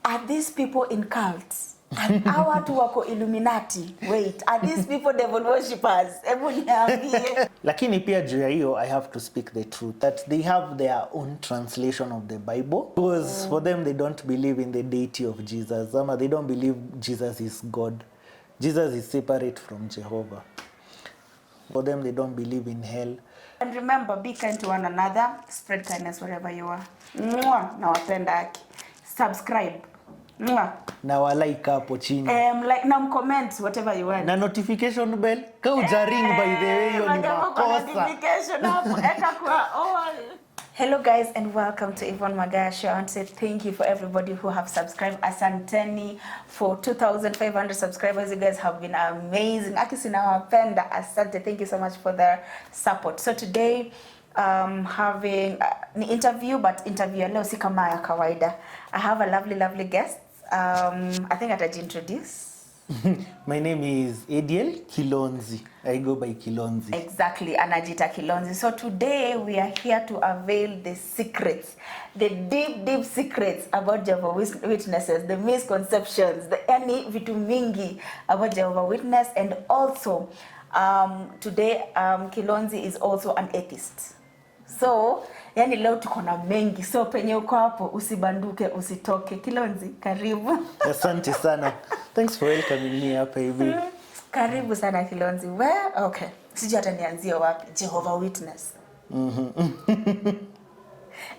Are these people in cults? Hawa watu wako Illuminati? Wait, are these people devil worshippers? Hebu niambie. Lakini pia juu ya hiyo, I have to speak the truth that they have their own translation of the Bible, because for them they don't believe in the deity of Jesus. They don't believe Jesus is God. Jesus is separate from Jehova. For them they don't believe in hell. And remember, be kind to one another, spread kindness wherever you are. Nawapenda aki. Subscribe. Na walike hapo chini. Like na comment whatever you want. Na notification bell ka ujaring by the way, hiyo ni makosa. Notification hapo eka kwa all. Hello guys and welcome to Yvonne Magaya Show. I want to say thank you for everybody who have subscribed. Asanteni for 2,500 subscribers. You guys have been amazing. Aki sinawapenda. Asante. Thank you so much for the support. So today having an interview, but interview leo si kama ya kawaida. I have a lovely guest. I think I'll introduce. My name is Ediel Kilonzi. I go by Kilonzi. Exactly, Anajita Kilonzi. So today we are here to unveil the secrets, the deep secrets about Jehovah's Witnesses, the misconceptions, the any vitu mingi about Jehovah's Witness, and also today Kilonzi is also an atheist. So yani leo tuko na mengi, so penye uko hapo usibanduke, usitoke. Kilonzi, karibu. Asante sana. Thanks for welcoming me hapa hivi. Karibu sana Kilonzi. Where? Okay. Sijui hata nianzie wapi. Jehovah's Witness.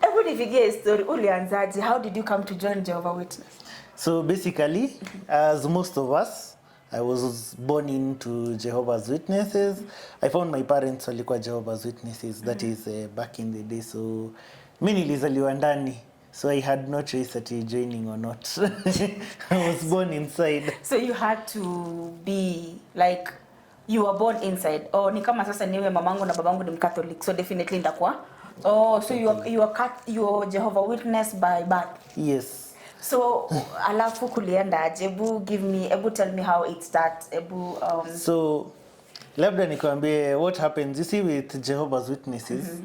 Hebu nipigie story, ulianzaje? How did you come to join Jehovah's Witness? So basically, as most of us, I was born into Jehovah's Witnesses. I found my parents walikuwa Jehovah's Witnesses. That is back in the day. So mimi nilizaliwa ndani. So I had no choice at joining or not. I was born inside. So you had to be like, you were born inside. Oh, ni kama sasa niwe mamangu na babangu ni Catholic. So definitely ndakuwa. Oh, so you are Jehovah's Witness by birth. Yes. So alafu kulienda aje? Ebu tell me how it starts. So labda nikwambie what happens. You see with Jehovah's Witnesses,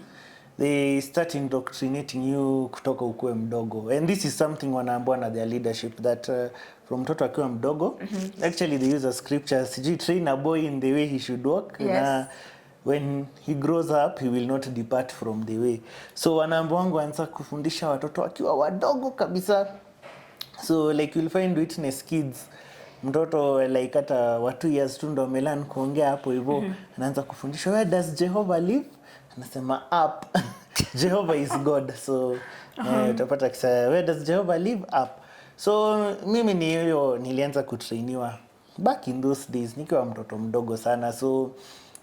they start indoctrinating you kutoka ukue mdogo. And this is something wanaambiwa na their leadership that from mtoto akiwa mdogo, actually they use a scripture, sijui train a boy in the way he should walk. Yes. Na when he grows up, he will not depart from the way. So wanaambiwa wangu anza kufundisha watoto akiwa wadogo kabisa. So like you'll find witness kids, mtoto like hata wa 2 years tu ndo amelan kuongea hapo hivyo, anaanza kufundisha where does Jehovah live? Anasema up. Jehovah is God. So utapata kisa where does Jehovah live? Up. So mimi ni hiyo nilianza kutrainiwa back in those days nikiwa mtoto mdogo sana. So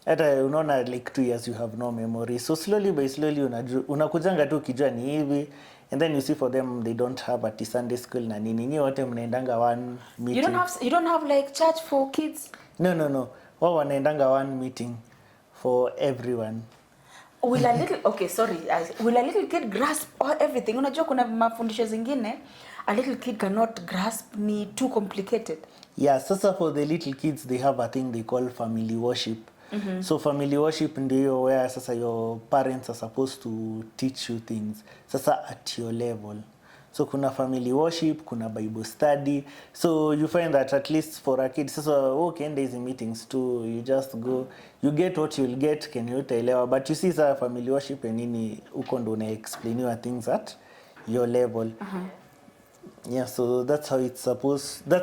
hata unaona like 2 years you have no memory. So slowly by slowly unakujanga tu ukijua ni hivi. And then you see for them they don't have at Sunday school na nini. Ni wote mnaendanga one meeting. You don't have like church for kids? No. Wao wanaendanga one meeting for everyone. Will a little kid grasp everything? Unajua kuna mafundisho zingine a little kid cannot grasp, ni too complicated. Yeah, sasa for the little kids they have a thing they call family worship. So family worship ndio where sasa your parents are supposed to teach you things sasa at your level. So kuna family worship, kuna Bible study. So you find that at least for a kid sasa okay days in meetings too, you just go, you get what you'll get, can you utaelewa. But you see sasa family worship nini uko ndo una explain your things at your level. Yeah, so that's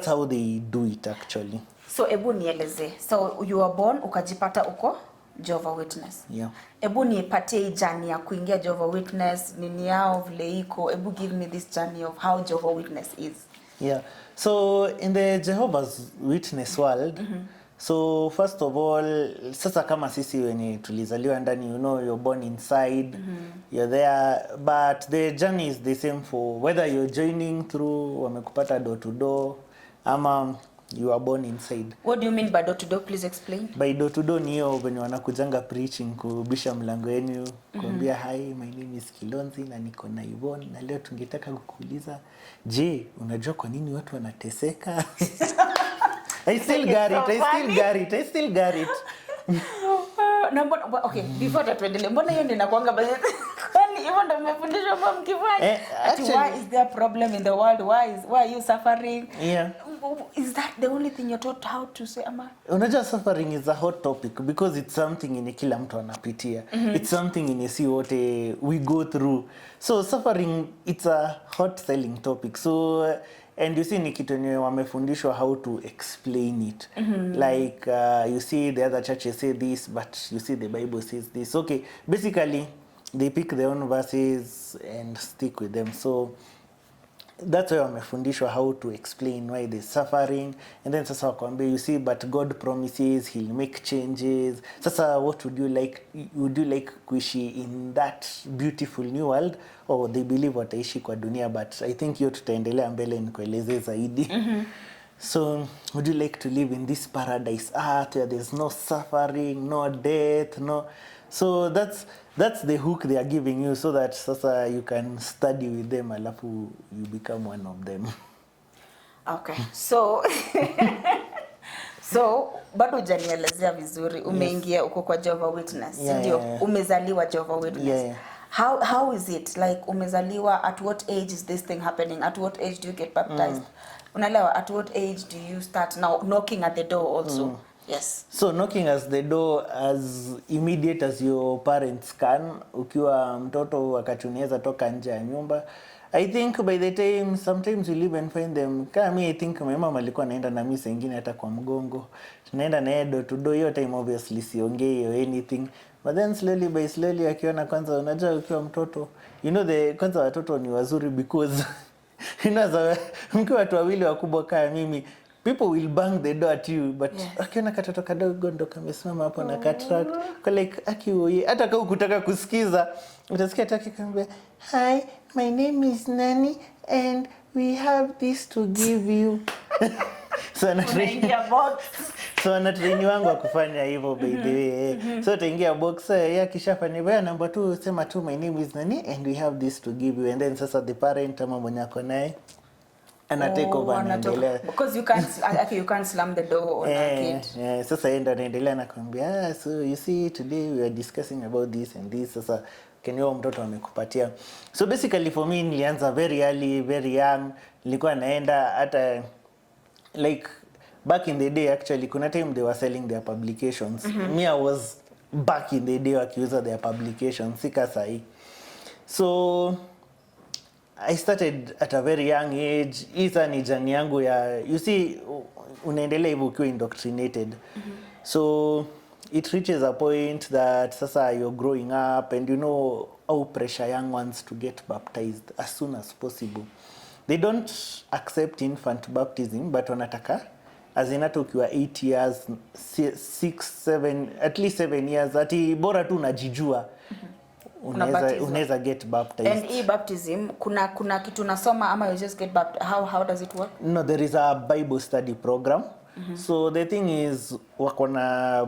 how they do it actually. So ebu nieleze. So you were born ukajipata uko Jehovah's Witness. Yeah. Ebu nipatie journey ya kuingia Jehovah's Witness, nini yao vile iko. Ebu give me this journey of how Jehovah's Witness is. Yeah. So in the Jehovah's Witness world, so first of all, sasa kama sisi wenye tulizaliwa ndani, you know, you're born inside, you're there, but the journey is the same for whether you're joining through wamekupata door to door ama you are born inside. What do you mean by door to door? Please explain. By door to door ni hiyo wenye wanakujanga preaching kubisha mlango yenu, kuambia hi, my name is Kilonzi na niko na Yvonne na leo tungetaka kukuuliza, je, unajua kwa nini watu wanateseka? I still got it. Okay, before that tuendelee. Mbona hiyo ndio nakuanga kwani hivyo ndo umefundishwa kwa mkifanya. Why is there a problem in the world? Why are you suffering? Yeah. Is that the only thing you're taught how to say, ama? Unajua suffering is a hot topic because it's something in kila mtu anapitia. It's something in si wote we go through. So suffering, it's a hot selling topic. So and you see ni kitu yenye wamefundishwa how to explain it. Like you see the other churches say this, but you see the Bible says this. Okay, basically they pick their own verses and stick with them. So that's why wamefundishwa how to explain why they're suffering, and then sasa wakwambia, you see, but God promises he'll make changes. Sasa what would you like kuishi in that beautiful new world, or they believe wataishi kwa dunia? But I think hiyo tutaendelea mbele nikueleze zaidi. So would you like to live in this paradise earth where there's no suffering, no death, no? So that's the hook they are giving you, so that sasa you can study with them alafu you become one of them. Okay, so bado hujanielezea vizuri. Umeingia uko kwa Jehova Witness, ndio? Umezaliwa Jehova Witness. How is it like, umezaliwa, at what age is this thing happening? At what age do you get baptized? Unaelewa, at what age do you start now knocking at the door also? Yes. So knocking at the door as immediate as your parents can. Ukiwa mtoto wakati unaweza toka nje ya nyumba. I think by the time sometimes you'll even find them. Kama me, I think my mama alikuwa naenda na mimi sengine hata kwa mgongo. Tunaenda na door to door, hiyo time obviously siongei or anything. But then slowly by slowly akiona, kwanza unajua ukiwa mtoto, you know, kwanza watoto ni wazuri because you know, mkiwa watu wawili wakubwa kama mimi, people will bang the door at you, but akiona katoto kadogo ndo kamesimama hapo na katrak kwa like akiwe, hata kama ukutaka kusikiza utasikia taki kambia, hi, my name is Nani and we have this to give you. So anatraini wangu wakufanya hivyo by the way. So utaingia box, ya kishafanya hivyo, number 2 sema tu my name is Nani and we have this to give you, and then sasa the parent ama mwenye ako naye take over anaendelea, because you can't slam the door on a kid. Sasa yeye ndo anaendelea na kuambia, so you see today we are discussing about this and this. Sasa kenyo mtoto amekupatia. So basically for me nilianza very early, very young. Nilikuwa naenda hata like back in the day, actually kuna time they were selling their publications. Me, I was back in the day wakiuza their publications, sika sahi. So I started at a very young age. Isa ni jani yangu ya, you see, unaendelea hivyo ukiwa indoctrinated. So it reaches a point that sasa you're growing up and you know how pressure young ones to get baptized as soon as possible. They don't accept infant baptism, but wanataka as in hata ukiwa 8 years, 6, 7, at least 7 years, ati bora tu unajijua. Unaweza get baptized. And e-baptism, kuna kitu nasoma ama you just get baptized? How does it work? No, there is a Bible study program. So the thing is, wako na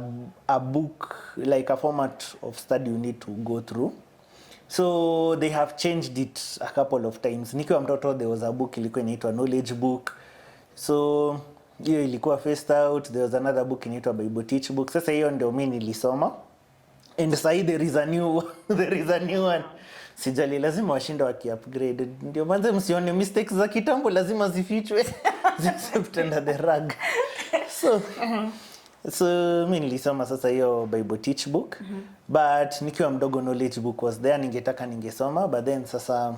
a book, like a format of study you need to go through. So they have changed it a couple of times. Nikiwa mtoto there was a book ilikuwa inaitwa knowledge book. So hiyo ilikuwa phased out. There was another book inaitwa Bible teach book. Sasa hiyo ndio mimi nilisoma. And sahi there is a new one. Sijali, lazima washinde waki-upgrade. Ndio manze msione mistakes za kitambo lazima zifichwe. Except under the rug. So mimi nilisoma sasa hiyo Bible teach book. But nikiwa mdogo knowledge book was there, ningesoma. But then sasa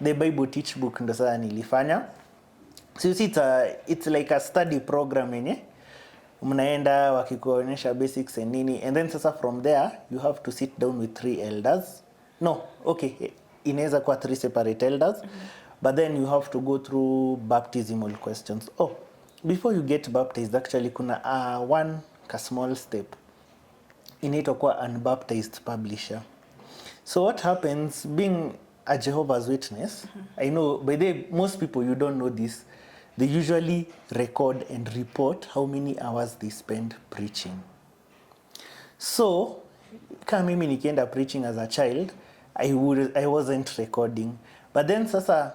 the Bible teach book ndo sasa nilifanya. So you see it's like a study program yenye mnaenda wakikuonyesha basics and nini, and then sasa from there you have to sit down with 3 elders. No, okay, inaweza kuwa 3 separate elders. But then you have to go through baptismal questions. Before you get baptized, actually kuna one small step. Inaitwa kuwa unbaptized publisher. So what happens, being a Jehovah's Witness, I know by the way, most people, you don't know this, they usually record and report how many hours they spend preaching. So kama mimi nikienda preaching as a child, I wasn't recording. But then sasa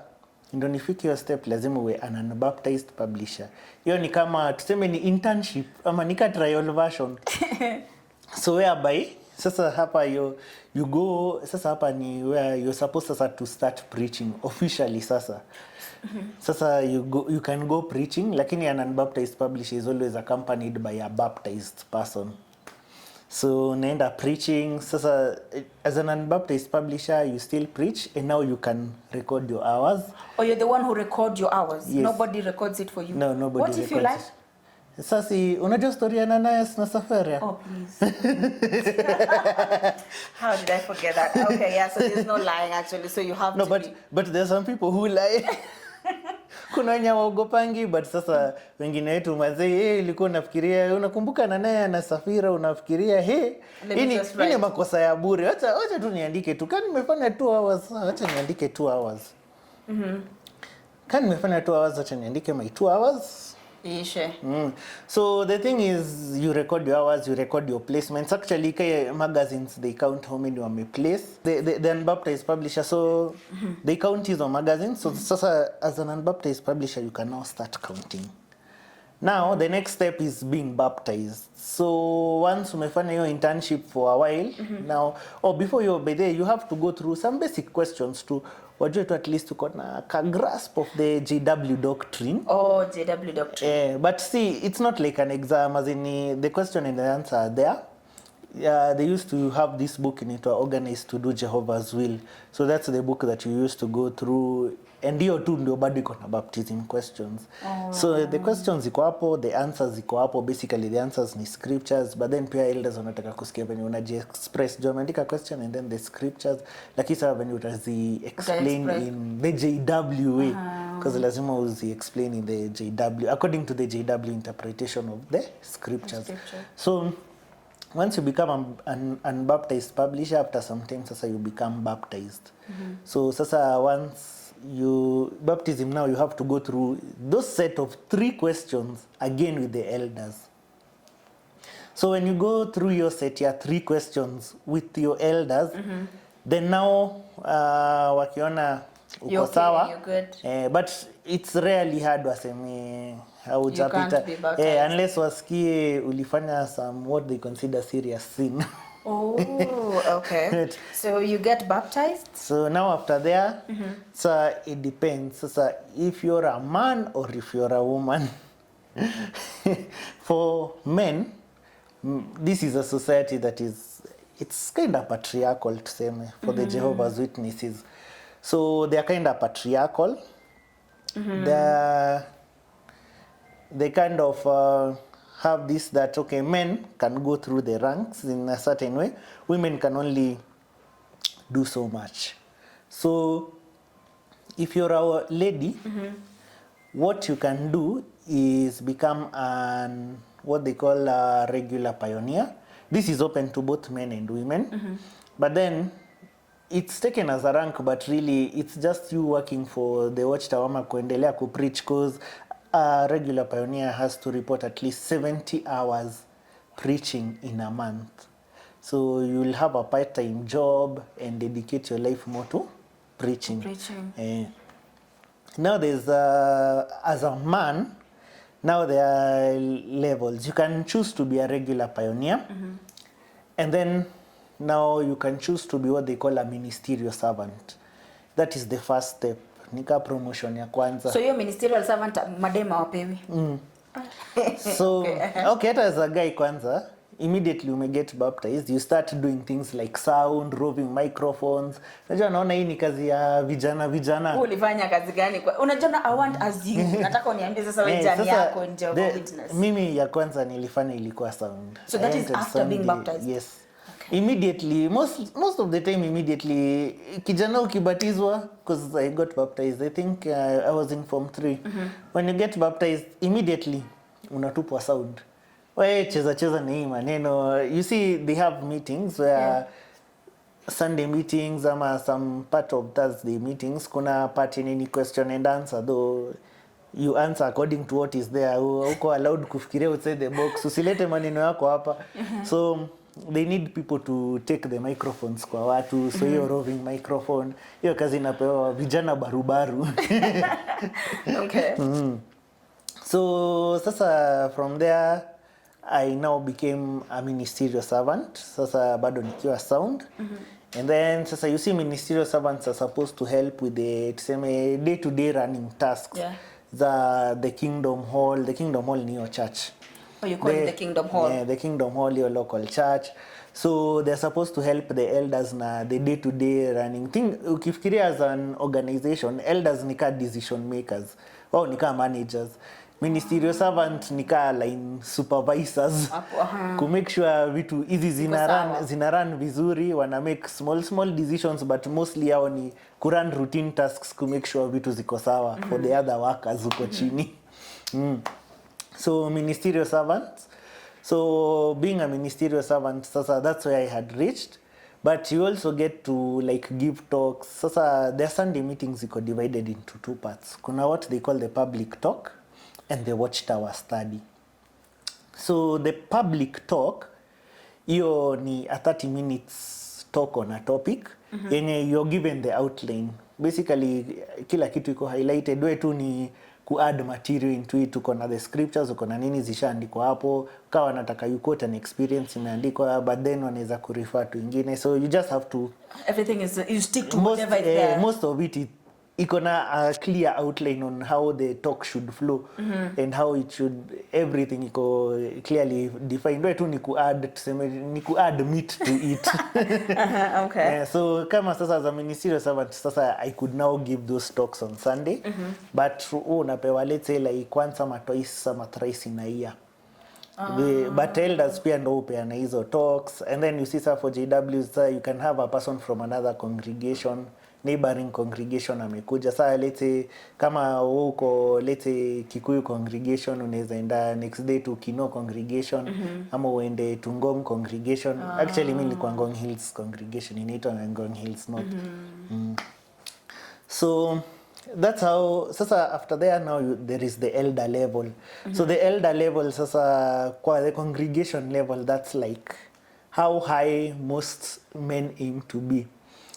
ndo nifike hiyo step, lazima uwe an unbaptized publisher. Hiyo ni kama tuseme ni internship ama nika trial version. So whereby Sasa hapa you go, sasa hapa ni where you're supposed sasa to start preaching officially sasa. Sasa you can go preaching, lakini an unbaptized publisher is always accompanied by a baptized person. So naenda preaching. Sasa as an unbaptized publisher, you still preach, and now you can record your hours. Or you're the one who record your hours? Yes. Nobody records it for you? No, nobody What if you records lie? it. Sasa unajua story ya Ananias na Safira? Oh, please. How did I forget that? Okay, yeah, so there's no lying actually, so you have No, to but there are some people who lie. Kuna wenye waogopangi, but sasa wengine wetu mazee, ilikuwa unafikiria, unakumbuka Anania na Safira, unafikiria hii ni makosa ya bure. Acha tu niandike tu. Kani nimefanya 2 hours, acha niandike 2 hours. Kani nimefanya 2 hours, acha niandike my 2 hours. So the thing is, you record your hours, you record your placements. Actually, magazines, they count how many wame place. The unbaptized publisher, so they count his on magazines. So as an unbaptized publisher, you can now start counting. Now the next step is being baptized. So once umefanya your internship for a while, now before you're by there, you have to go through some basic questions to wajue to at least uko na ka grasp of the JW doctrine. Oh, JW doctrine. But see, it's not like an exam, as in the question and the answer are there. They used to have this book in it, Organized to Do Jehovah's Will. So that's the book that you used to go through. And hiyo tu ndio bado iko na baptism questions. So the questions ziko hapo, the answers ziko hapo. Basically the answers ni scriptures, but then pia elders wanataka kusikia venye unaji express. Jo umeandika question and then the scriptures. Lakini sasa venye utazi explain in the JW way. Because lazima uzi explain in the JW, according to the JW interpretation of the scriptures. So once you become an unbaptized publisher, after some time sasa you become baptized. So sasa once you baptism, now you have to go through those set of 3 questions again with the elders. So when you go through your set your 3 questions with your elders, then now wakiona uko sawa, but it's really hard waseme haujapita unless wasikie ulifanya some what they consider serious sin. Oh, okay. So you get baptized? So now after there, so it depends. So if you're a man or if you're a woman. For men, this is a society that it's kind of patriarchal to say, for the Jehovah's Witnesses. So they are kind of patriarchal. They kind of have this that, okay, men can go through the ranks in a certain way. Women can only do so much. So if you're a lady, what you can do is become what they call a regular pioneer. This is open to both men and women. But then it's taken as a rank, but really it's just you working for the Watchtower ama kuendelea kupreach, because a regular pioneer has to report at least 70 hours preaching in a month. So you'll have a part-time job and dedicate your life more to preaching. Now there's as a man, now there are levels. You can choose to be a regular pioneer, and then now you can choose to be what they call a ministerial servant. That is the first step. Nika promotion ya kwanza. So your ministerial servant madema wapewi? So okay, hata as a guy kwanza, immediately you get baptized, you start doing things like sound, roving microphones. Unajua naona hii ni kazi ya vijana. Ulifanya kazi gani? Unajua I want as you. Nataka uniambie sasa wewe jani yako nje of witness. Mimi ya kwanza nilifanya ilikuwa sound. So that is after being baptized? Yes. Immediately, most of the time immediately, kijana ukibatizwa, because I got baptized, I think I was in Form 3. When you get baptized, immediately unatupwa sound. Wewe cheza na hii maneno. You see, they have meetings where Sunday meetings ama some part of Thursday meetings, kuna part in any question and answer, though you answer according to what is there. Uko allowed kufikiria outside the box. Usilete maneno yako hapa. So they need people to take the microphones kwa watu. So hiyo roving microphone, hiyo kazi inapewa vijana barubaru. Okay. So sasa from there, I now became a ministerial servant. Sasa bado nikiwa sound. And then sasa you see ministerial servants are supposed to help with the tuseme day-to-day running tasks. The Kingdom Hall. The Kingdom Hall ni your church. Oh, you call it the Kingdom Hall? Yeah, the Kingdom Hall, your local church. So they're supposed to help the elders na the day-to-day running thing. Ukifikiria as an organization, elders ni ka decision makers. Wao ni ka managers. Ministerial servant ni ka line supervisors. To make sure vitu hizi zina run vizuri, wana make small decisions, but mostly hao ni kurun routine tasks to make sure vitu ziko sawa for the other workers uko chini. So ministerial servants. So being a ministerial servant, sasa that's where I had reached. But you also get to like give talks. Sasa their Sunday meetings iko divided into two parts. Kuna what they call the public talk and the watchtower study. So the public talk, hiyo ni a 30 minutes talk on a topic. Yenye you're given the outline. Basically kila kitu iko highlighted. We tu ni ku-add material into it. Uko na the scriptures, uko na nini zishaandikwa hapo. Kawa nataka you quote an experience imeandikwa, but then wanaweza kurefer to ingine. So you just have to... Everything is... You stick to whatever is there. Most of it iko na a clear outline on how the talk should flow and how it should... Everything iko clearly defined. We tu ni ku-add, tuseme, ni ku-add meat to it. Okay. So kama sasa as a ministerial servant, sasa I could now give those talks on Sunday. But unapewa let's say like once ama twice ama thrice in a year. But elders pia ndo upeana hizo talks. And then you see sir for JWs, you can have a person from another congregation, neighboring congregation amekuja. Sasa let's say kama uko let's say Kikuyu congregation, unaweza enda next day to Kino congregation, ama uende to Ngong congregation. Actually mimi nilikuwa Ngong Hills congregation, inaitwa Ngong Hills North. So that's how sasa after there now there is the elder level. So the elder level sasa kwa the congregation level, that's like how high most men aim to be.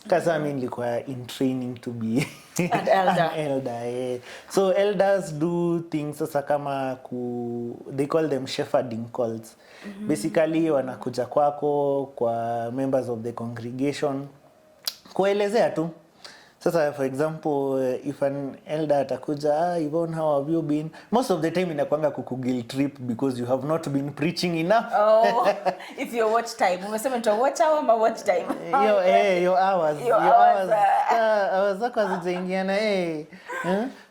Because I mean nilikuwa in training to be an elder. An elder. So elders do things sasa kama they call them shepherding calls. Basically wanakuja kwako kwa members of the congregation kuelezea tu. Sasa for example, if an elder atakuja, Yvonne, how have you been? Most of the time inakuanga kukuguilt trip because you have not been preaching enough. Oh, if your watch time. Umesema ndio watch hour ama watch time? Your hours. Your hours. Hours zako hazijaingiana.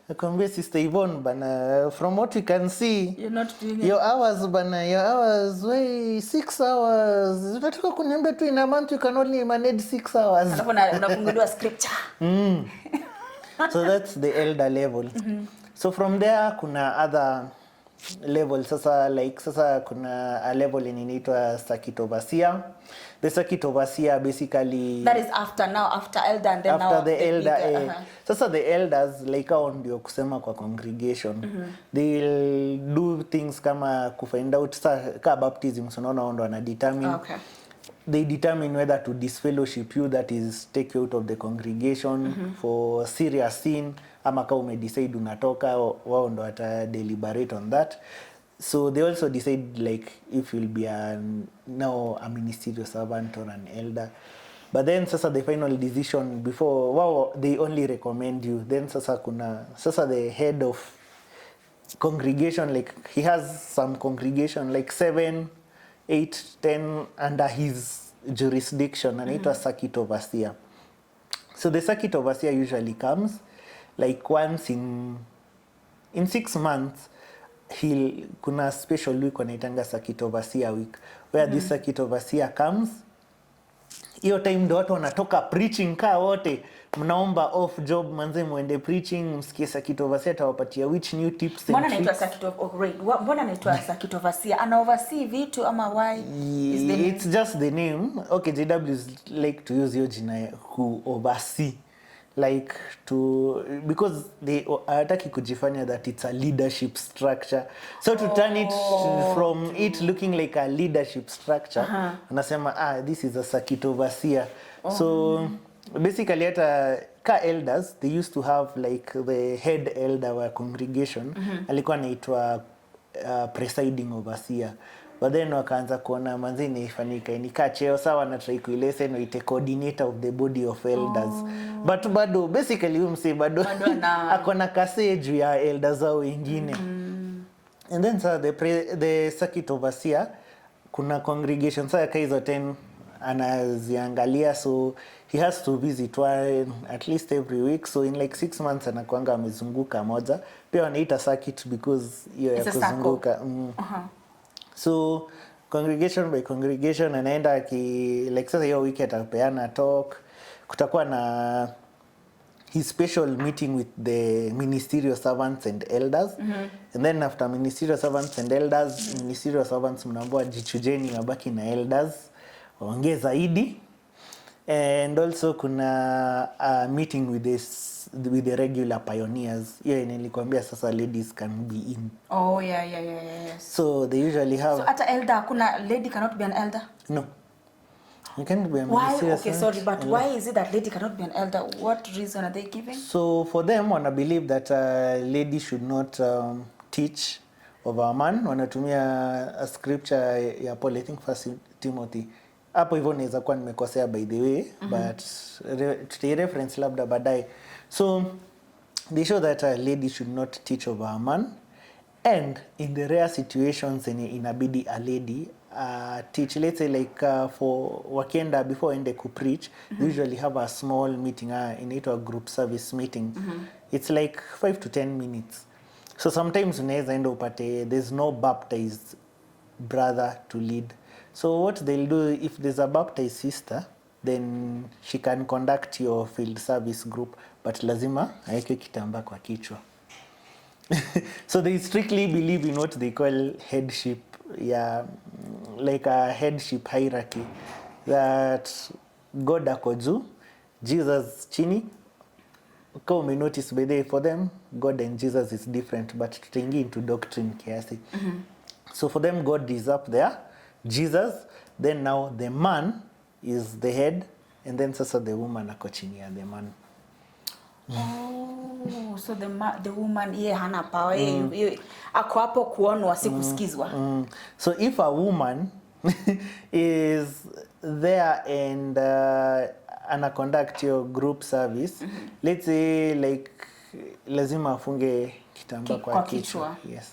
Nakwambia Sister Yvonne bana, from what we can see, you're not doing it. Your hours bana, your hours, 6 hours. Unataka kuniambia tu in a month you can only manage 6 hours. Alafu unafunguliwa scripture. So that's the elder level. So from there kuna other level. Sasa kuna a level inaitwa circuit overseer. The circuit overseer basically... That is after elder and then after now the elder. bigger, Sasa the elders like hao ndio kusema kwa congregation. They'll do things kama kufind out ka baptism, so unaona ndo wana determine. Okay. They determine whether to disfellowship you, that is take you out of the congregation for serious sin, ama kama umedecide unatoka, wao ndo wata deliberate on that. So they also decide like if you'll be now a ministerial servant or an elder. But then sasa the final decision before, wow, they only recommend you. Then sasa the head of congregation, like he has some congregation like 7, 8, 10 under his jurisdiction, anaitwa circuit overseer. So the circuit overseer usually comes like once in 6 months. Kuna special week wanaitanga circuit overseer week, where this circuit overseer comes. Hiyo time ndo watu wanatoka preaching wote, mnaomba off job manze muende preaching, msikie circuit overseer atawapatia which new tips. Mbona anaitwa circuit overseer? Ana oversee vitu ama why is the name? It's just the name. Okay, JWs like to use hiyo jina who oversee, like to, because they ataki kujifanya that it's a leadership structure, so to turn it from it looking like a leadership structure, anasema this is a circuit overseer. So basically hata ka elders, they used to have like the head elder wa congregation alikuwa anaitwa presiding overseer, but then wakaanza kuona manzi inifanyika nika cheo sawa na try kuilesen ite coordinator of the body of elders. But bado basically umse bado akona kase juu ya elders au wengine. And then the circuit overseer kuna congregation sasa kaizo 10 anaziangalia, so he has to visit one at least every week, so in like 6 months anakuanga amezunguka moja. Pia wanaita circuit because hiyo ya kuzunguka. So congregation by congregation anaenda like sasa hiyo week atapeana talk, kutakuwa na his special meeting with the ministerial servants and elders. And then after ministerial servants and elders, ministerial servants mnaambiwa jichujeni mabaki na elders waongee zaidi. And also kuna a meeting with the regular pioneers. Hiyo nilikwambia sasa ladies can be in. Oh yeah. So they usually have. So ata elder kuna lady cannot be an elder? No. You can't be a ministerial servant. Okay, sorry, but why is it that lady cannot be an elder? What reason are they giving? So for them, wana believe that a lady should not teach over a man. Wanatumia a scripture ya Paul, I think 1 Timothy. Hapo hivyo naweza kuwa nimekosea by the way, but tutai reference labda baadaye. So they show that a lady should not teach over a man, and in the rare situations inabidi a lady teach, let's say like for wakienda before ende ku preach, they usually have a small meeting inaitwa group service meeting. It's like 5 to 10 minutes. So sometimes unaweza enda upate there's no baptized brother to lead. So what they'll do, if there's a baptized sister, then she can conduct your field service group, but lazima aeke kitambaa kwa kichwa. So they strictly believe in what they call headship, like a headship hierarchy, that God ako juu, Jesus chini. Kama ume notice by the way, for them God and Jesus is different, but tutaingia into doctrine kiasi. So for them God is up there, Jesus, then now the man is the head, and then sasa the woman ako chini ya the man. Oh, so the woman ye hana power, ako hapo kuonwa si kusikizwa. So if a woman is there and ana conduct your group service, let's say like lazima afunge kitambaa kwa kichwa. Yes,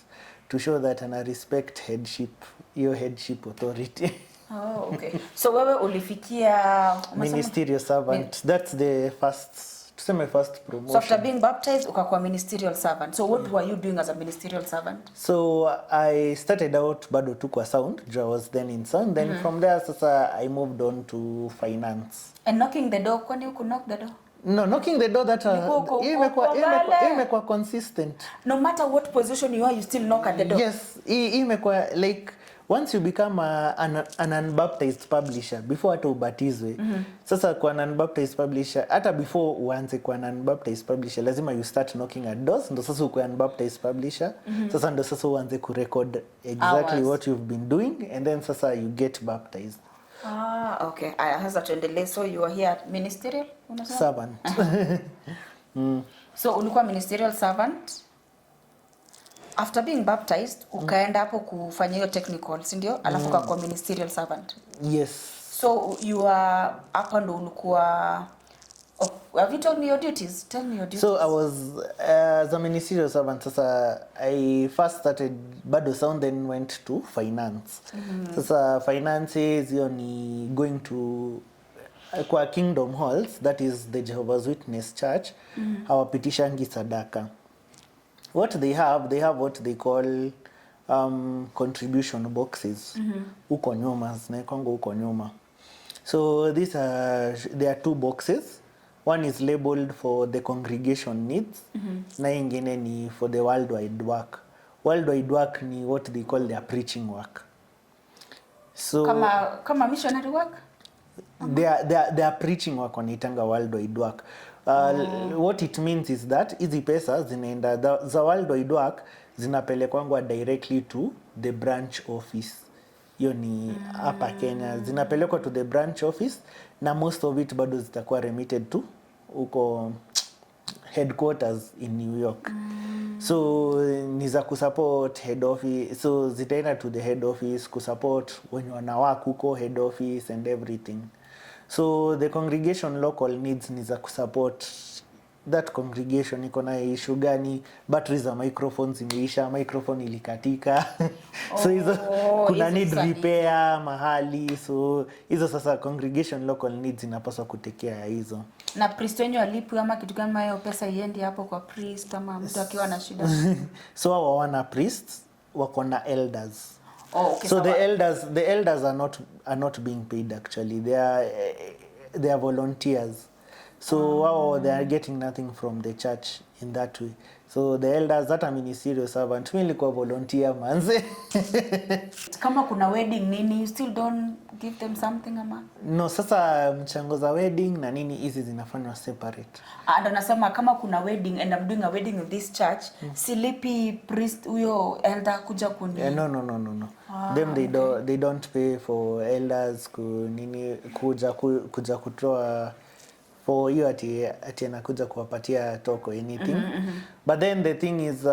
to show that ana respect headship, your headship authority. Oh, okay. So wewe ulifikia ministerial servant. That's the first promotion. So after being baptized ukakuwa ministerial servant. So what were you doing as a ministerial servant? So I started out bado tu kwa sound. I was then in sound. Then from there sasa I moved on to finance. And knocking the door, kwani you could knock the door? No, knocking the door that imekuwa consistent. No matter what position you are, you still knock at the door. Yes, imekuwa like once you become an unbaptized publisher, before hata ubatizwe, sasa kwa an unbaptized publisher, hata before uanze kwa an unbaptized publisher, lazima you start knocking at doors, ndo sasa uko unbaptized publisher, sasa ndo sasa uanze kurecord exactly what you've been doing, and then sasa you get baptized. Okay. Sasa tuendelee. So you are here at ministerial servant. So ulikuwa ministerial servant. After being baptized, ukaenda hapo kufanya hiyo technical, si ndio? Alafu kwa ministerial servant. Yes. So you are hapa ndo ulikuwa have you told me your duties? Tell me your duties. So I was as a ministerial servant, sasa I first started bado sound, then went to finance. Sasa finances hiyo ni going to kwa Kingdom Halls, that is the Jehovah's Witness Church, hawapitishangi sadaka. What they have what they call contribution boxes. Uko nyuma, zinaekwangu uko nyuma. So there are 2 boxes. One is labeled for the congregation needs, na ingine ni for the worldwide work. Worldwide work ni what they call their preaching work. So kama missionary work? Their preaching work wanaitanga worldwide work. What it means is that hizi pesa zinaenda za worldwide work zinapelekwangwa directly to the branch office. Hiyo ni hapa Kenya, zinapelekwa to the branch office, na most of it bado zitakuwa remitted to uko headquarters in New York. So ni za kusupport head office, so zitaenda to the head office kusupport wenye wanawak huko head office and everything. So the congregation local needs ni za kusupport that congregation iko na issue gani, battery za microphones imeisha, microphone ilikatika. So hizo kuna need repair mahali, so hizo sasa congregation local needs inapaswa kutekea hizo. Na priest wenyu alipu ama kitu kama hiyo, pesa iendi hapo kwa priest ama mtu akiwa na shida? So hao wana priests wako na elders. Oh, okay, so the elders are not being paid actually. They are volunteers. So they are getting nothing from the church in that way. So the elders, that are ministerial servant, mimi nilikuwa volunteer manze. Kama kuna wedding nini, you still don't give them something ama? No, sasa mchango za wedding na nini hizi zinafanywa separate. Ndo nasema kama kuna wedding and I'm doing a wedding in this church, silipi priest huyo elder kuja kuni. No. Them they don't pay for elders kuja kutoa for hiyo ati anakuja kuwapatia talk or anything. But then the thing is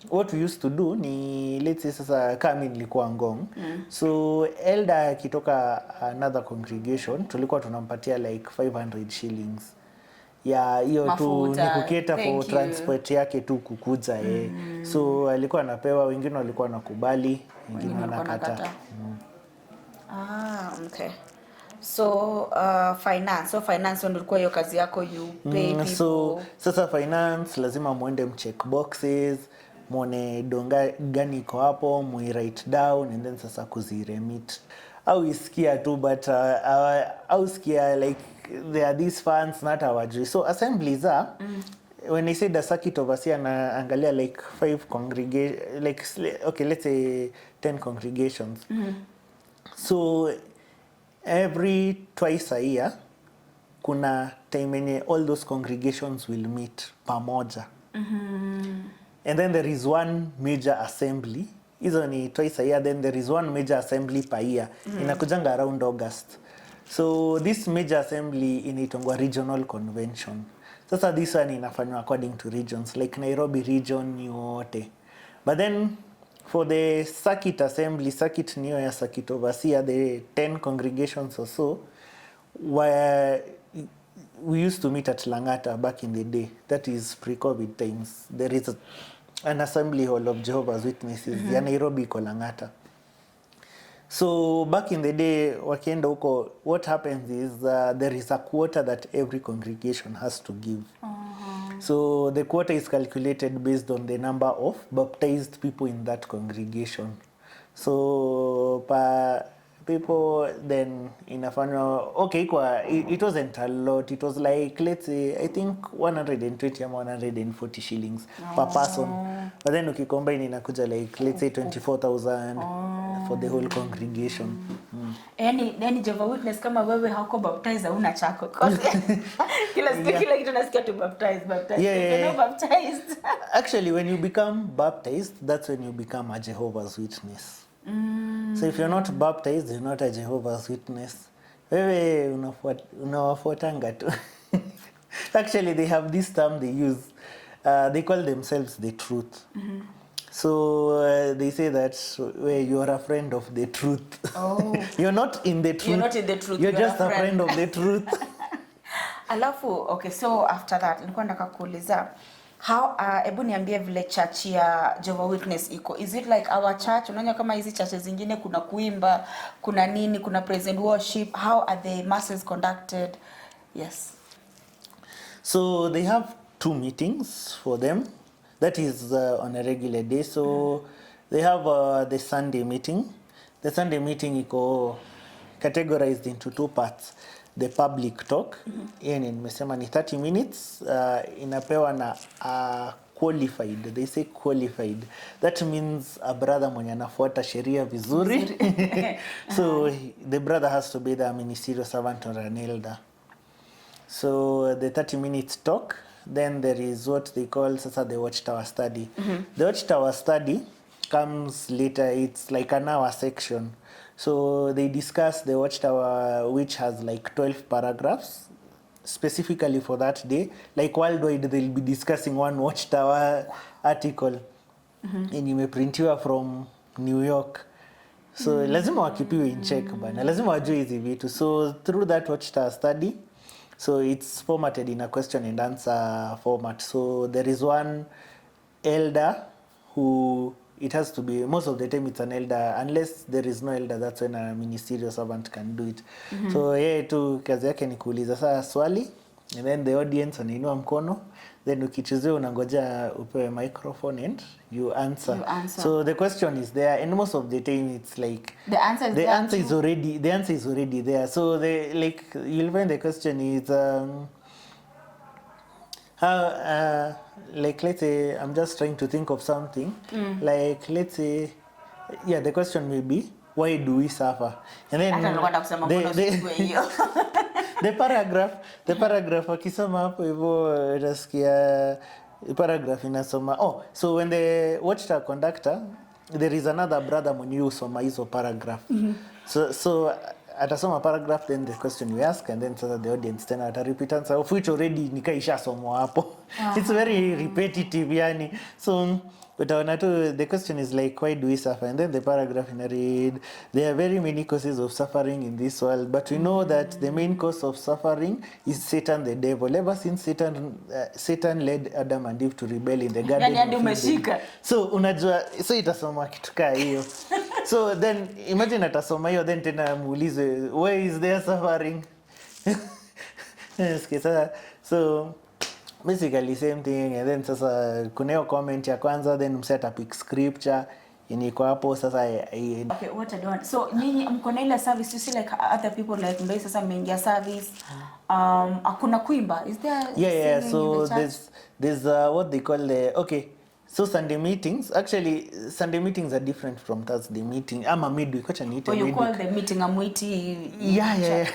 what we used to do ni, let's say sasa kama mimi nilikuwa Ngong. So elder akitoka another congregation tulikuwa tunampatia like 500 shillings. Ya hiyo tu ni kuketa for transport yake tu kukuja So alikuwa anapewa, wengine walikuwa nakubali, wengine wanakata. Okay. So finance ndio ilikuwa hiyo kazi yako, you pay people. So sasa finance lazima muende mcheck boxes, muone donga gani iko hapo, write down and then sasa kuziremit. Au isikia tu but au sikia like there are these funds not hawajui. So assemblies are when I say the circuit overseer na angalia like 5 congregation, like okay let's say 10 congregations. So every twice a year kuna time yenye all those congregations will meet pamoja. And then there is one major assembly. Hizo ni twice a year, then there is one major assembly per year. Inakujanga around August. So this major assembly inaitwa regional convention. Sasa this one inafanywa according to regions, like Nairobi region yote. But then for the circuit assembly, circuit niyo ya circuit overseer, the 10 congregations or so, where we used to meet at Langata back in the day. That is pre-COVID times. There is an assembly hall of Jehovah's Witnesses ya Nairobi iko Langata. So back in the day wakienda huko, what happens is there is a quota that every congregation has to give. So the quota is calculated based on the number of baptized people in that congregation. So per people then inafanywa okay it wasn't a lot, it was like let's say I think 120 or 140 shillings per person. But then ukicombine inakuja like let's say 24,000 for the whole congregation. Yani Jehovah Witness kama wewe hauko baptize una chako. Kila kitu nasikia tu baptize. You're not baptized. Actually when you become baptized, that's when you become a Jehovah's Witness. So if you're not baptized, you're not a Jehovah's Witness. Wewe unawafuatanga tu. Actually they have this term they use. They call themselves the truth. So they say that you are a friend of the truth. You're not in the truth. You're not in the truth. You're just a friend of the truth. Alafu okay, so after that nilikuwa nataka kuuliza how ebu niambie vile church ya Jehovah Witness iko. Is it like our church? Unaona kama hizi churches zingine kuna kuimba, kuna nini, kuna praise and worship. How are the masses conducted? Yes. So they have 2 meetings for them. That is on a regular day. So they have the Sunday meeting. The Sunday meeting iko categorized into 2 parts. The public talk, nimesema ni 30 minutes, inapewa na qualified. They say qualified. That means a brother mwenye anafuata sheria vizuri. So the brother has to be the ministerial servant or an elder. So the 30 minutes talk, then there is what they call sasa the watchtower study. The watchtower study comes later. It's like an hour section. So they discuss the watchtower, which has like 12 paragraphs. specifically for that day. Like worldwide they'll be discussing one watchtower article yenye imeprintiwa from New York. So lazima wakipiwe in check bana, lazima wajue hizi vitu. So through that watchtower study, so it's formatted in a question and answer format. So there is one elder who, it has to be, most of the time it's an elder, unless there is no elder, that's when a ministerial servant can do it. So yeye tu kazi yake ni kuuliza saa swali, and then the audience wanainua mkono, then ukichezea unangoja upewe microphone and you answer. So the question is there, and most of the time it's like the answer is already there. So the, like, you'll find the question is how like, let's say I'm just trying to think of something. Like, let's say, yeah, the question may be, why do we suffer? And then the paragraph akisoma hapo hivyo utasikia paragraph inasoma, so when the watchtower conductor, there is another brother mwenye usoma hizo paragraph. So atasoma paragraph, then the question you ask, and then the audience tena ata repeat answer, of which already nikaisha somo hapo. It's very repetitive yani. So utaona tu the question is like, why do we suffer? And then the paragraph in read, there are very many causes of suffering in this world, but we know that the main cause of suffering is Satan the devil. Ever since Satan led Adam and Eve to rebel in the garden of Eden. So unajua, so itasoma kitu kaa hiyo. So then imagine atasoma hiyo, then tena muulize, why is there suffering? So basically same thing, and then sasa kuna hiyo comment ya kwanza, then mseta pick scripture yenye iko hapo sasa. Okay, what I don't. So nyinyi mko na ile service, you see like other people like ndio sasa mmeingia service, hakuna kuimba, is there? Yeah, so there's what they call the, okay, so Sunday meetings, actually Sunday meetings are different from Thursday meeting. I'm a midweek, what I need to midweek. You call the meeting a mwiti? Yeah.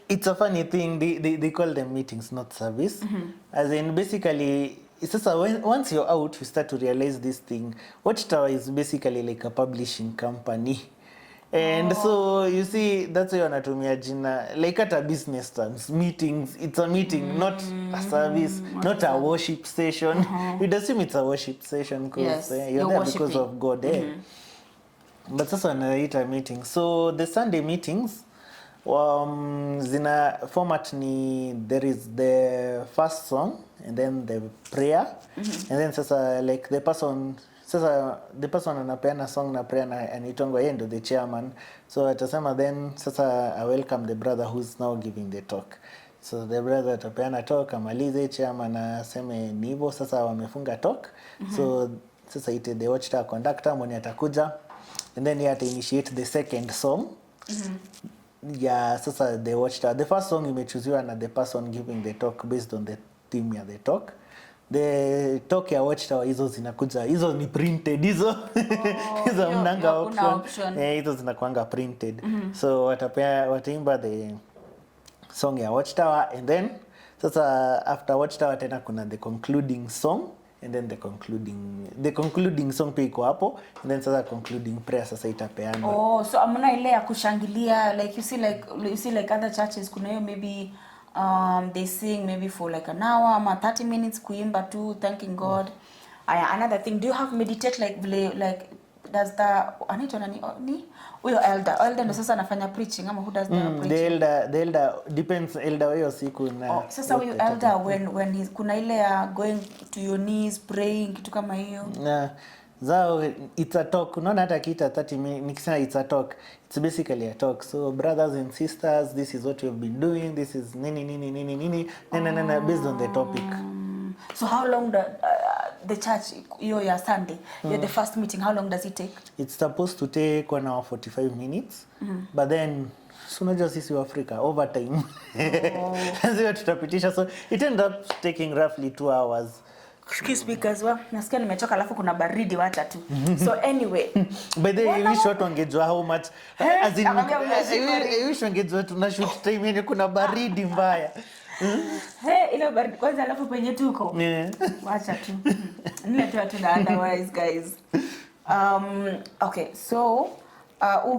It's a funny thing, they call them meetings, not service. As in, basically, it's just once you're out, you start to realize this thing. Watchtower is basically like a publishing company. And so, you see, that's why wanatumia jina, like at a business terms, meetings, it's a meeting, not a service, not a worship station. We'd assume it's a worship station because you're there because of God. But that's wanaita meeting. So, the Sunday meetings, zina format ni, there is the first song and then the prayer, and then sasa like the person anapeana song na prayer na anaitwa yeye ndo the chairman. So atasema, then sasa I welcome the brother who's now giving the talk. So the brother atapeana talk, amalize, chairman aseme ni hivyo sasa wamefunga talk. So sasa ite the watchtower conductor mwenye atakuja, and then he ata initiate the second song. Yeah, sasa the watchtower, the first song imechuziwa na the person giving the talk based on the theme ya the talk. The talk ya watchtower hizo zinakuja, hizo ni printed hizo. Hizo mnanga option. Hizo zinakuanga printed. So wataimba the song ya watchtower, and then sasa after watchtower tena kuna the concluding song, and then the concluding song pia iko hapo, and then sasa concluding prayer sasa itapeana. So amuna ile ya kushangilia, like you see like other churches kuna hiyo maybe they sing maybe for like an hour ama 30 minutes kuimba tu thanking God. Another thing, do you have meditate like does the anaitwa nani huyo elder ndo sasa anafanya preaching ama who does the preaching? The elder depends, elder hiyo siku na sasa huyo elder when he's kuna ile going to your knees praying kitu kama hiyo. Zao it's a talk, unaona hata kita 30 minutes nikisema it's a talk, it's basically a talk. So brothers and sisters, this is what we've been doing, this is nini based on the topic. So how long the church your Sunday, the first meeting, how long does it take? It's supposed to take 1 hour 45 minutes, but then unajua sisi wa Africa overtime lazima tutapitisha, so it ended up taking roughly 2 hours. Excuse me guys, nasikia nimechoka alafu kuna baridi wacha tu. So anyway, by the way, wish watu wangejua how much as in wish wangejua tuna shoot time yenye kuna baridi mbaya. Ile baridi kwanza alafu penye tuko. Wacha tu. Nile tu na otherwise guys. Okay, so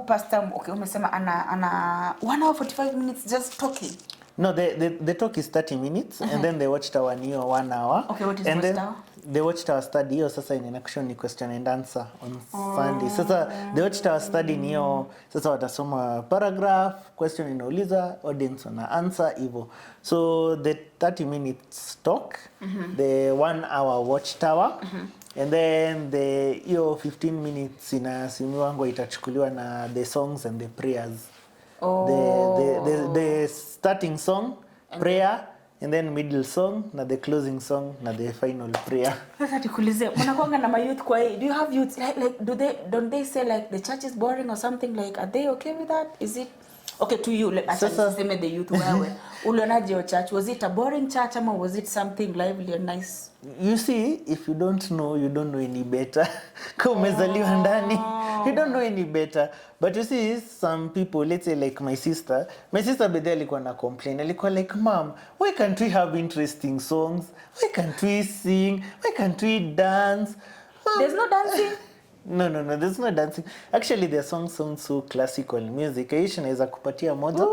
pastor, okay, umesema ana 1 hour 45 minutes just talking. No, the talk is 30 minutes and then the watchtower ni 1 hour. Okay, what is and watchtower? Then the watchtower study hiyo sasa ina question ni question and answer on Sunday. Sasa the watchtower study ni hiyo sasa watasoma paragraph, question inaulizwa, audience wana answer hivyo. So the 30 minutes talk, the 1 hour watchtower, and then the hiyo 15 minutes inasimiwango itachukuliwa na the songs and the prayers. The starting song, prayer, and then middle song, na the closing song, na the final prayer. Sasa tukulize, mnakuanga na youth kwa hii. Do you have youth like don't they say like the church is boring or something, like are they okay with that? Is it okay to you? Like sasa sema the youth wewe. Ulionaje your church? Was it a boring church or was it something lively and nice? You see, if you don't know, you don't know any better. Kama umezaliwa ndani, you don't know any better. But you see, some people, let's say like my sister bedhi alikuwa na complain. Alikuwa like, "Mom, why can't we have interesting songs? Why can't we sing? Why can't we dance?" Mom, there's no dancing. No, there's no dancing. Actually, their songs sound so classical music. Aisha naweza kupatia moja.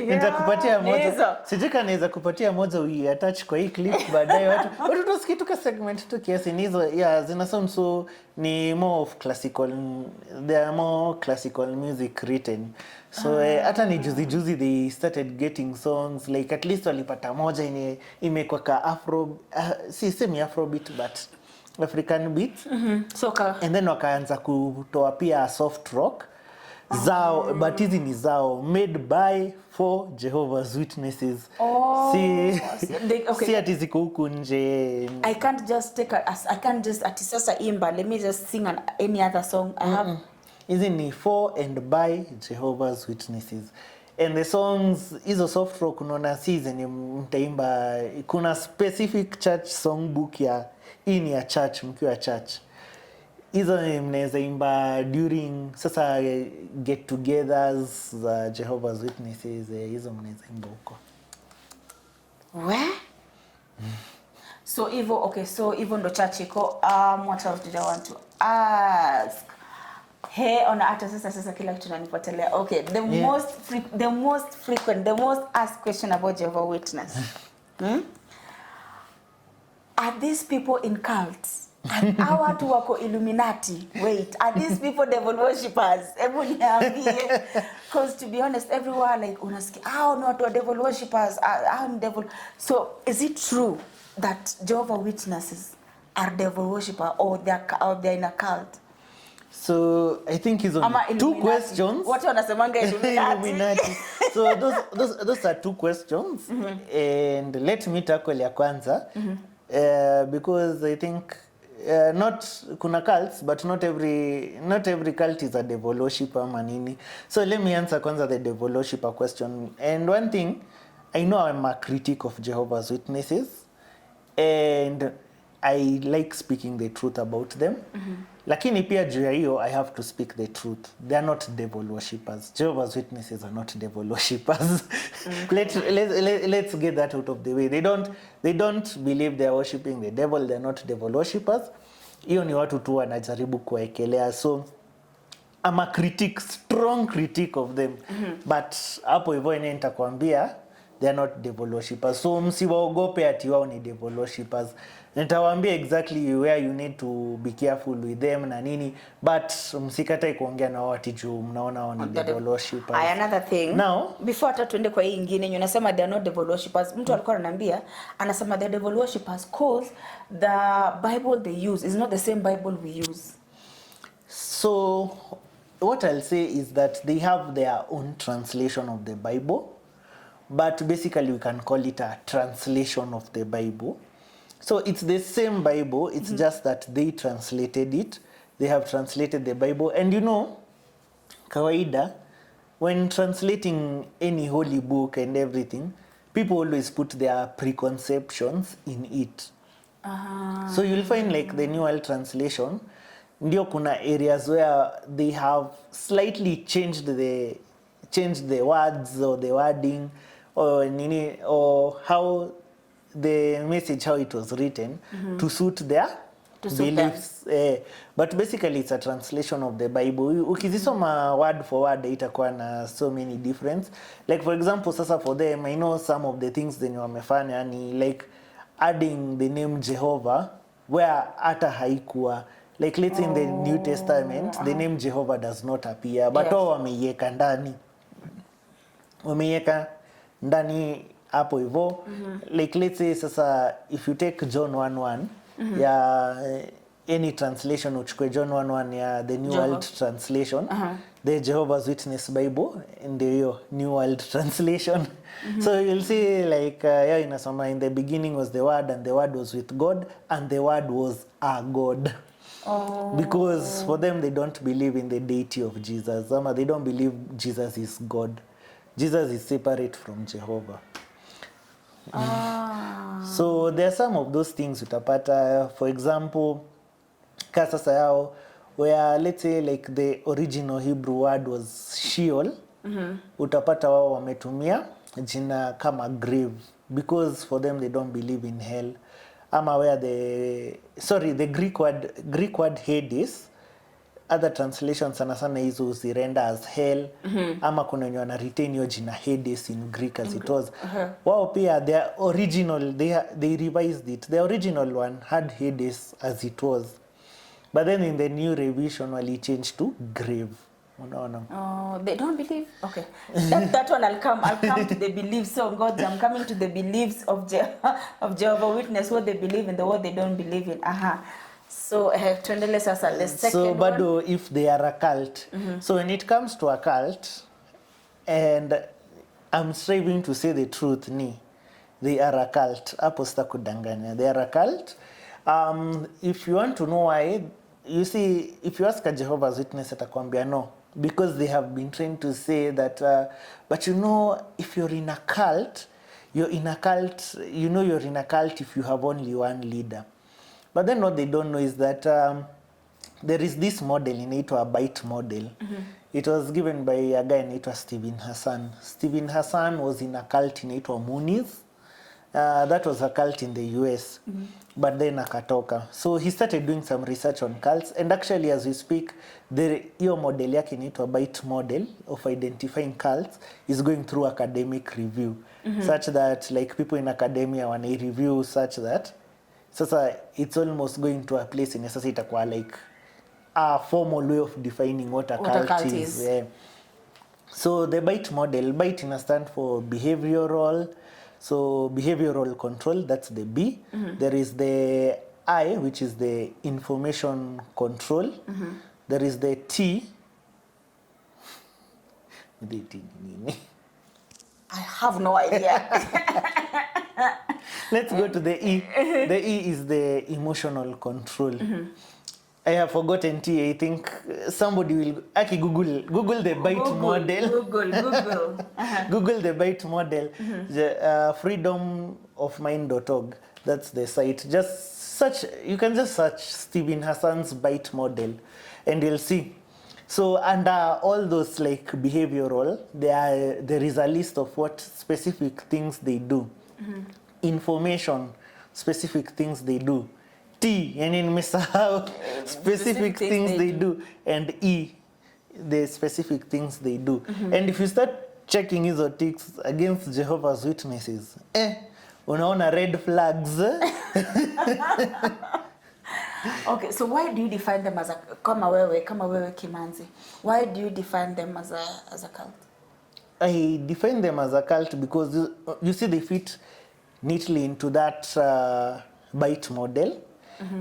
Nitakupatia moja. Sijika naweza kupatia moja attach kwa hii clip baadaye watu tusikie tuka segment tu kiasi nizo zina sound so ni more of classical, they are more classical music written. So hata ni juzi they started getting songs like at least walipata moja imekuwa ka afro si semi afrobeat but African beat. Soka. And then wakaanza kutoa pia soft rock zao, but hizi ni zao made by for Jehovah's Witnesses. Si ati ziko huku nje. I can't just ati sasa imba, let me just sing any other song I have. Hizi ni for and by Jehovah's Witnesses. And the songs hizo soft rock unaona si zenye mtaimba, kuna specific church songbook ya ini ya church mkiwa church. Hizo mnaweza imba during sasa get-togethers za Jehovah's Witnesses, hizo mnaweza imba huko. So hivyo ndo church iko. What else did I want to ask? Ona hata sasa kila kitu nanipotelea. Okay, the most frequent, the most asked question about Jehovah's Witness. Are these people in cults? Hawa watu wako Illuminati? Wait, are these people devil worshippers? Hebu niambie. Because to be honest, everywhere like unasikia, no watu wa devil worshippers, devil. So, is it true that Jehovah's Witnesses are devil worshippers or they're in a cult? So I think it's on two questions. What wanasemanga Illuminati? So those are two questions. And let me tackle ya kwanza. Because I think not kuna cults, but not every cult is a devil worshipper manini. So let me answer kwanza the devil worshipper question. And one thing, I know I'm a critic of Jehovah's Witnesses, and I like speaking the truth about them. Lakini pia juu ya hiyo, I have to speak the truth. They are not devil worshippers. Jehovah's Witnesses are not devil worshippers. Let's get that out of the way. They don't believe they are worshiping the devil. They are not devil worshippers. Hiyo ni watu tu wanajaribu kuwekelea. So I'm a strong critic of them. But hapo hivyo nitakwambia they are not devil worshippers. So msiwaogope ati wao ni devil worshippers. Nitawaambia exactly where you need to be careful with them na nini, but msikatae kuongea na wao ati juu mnaona wao ni devil worshippers. Another thing. Now, before hata tuende kwa hii nyingine, unasema they are not devil worshippers. Mtu alikuwa ananiambia, anasema they are devil worshippers cause the Bible they use is not the same Bible we use. So what I'll say is that they have their own translation of the Bible, but basically we can call it a translation of the Bible. So it's the same Bible, it's just that they translated it. They have translated the Bible. And you know, kawaida, when translating any holy book and everything, people always put their preconceptions in it. So you'll find like the New World Translation, ndio kuna areas where they have slightly changed the words or the wording or how the message, how it was written to suit their To suit them. beliefs. But basically it's a translation of the Bible. Ukizisoma word for word itakuwa na so many difference. Like for example, sasa for them, I know some of the things zenye wamefanya ni like adding the name Jehova where hata haikuwa. Like let's say in the New Testament, the name Jehovah does not appear, but wao wameiweka ndani. Wameiweka ndani hapo hivyo. Like let's say sasa if you take John 1:1 ya any translation, uchukue John 1:1 ya the New World Translation, the Jehovah's Witness Bible in the New World Translation. So you'll see like inasoma in the beginning was the word and the word was with God and the word was a God. Because for them they don't believe in the deity of Jesus. They don't believe Jesus is God. Jesus is separate from Jehovah. So there are some of those things utapata. For example, kasasa yao where let's say like the original Hebrew word was Sheol, utapata wao wametumia jina kama grave because for them they don't believe in hell. Ama where the Greek word Hades, other translations sana sana hizo uzirenda as hell, ama kuna wenye wana retain hiyo jina Hades in Greek as it was. Wao pia their original they revised it. The original one had Hades as it was, but then in the new revision wali change to grave. Unaona? They don't believe. Okay, that one I'll come to the beliefs. So God, I'm coming to the beliefs of Jehovah Witness, what they believe in, the what they don't believe in. So tuendelee sasa the second so bado one. if they are a cult. So when it comes to a cult, and I'm striving to say the truth, they are a cult. Hapo sitakudanganya. They are a cult. If you want to know why, you see, if you ask a Jehovah's Witness atakwambia no, because they have been trained to say that but you know, if you're in a cult, you're in a cult if you have only one leader. But then what they don't know is that there is this model inaitwa a bite model. It was given by a guy inaitwa Stephen Hassan. Stephen Hassan was in a cult inaitwa Moonies. That was a cult in the US, but then akatoka. So he started doing some research on cults, and actually as we speak, hiyo model yake inaitwa bite model of identifying cults is going through academic review, such that like people in academia wana review such that sasa it's almost going to a place in sasa itakuwa like a formal way of defining what a cult is. Yeah. So the bite model, bite ina stand for behavioral. So behavioral control, that's the B. There is the I, which is the information control. There is the T. I have no idea. Let's go to the E. The E is the emotional control. I have forgotten T. I think somebody will Google the bite model. Google. Google the bite model. Freedomofmind.org. That's the site. You can just search Stephen Hassan's bite model and you'll see. So under all those like behavioral, there is a list of what specific things they do. Information, specific things they do. T, yani nimesahau, specific things they do. And E, the specific things they do. And if you start checking hizo ticks against Jehovah's Witnesses, unaona red flags. Okay, so why do you define them as a kama wewe Kimanzi? Why do you define them as a cult? I define them as a cult because you see they fit neatly into that bite model.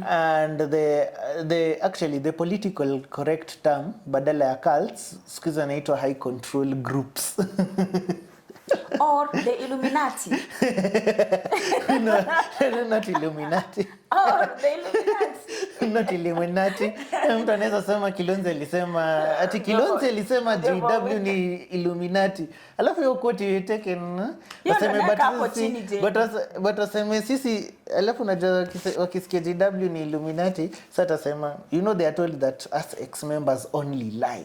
And the political correct term badala ya cults siku zinaitwa high control groups. Or the Illuminati. No, not Illuminati. Or the Illuminati. Not Illuminati. Mtu anaweza sema Kilonzo alisema JW ni Illuminati. Alafu hiyo quote you taken but waseme sisi, alafu unajua wakisikia JW ni Illuminati, sasa tasema you know they are told that us ex-members only lie.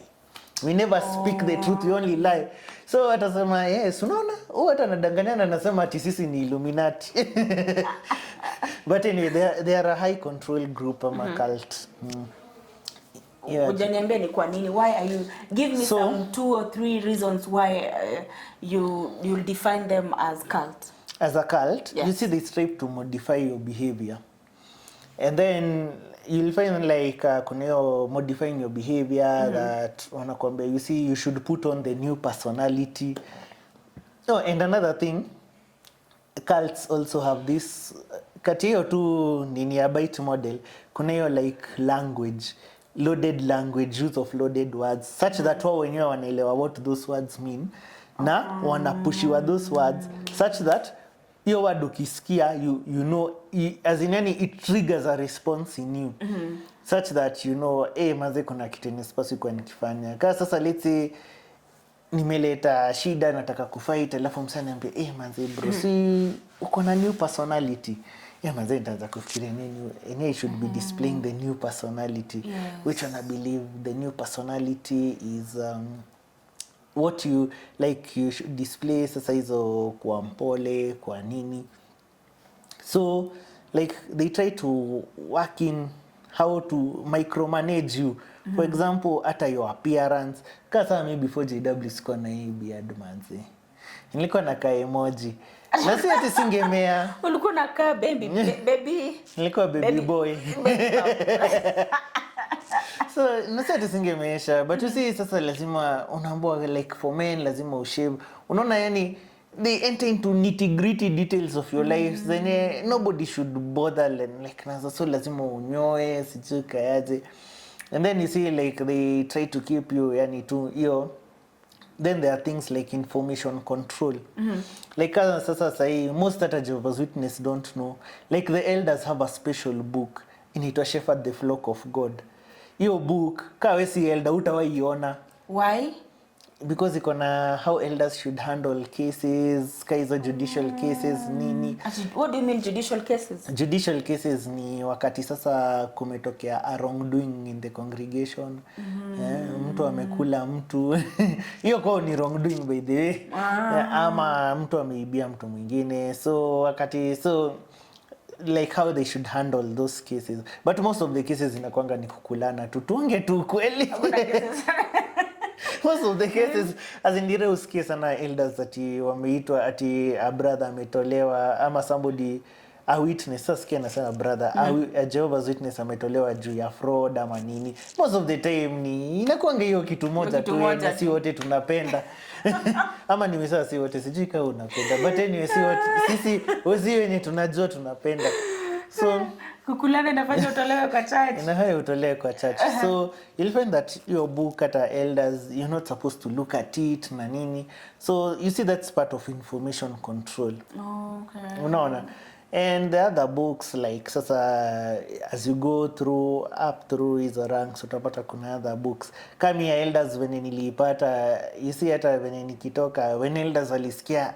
We never speak the truth, we only lie. So atasema yes, unaona? Hata anadanganyana anasema ati sisi ni Illuminati. But anyway, they are a high control group ama cult. Yeah. Ujaniambia ni kwa nini? Why are you give me some 2 or 3 reasons why you define them as cult? As a cult, yes. You see they strive to modify your behavior. And then you'll find like kuna hiyo modifying your behavior that wanakuambia you see you should put on the new personality. No, and another thing, cults also have this kati hiyo tu nini ya bite model, kuna hiyo like language, loaded language, use of loaded words such that wao wenyewe wanaelewa what those words mean na wanapushiwa those words such that hiyo word ukisikia you know as in any it triggers a response in you such that you know maze kuna kitu nisipaswi kwa nikifanya. Kama sasa let's say nimeleta shida nataka kufight alafu msanii anambia manze bro si uko na new personality. Manze nitaanza kufikiria nini should be displaying the new personality. Yes. Which one I believe the new personality is what you like you should display sasa hizo kwa mpole kwa nini. So like they try to work in how to micromanage you. For example, hata your appearance. Kasa mimi before JW sikuwa na hii beard manzi. Nilikuwa na ka emoji. Na si ati singemea. Ulikuwa na ka baby. Nilikuwa baby boy. So nasi ati singemeesha. But you see sasa lazima unaambiwa like for men lazima ushave. Unaona yani they enter into nitty-gritty details of your lives. Then nobody should bother like nazo so lazima unyoe sijui kayaje. And then you see like they try to keep you yani to hiyo. Then there are things like information control. Like sasa sahi most hata Jehovah's Witness don't know. Like the elders have a special book inaitwa Shepherd the Flock of God. Hiyo book kawe si elder utawaiona. Why? Because iko na how elders should handle cases, kaizo judicial cases nini. What do you mean judicial cases? Judicial cases ni wakati sasa kumetokea a wrongdoing in the congregation. Mtu amekula mtu. Hiyo kwao ni wrongdoing by the way. Ama mtu ameibia mtu mwingine. So wakati like how they should handle those cases. But most of the cases inakuanga ni kukulana tu. Tuonge tu kweli. Most of the cases as in dire usikie sana elders ati wameitwa ati a brother ametolewa ama somebody a witness sasa sikia nasema brother a Jehovah's Witness ametolewa juu ya fraud ama nini. Most of the time ni inakuanga hiyo kitu moja tu na si wote tunapenda. Ama nimesema si wote sijui kama unapenda but anyway si wote sisi wazee wenye tunajua tunapenda. So kukulana inafanya utolewe kwa church. Inafanya utolewe kwa church. So you'll find that your book at elders you're not supposed to look at it na nini. So you see that's part of information control. Okay. Unaona? And the other books like sasa as you go through up through hizo ranks utapata kuna other books. Kama ya elders when nilipata you see hata when nikitoka when elders walisikia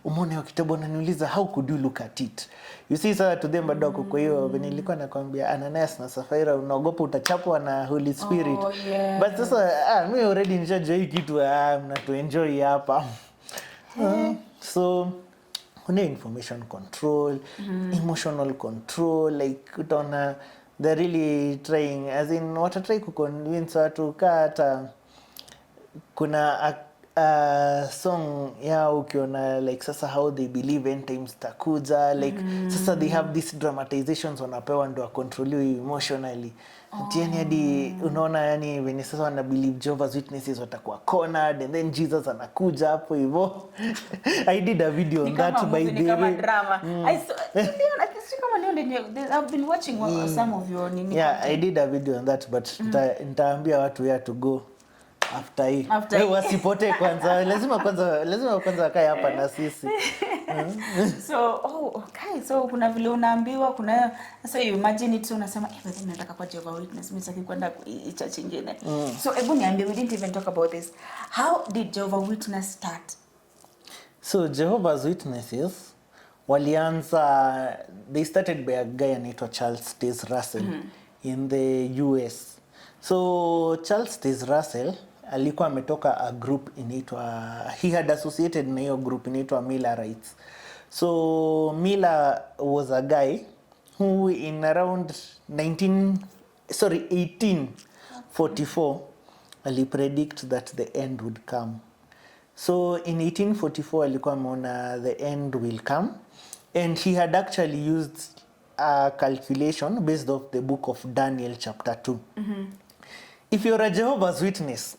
umeona hiyo kitabu na niuliza how could you look at it. You see sasa to them bado kwa hiyo when nilikuwa nakwambia Ananias na Safira unaogopa utachapwa na Holy Spirit. Yeah. But sasa mimi already nishajoa hii kitu mna to enjoy hapa. So kuna information control, emotional control, like utaona they're really trying as in watatry kuconvince watu kata kuna a song yao ukiona like sasa how they believe end times takuja like sasa they have these dramatizations wanapewa ndo control you emotionally. Tiani hadi unaona yani when sasa wana believe Jehovah's Witnesses watakuwa cornered and then Jesus anakuja hapo hivyo. I did a video on that by the way. Kama drama. I saw I've been watching some of your nini. Yeah, I did a video on that but nitaambia watu where to go after hii. Wewe wasipotee kwanza. Lazima kwanza wakae hapa na sisi. So okay, so kuna vile unaambiwa kuna sasa you imagine it unasema basi nataka kwa Jehovah's Witness mimi sitaki kwenda church nyingine. So hebu niambie, we didn't even talk about this. How did Jehovah's Witness start? So Jehovah's Witnesses walianza they started by a guy anaitwa Charles Taze Russell in the US. So Charles Taze Russell alikuwa ametoka a group inaitwa he had associated na hiyo group inaitwa Millerites. So Miller was a guy who in around 1844 alipredict that the end would come. So in 1844 alikuwa ameona the end will come, and he had actually used a calculation based off the book of Daniel chapter 2. If you're a Jehovah's Witness,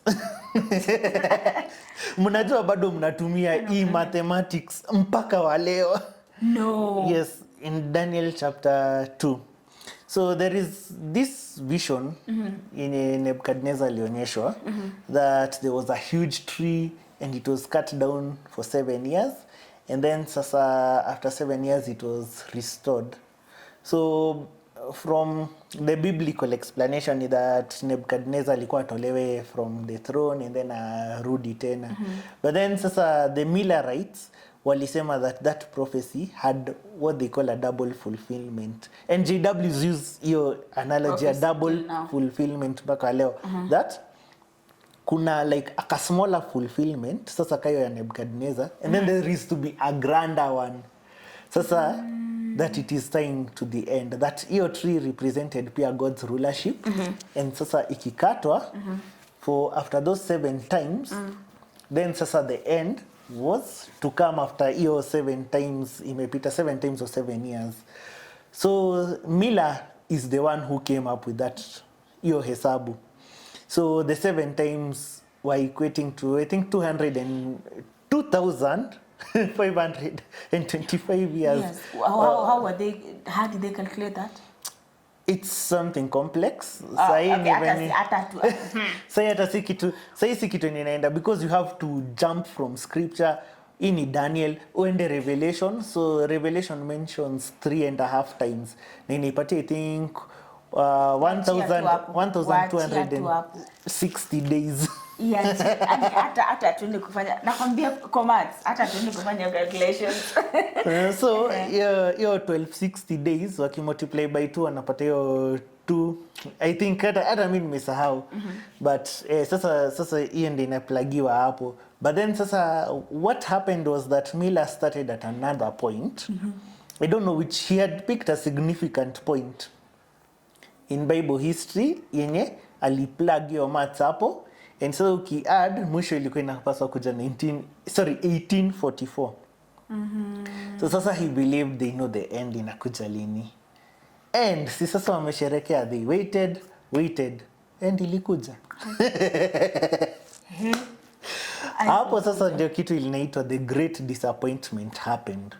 mnajua bado mnatumia hii mathematics mpaka wa leo. No. Yes, in Daniel chapter 2. So there is this vision in Nebuchadnezzar alionyeshwa that there was a huge tree and it was cut down for 7 years, and then sasa after 7 years it was restored. So from the biblical explanation is that Nebuchadnezzar alikuwa atolewe from the throne and then arudi tena. But then sasa the Millerites walisema that prophecy had what they call a double fulfillment. And JWs use hiyo analogy a double fulfillment mpaka leo. That kuna like a smaller fulfillment sasa kayo ya Nebuchadnezzar, and then there is to be a grander one. Sasa that it is time to the end, that hiyo tree represented pia God's rulership, and sasa ikikatwa for after those 7 times, then sasa the end was to come after hiyo 7 times imepita, 7 times or 7 years. So Miller is the one who came up with that hiyo hesabu. So the 7 times were equating to I think 202,525 years. Yes. How did they calculate that? It's something complex. Okay, Hata si kitu inaenda, because you have to jump from scripture. In Daniel uende Revelation. So Revelation mentions 3.5 times. Na inaipatia I think 1,260 days. Yes, hata tuende kufanya, nakwambia commerce, hata tuende kufanya calculations. So hiyo 1260 days wakimultiply by 2 wanapata hiyo 2. I think hata mimi nimesahau. But sasa hiyo ndio inaplagiwa hapo. But then sasa what happened was that Miller started at another point. I don't know which, he had picked a significant point in Bible history yenye aliplug hiyo maths hapo, and so ukiadd mwisho ilikuwa inapaswa kuja 1844. So sasa he believed they know the end inakuja lini, and si sasa wamesherekea, they waited and ilikuja. Hapo sasa ndio kitu ilinaitwa the great disappointment happened.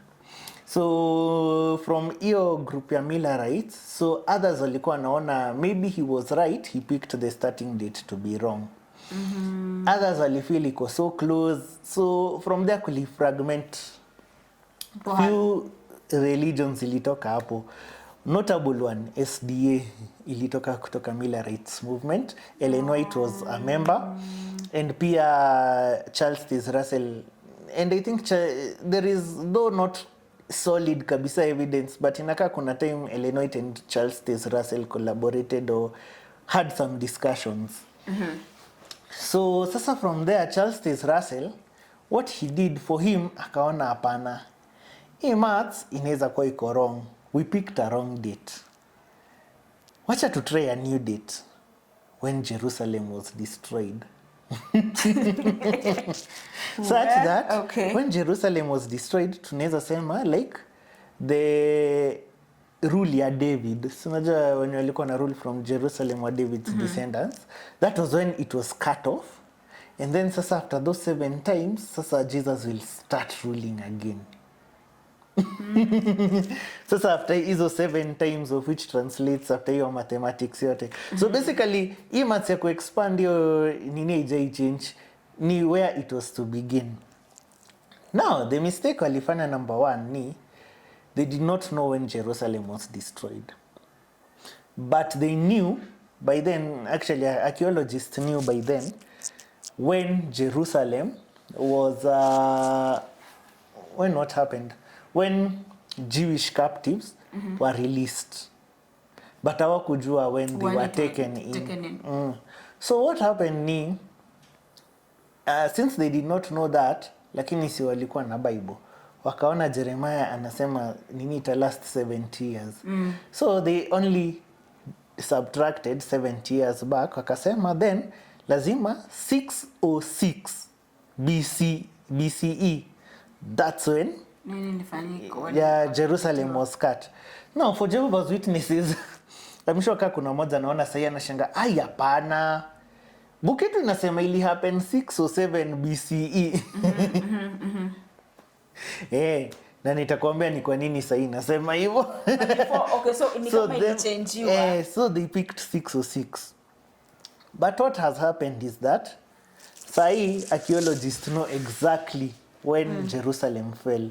So from hiyo group ya Millerites, so others walikuwa naona maybe he was right, he picked the starting date to be wrong. Others walifeel it was so close, so from there kulifragment. Few religions ilitoka hapo. Notable one, SDA ilitoka kutoka Millerites movement. Ellen White was a member, and pia Charles Taze Russell, and I think there is, though not solid kabisa evidence, but inaka kuna time Ellen White and Charles Taze Russell collaborated or had some discussions. So sasa from there Charles Taze Russell, what he did for him, akaona hapana, hii maths inaweza kuwa iko wrong, we picked a wrong date, wacha to try a new date when Jerusalem was destroyed. Such that when Jerusalem was destroyed, tunaweza sema like the rule ya David, unajua when walikuwa na rule from Jerusalem wa David's descendants, that was when it was cut off, and then sasa after those 7 times sasa Jesus will start ruling again. Sasa after hizo 7 times, of which translates after hiyo mathematics yote. So basically hii maths ya kuexpand hiyo nini ijai change, ni where it was to begin. Now the mistake walifanya number 1 ni they did not know when Jerusalem was destroyed, but they knew by then, actually archaeologists knew by then when Jerusalem was when what happened, when Jewish captives were released, but hawakujua when they were taken in. So what happened ni since they did not know that, lakini si walikuwa na Bible, wakaona Jeremiah anasema nini ita last 70 years. So they only subtracted 70 years back, wakasema then lazima 606 BCE, that's when Jerusalem was cut. Now for Jehovah's Witnesses I'm sure kama kuna mmoja naona sasa anashanga, ai hapana, book yetu inasema ili happen 607 BCE. Na nitakwambia ni kwa nini sasa inasema hivyo. Okay, so ni kama ilichangewa. So they picked 606. But what has happened is that sahi archaeologists know exactly when Jerusalem fell.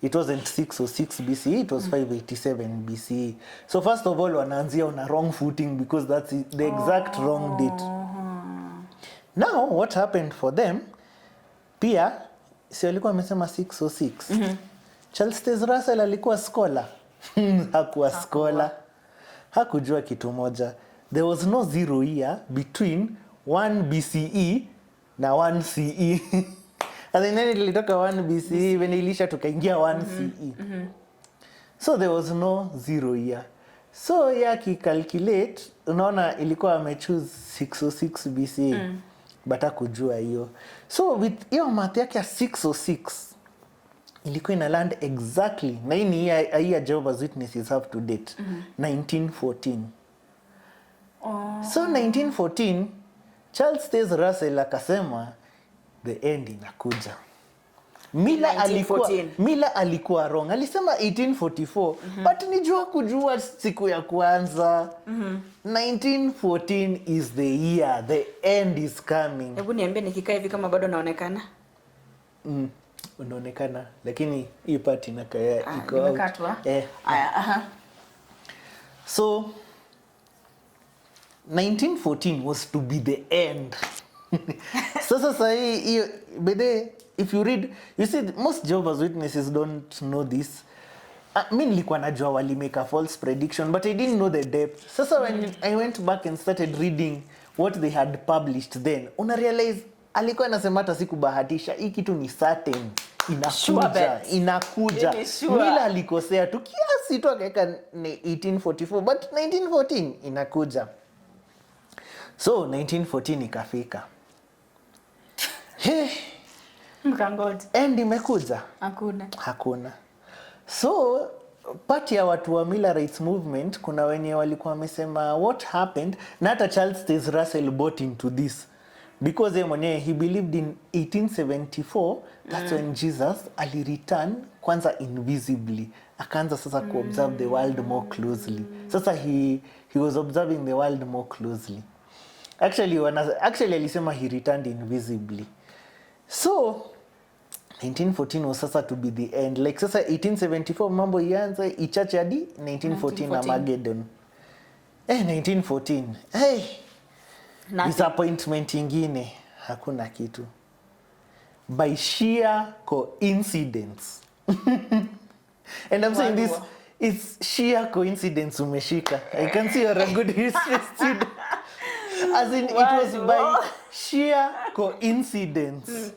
It wasn't 606 BCE, it was 587 BCE. So first of all, wanaanzia on a wrong footing because that's the exact wrong date. Now, what happened for them, pia, si walikuwa wamesema 606. Charles Taze Russell alikuwa scholar. Hakuwa scholar. Hakujua kitu moja. There was no 0 year between 1 BCE na 1 CE. As in nani ilitoka 1 BCE when ilisha tukaingia 1 CE. So there was no 0 year. So calculate, unaona ilikuwa amechoose 606 BCE. But hakujua hiyo. So with hiyo math yake ya 606 ilikuwa ina land exactly na hii ni ya Jehovah's Witnesses have to date 1914. So 1914 Charles Taze Russell akasema the end inakuja. Mila alikuwa wrong. Alisema 1844 but nijua kujua siku ya kwanza. 1914 is the year, the end is coming. Hebu niambie nikikaa hivi kama bado naonekana. Unaonekana lakini hii part inakaya iko out. Imekatwa. Aya, So 1914 was to be the end. Sasa hiyo bede, if you read, you see most Jehovah's Witnesses don't know this. Mimi nilikuwa najua wali make a false prediction but I didn't know the depth. Sasa when I went back and started reading what they had published then, una realize alikuwa anasema hata sikubahatisha, hii kitu ni certain. Inakuja. Mila alikosea tu kiasi tu akaweka 1844 but 1914 inakuja. So 1914 ikafika. Mkangoja. End imekuja? Hakuna. So part ya watu wa Miller Rights Movement kuna wenye walikuwa wamesema what happened, na hata Charles Taze Russell bought into this because yeye mwenyewe he believed in 1874 that's when Jesus alireturn kwanza invisibly, akaanza sasa kuobserve the world more closely. Sasa he was observing the world more closely. Actually alisema he returned invisibly. So 1914 was sasa to be the end. Like sasa 1874 mambo ianze ichache hadi 1914 Armageddon. 1914. Hey. Disappointment ingine hakuna kitu. By sheer coincidence. And I'm saying this it's sheer coincidence umeshika. I can see you're a good history student. As in it was by sheer coincidence.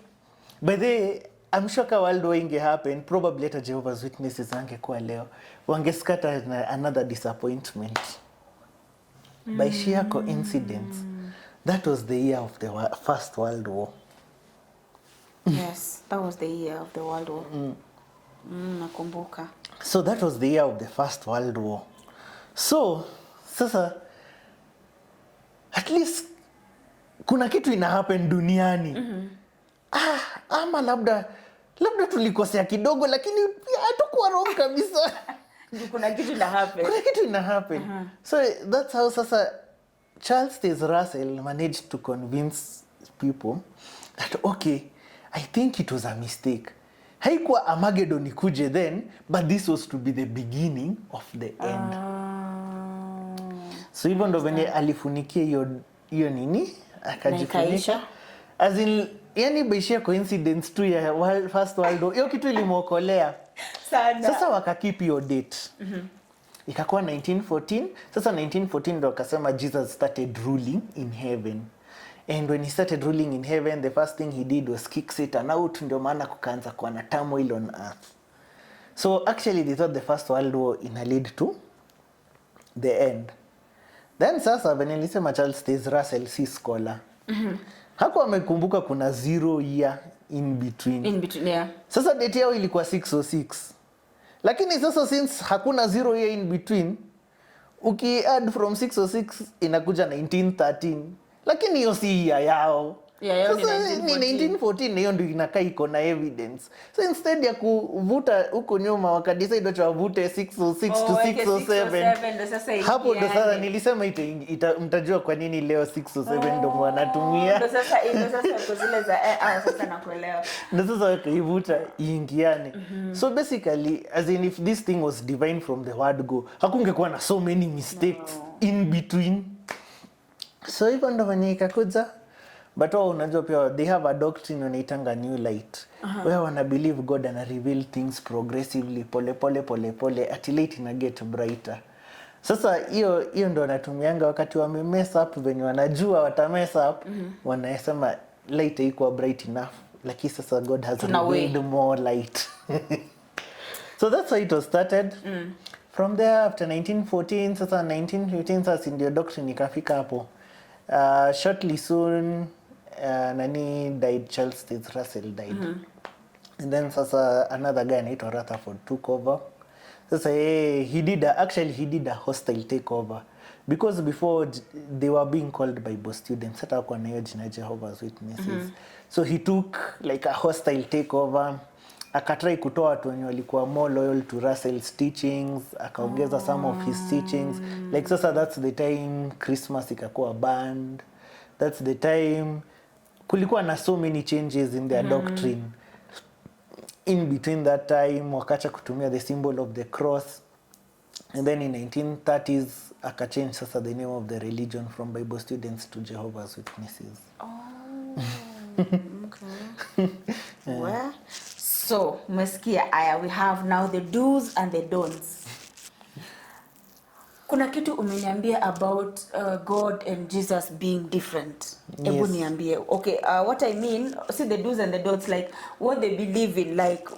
By the I'm sure ka world war inge happen, probably at Jehovah's Witnesses angekuwa leo. Wangescatter another disappointment. By sheer coincidence. That was the year of the First World War. Yes, that was the year of the World War. Nakumbuka. So that was the year of the First World War. So, sasa at least kuna kitu ina happen duniani. Ama labda tulikosea kidogo lakini hatukuwa wrong kabisa. Kuna kitu ina happen. So that's how sasa Charles Taze Russell managed to convince people that okay, I think it was a mistake. Haikuwa Armageddon ikuje then, but this was to be the beginning of the end. So hivyo ndo venye alifunikia hiyo nini akajifunika. As in yani baishia coincidence tu ya First World War. Hiyo kitu ilimwokolea sana. Sasa wakakeep your date. Ikakuwa 1914. Sasa 1914 ndo akasema Jesus started ruling in heaven. And when he started ruling in heaven, the first thing he did was kick Satan out. Ndio maana kukaanza kuwa na turmoil on earth. So actually they thought the First World War ina lead to the end. Then sasa when nilisema Charles Taze Russell si scholar. Hapo amekumbuka kuna 0 year in between. In between, yeah. Sasa date yao ilikuwa 606. Lakini sasa since hakuna 0 year in between, uki add from 606 inakuja 1913. Lakini hiyo si year yao. Yeah, sasa ni 1914 hiyo ndio inakaa iko na evidence. So instead ya kuvuta huko nyuma wakadecide tu wavute 606 to 607. Hapo ndo sasa nilisema mtajua kwa nini leo 607 ndo wanatumia. Ndo sasa kwa zile za sasa nakuelewa. Ndo sasa wakaivuta iingiane. So basically as in if this thing was divine from the word go, hakungekuwa na so many mistakes in between. So hivyo ndo venye ikakuja. But unajua pia they have a doctrine wanaitanga new light. Where wana believe God and reveal things progressively pole until it ina get brighter. Sasa hiyo ndo wanatumianga wakati wame mess up venye wanajua wata mess up, wanasema light haikuwa bright enough. Lakini sasa God has revealed more light. So that's how it was started. From there after 1914 sasa 1915 sasa ndio doctrine ikafika hapo. Shortly soon nani died, Charles Taze Russell died. And then sasa another guy naitwa Rutherford took over. Sasa he did a hostile takeover because before they were being called Bible students, hata kwa nayo jina Jehovah's Witnesses. So he took like a hostile takeover, akatry kutoa watu wenye walikuwa more loyal to Russell's teachings, akaongeza some of his teachings. Like sasa that's the time Christmas ikakuwa banned. That's the time kulikuwa na so many changes in their doctrine. In between that time wakacha kutumia the symbol of the cross, and then in 1930s akachange sasa the name of the religion from Bible students to Jehovah's Witnesses. Okay. Well, so umesikia aya, we have now the do's and the don'ts. Kuna kitu umeniambia about God and Jesus being different. Ebu niambie. Okay, what I mean, see the do's and the don'ts, like what they believe in, like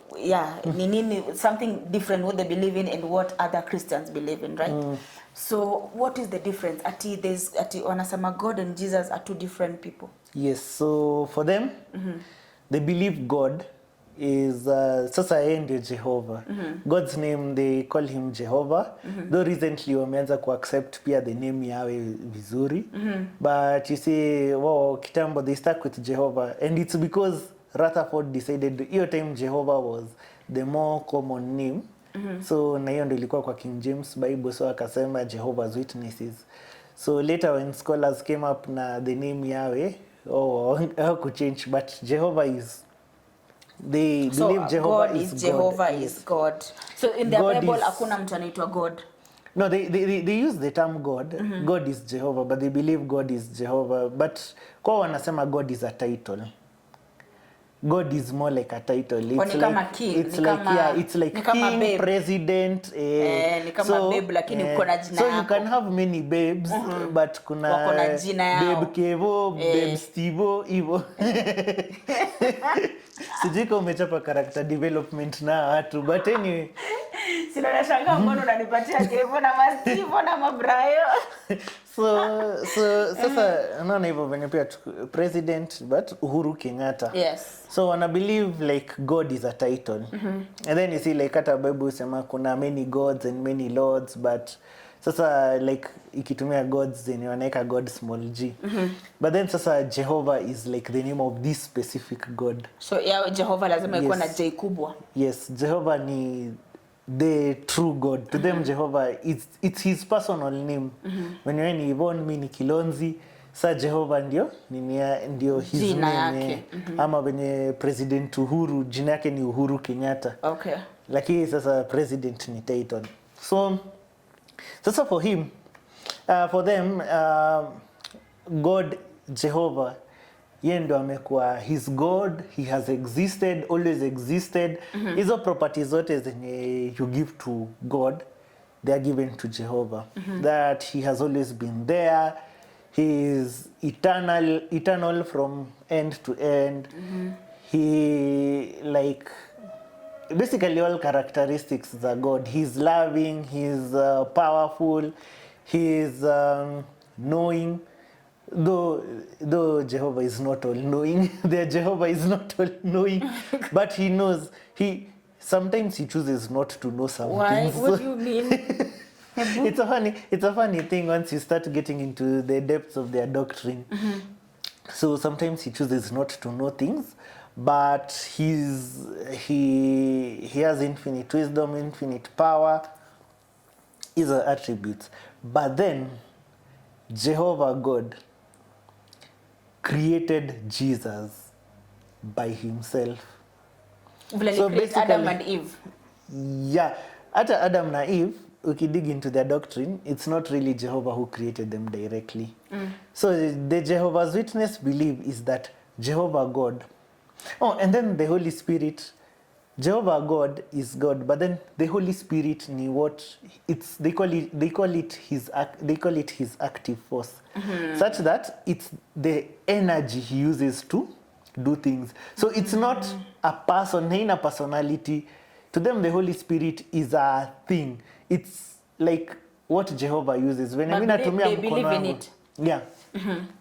nini, something different what they believe in and what other Christians believe in, right? So what is the difference? Ati wanasema God and Jesus are two different people. Yes, so for them they believe God is sasa yeye ndio Jehova. God's name they call him Jehova. Though recently wameanza ku accept pia the name yawe vizuri. But you see kitambo they stuck with Jehova, and it's because Rutherford decided hiyo time Jehova was the more common name. So na hiyo ndio ilikuwa kwa King James Bible, so akasema Jehovah's Witnesses. So later when scholars came up na the name yawe could change, but Jehovah is they believe Jehovah God is Jehovah God. is God. So in the Bible hakuna mtu anaitwa God. No, they use the term God. God is Jehovah, but they believe God is Jehovah. But kwa wanasema God is a title. God is more like a title. It's like king. It's like king, babe. President. Ni kama babe lakini uko na jina so yako. you can have many babes, but kuna wako na jina yao. Babe Kevo, Babe Stevo, hivyo. Sijiko umechapa character development na watu, but anyway. Sina nashangaa mbona unanipatia Kevo na Stevo na Mabrayo. So sasa naona hivyo venye pia president, but Uhuru Kenyatta. Yes. So wana believe like God is a title. And then you see like hata Bible sema kuna many gods and many lords, but sasa like ikitumia gods zenye wanaeka God small g. But then sasa Jehovah is like the name of this specific God. So Jehovah lazima ikuwa na J kubwa. Yes, Jehovah ni the true God. To them Jehovah it's his personal name. When you're in Yvonne, mimi ni Kilonzi, sa Jehovah ndio his jina name yake. Ama venye President Uhuru jina yake ni Uhuru Kenyatta. Okay. Lakini sasa president ni title. So sasa for him, for them God Jehovah yeye ndo amekuwa his God, he has existed, always existed. Hizo properties zote zenye you give to God, they are given to Jehovah. That he has always been there. He is eternal from end to end. He like basically all characteristics za God. He's loving, he's powerful, he's knowing. Though Jehovah is not all knowing, the Jehovah is not all knowing, but he knows. Sometimes he chooses not to know some Why? things. What do you mean? It's a funny thing once you start getting into the depths of their doctrine. So sometimes he chooses not to know things, but he has infinite wisdom, infinite power. These are attributes. But then Jehovah God created Jesus by himself. So basically Adam and Eve. Yeah, after Adam and Eve, we can dig into their doctrine. It's not really Jehovah who created them directly. So the Jehovah's Witness belief is that Jehovah God. Oh, and then the Holy Spirit. Jehovah God is God, but then the Holy Spirit ni what it's they call it his active force, such that it's the energy he uses to do things. So it's not a person, haina personality. To them, the Holy Spirit is a thing. It's like what Jehovah uses. When But they believe in it. Yeah.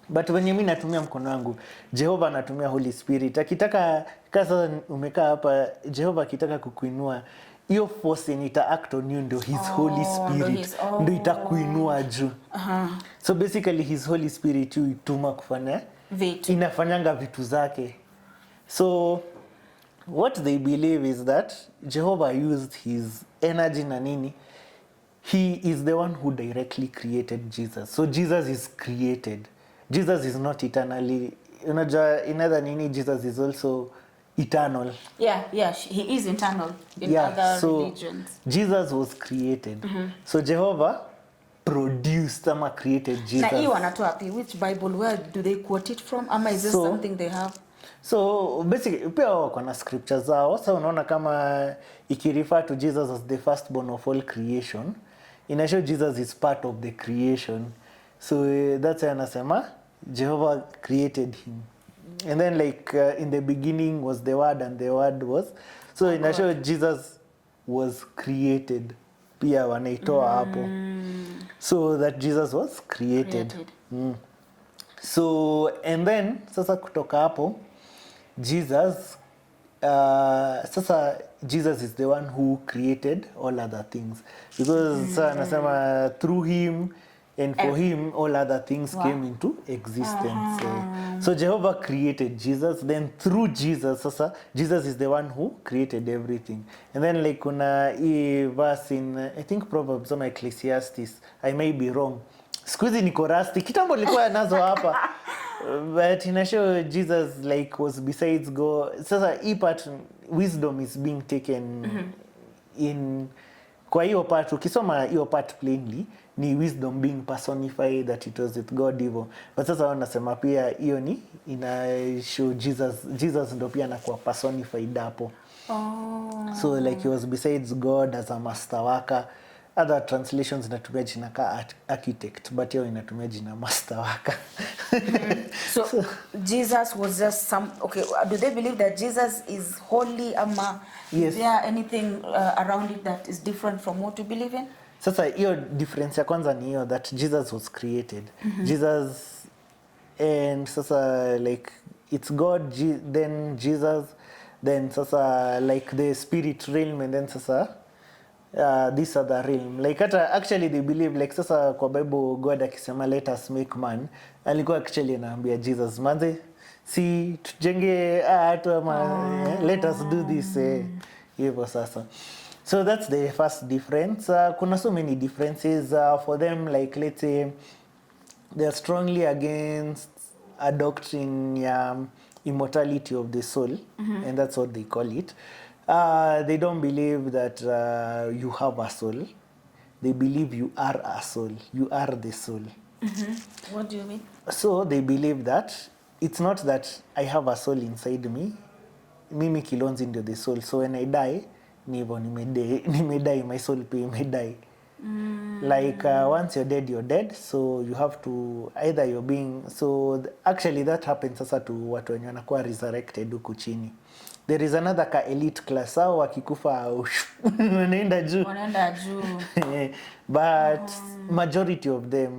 But when mimi natumia mkono wangu, Jehova anatumia Holy Spirit. Akitaka kasa umekaa hapa, Jehova akitaka kukuinua, hiyo force yenye ita act on you ndio his Holy Spirit. Ndio itakuinua juu. So basically his Holy Spirit huituma kufanya vitu. Inafanyanga vitu zake. So what they believe is that Jehovah used his energy na nini. He is the one who directly created Jesus. So Jesus is created. Jesus is not eternally. Inadha nini, Jesus is also eternal. Yeah, he is eternal in other religions. Jesus was created. So Jehovah produced ama created Jesus. Na hii wanatoa wapi? Which Bible? Where do they quote it from? Ama is this something they have? So basically pia wako na scriptures zao. So unaona kama ikirefer to Jesus as the firstborn of all creation, inashow Jesus is part of the creation. So that's why anasema Jehovah created him. And then like in the beginning was the word and the word was. So inashow Jesus was created. Pia wanaitoa hapo. So that Jesus was created. So and then sasa kutoka hapo Jesus Jesus is the one who created all other things, because anasema through him and for him all other things came into existence. So Jehovah created Jesus, then through Jesus sasa Jesus is the one who created everything. And then like kuna hii verse in I think Proverbs or Ecclesiastes, I may be wrong, siku hizi niko rusty, kitambo nilikuwa nazo hapa. But inashow Jesus like was besides God. Sasa hii part wisdom is being taken in kwa hiyo part. Ukisoma hiyo part plainly ni wisdom being personified, that it was with God hivyo. But sasa wanasema pia hiyo ni ina show Jesus ndo pia anakuwa personified hapo. So like he was besides God as a master worker. Other translations inatumia jina ka architect, but hiyo inatumia jina master worker. So Jesus was just some, okay, do they believe that Jesus is holy ama is there anything around it that is different from what you believe in? Sasa hiyo difference ya kwanza ni hiyo that Jesus was created. Jesus and sasa like it's God, then Jesus, then sasa like the spirit realm, and then sasa this other realm. Like actually they believe like sasa kwa Bible God akisema let us make man, alikuwa actually anaambia Jesus, manze si tujenge atu ama let us do this hivyo sasa. So that's the first difference. Kuna so many differences for them, like let's say they are strongly against a doctrine immortality of the soul, and that's what they call it. They don't believe that you have a soul. They believe you are a soul. You are the soul. What do you mean? So they believe that it's not that I have a soul inside me. Mimi Kilonzi ndio the soul. So when I die, nimedai, my soul pia imedai. Like once you're dead, so you have to either you're being so actually that happens sasa to watu wenye wanakuwa resurrected huku chini. There is another elite class hao wakikufa wanaenda juu. But majority of them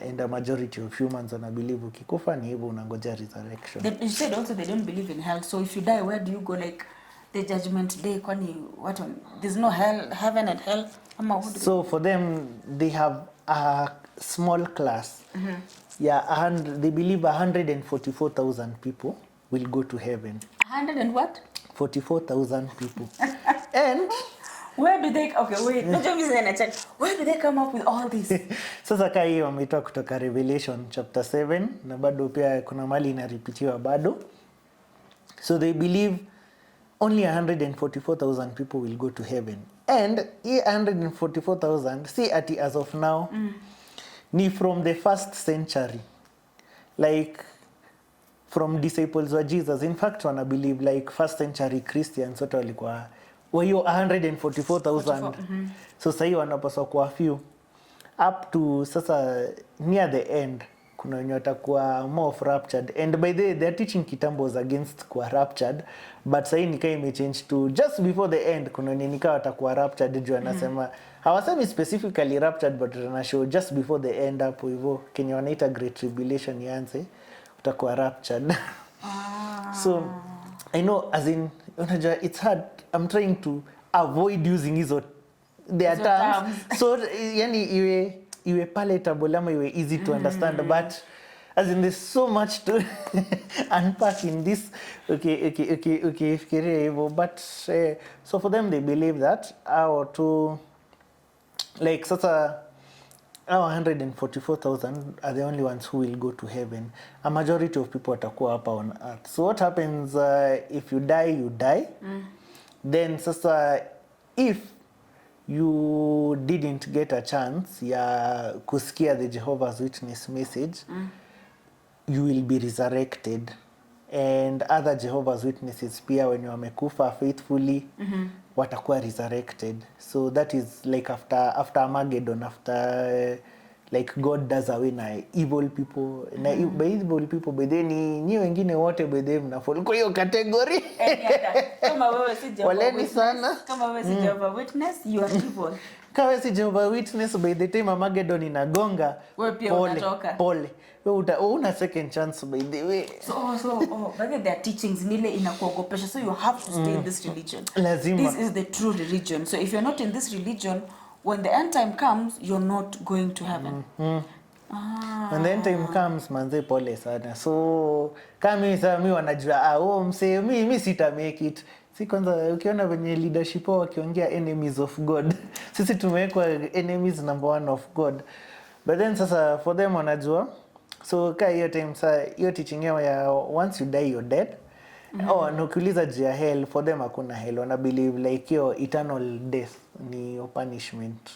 and a majority of humans wana believe ukikufa ni hivyo unangoja resurrection. You said also they don't believe in hell, so if you die, where do you go? Like the judgment day, kwani what on, there's no hell, heaven and hell. So for them they have a small class. Yeah, they believe 144,000 people will go to heaven. 100 and what? 44,000 people. And where do they, okay wait, where do they come up with all this? Sasa kai hiyo wameitoa kutoka Revelation chapter 7 na bado pia kuna mali inaripitiwa bado. So they believe only 144,000 people will go to heaven. And 144,000, see ati as of now, ni from the 1st century. Like from disciples wa Jesus. In fact, wana believe like 1st century Christians wote walikuwa hiyo 144,000. So sasa hiyo wanapaswa kuwa few up to sasa near the end kuna wenye watakuwa more of raptured, and by the way their teaching kitambo was against kuwa raptured, but sasa hii nikaa imechange to just before the end kuna wenye nikaa watakuwa raptured juu anasema hawasemi specifically raptured but wana show just before the end hapo hivyo Kenya wanaita great tribulation ianze utakuwa raptured. So I know as in unajua it's hard, I'm trying to avoid using hizo their terms. So yani iwe palatable ama iwe easy to understand, but as in there's so much to unpack in this. Okay, fikiria hivyo, but so for them they believe that our to like sasa our 144,000 are the only ones who will go to heaven. A majority of people watakuwa hapa on earth. So what happens if you die, then sasa if you didn't get a chance ya kusikia the Jehovah's Witness message, you will be resurrected, and other Jehovah's Witnesses pia when wamekufa faithfully watakuwa resurrected. So that is like after Armageddon, after like God does away na evil people. Na by evil people by then ni wengine wote by them mnafall kwa hiyo category. Kama wewe si Jehovah's Witness, sana. Kama wewe si Jehovah's Witness, you are evil. Kama wewe si Jehovah's Witness, by the time Armageddon inagonga, wewe pia unatoka. Pole. Wewe una second chance by the way. But their teachings nile inakuogopesha, so you have to stay in this religion. Lazima. This is the true religion. So if you're not in this religion, when the end time comes, you're not going to heaven. When the end time comes, manze pole sana. So kama mimi wanajua msee mimi sita make it. Si kwanza ukiona venye leadership wao wakiongea enemies of God. Sisi tumewekwa enemies number 1 of God. But then sasa for them wanajua. So kai hiyo time sasa hiyo teaching yao ya once you die you're dead. Na ukiuliza juu ya hell, for them hakuna hell. Wana believe like your eternal death ni your punishment.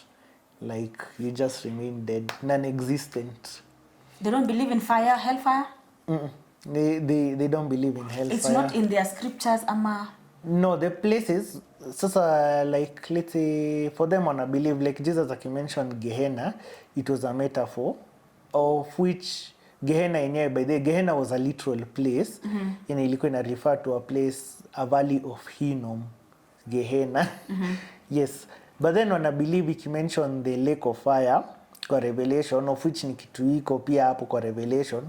Like you just remain dead, non-existent. They don't believe in fire, hellfire? They don't believe in hellfire. It's not in their scriptures ama? No, the places sasa like let's say for them wana believe like Jesus mentioned Gehenna, it was a metaphor of which Gehenna yenyewe, by the way, Gehenna was a literal place. Yani ilikuwa ina refer to a place, a valley of Hinnom, Gehenna. Yes. But then wana believe mention the lake of fire kwa Revelation, of which ni kitu iko pia hapo kwa Revelation.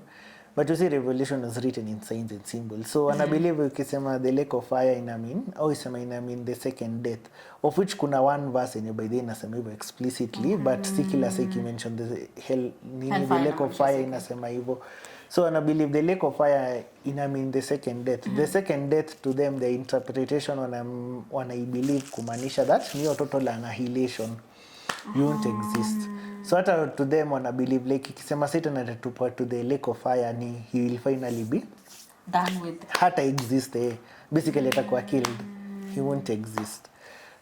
But you see Revelation is written in signs and symbols. So wana believe ukisema the lake of fire ina mean the second death, of which kuna one verse yenye by the inasema hivyo explicitly, but si kila seki mention the the lake of fire inasema hivyo. So wana believe the lake of fire ina mean the second death. The second death to them, the interpretation wana believe kumaanisha that ni total annihilation. You won't exist. So hata to them wana believe like ikisema Satan atatupa to the lake of fire ni he will finally be done with. Hata exist basically atakuwa killed. He won't exist.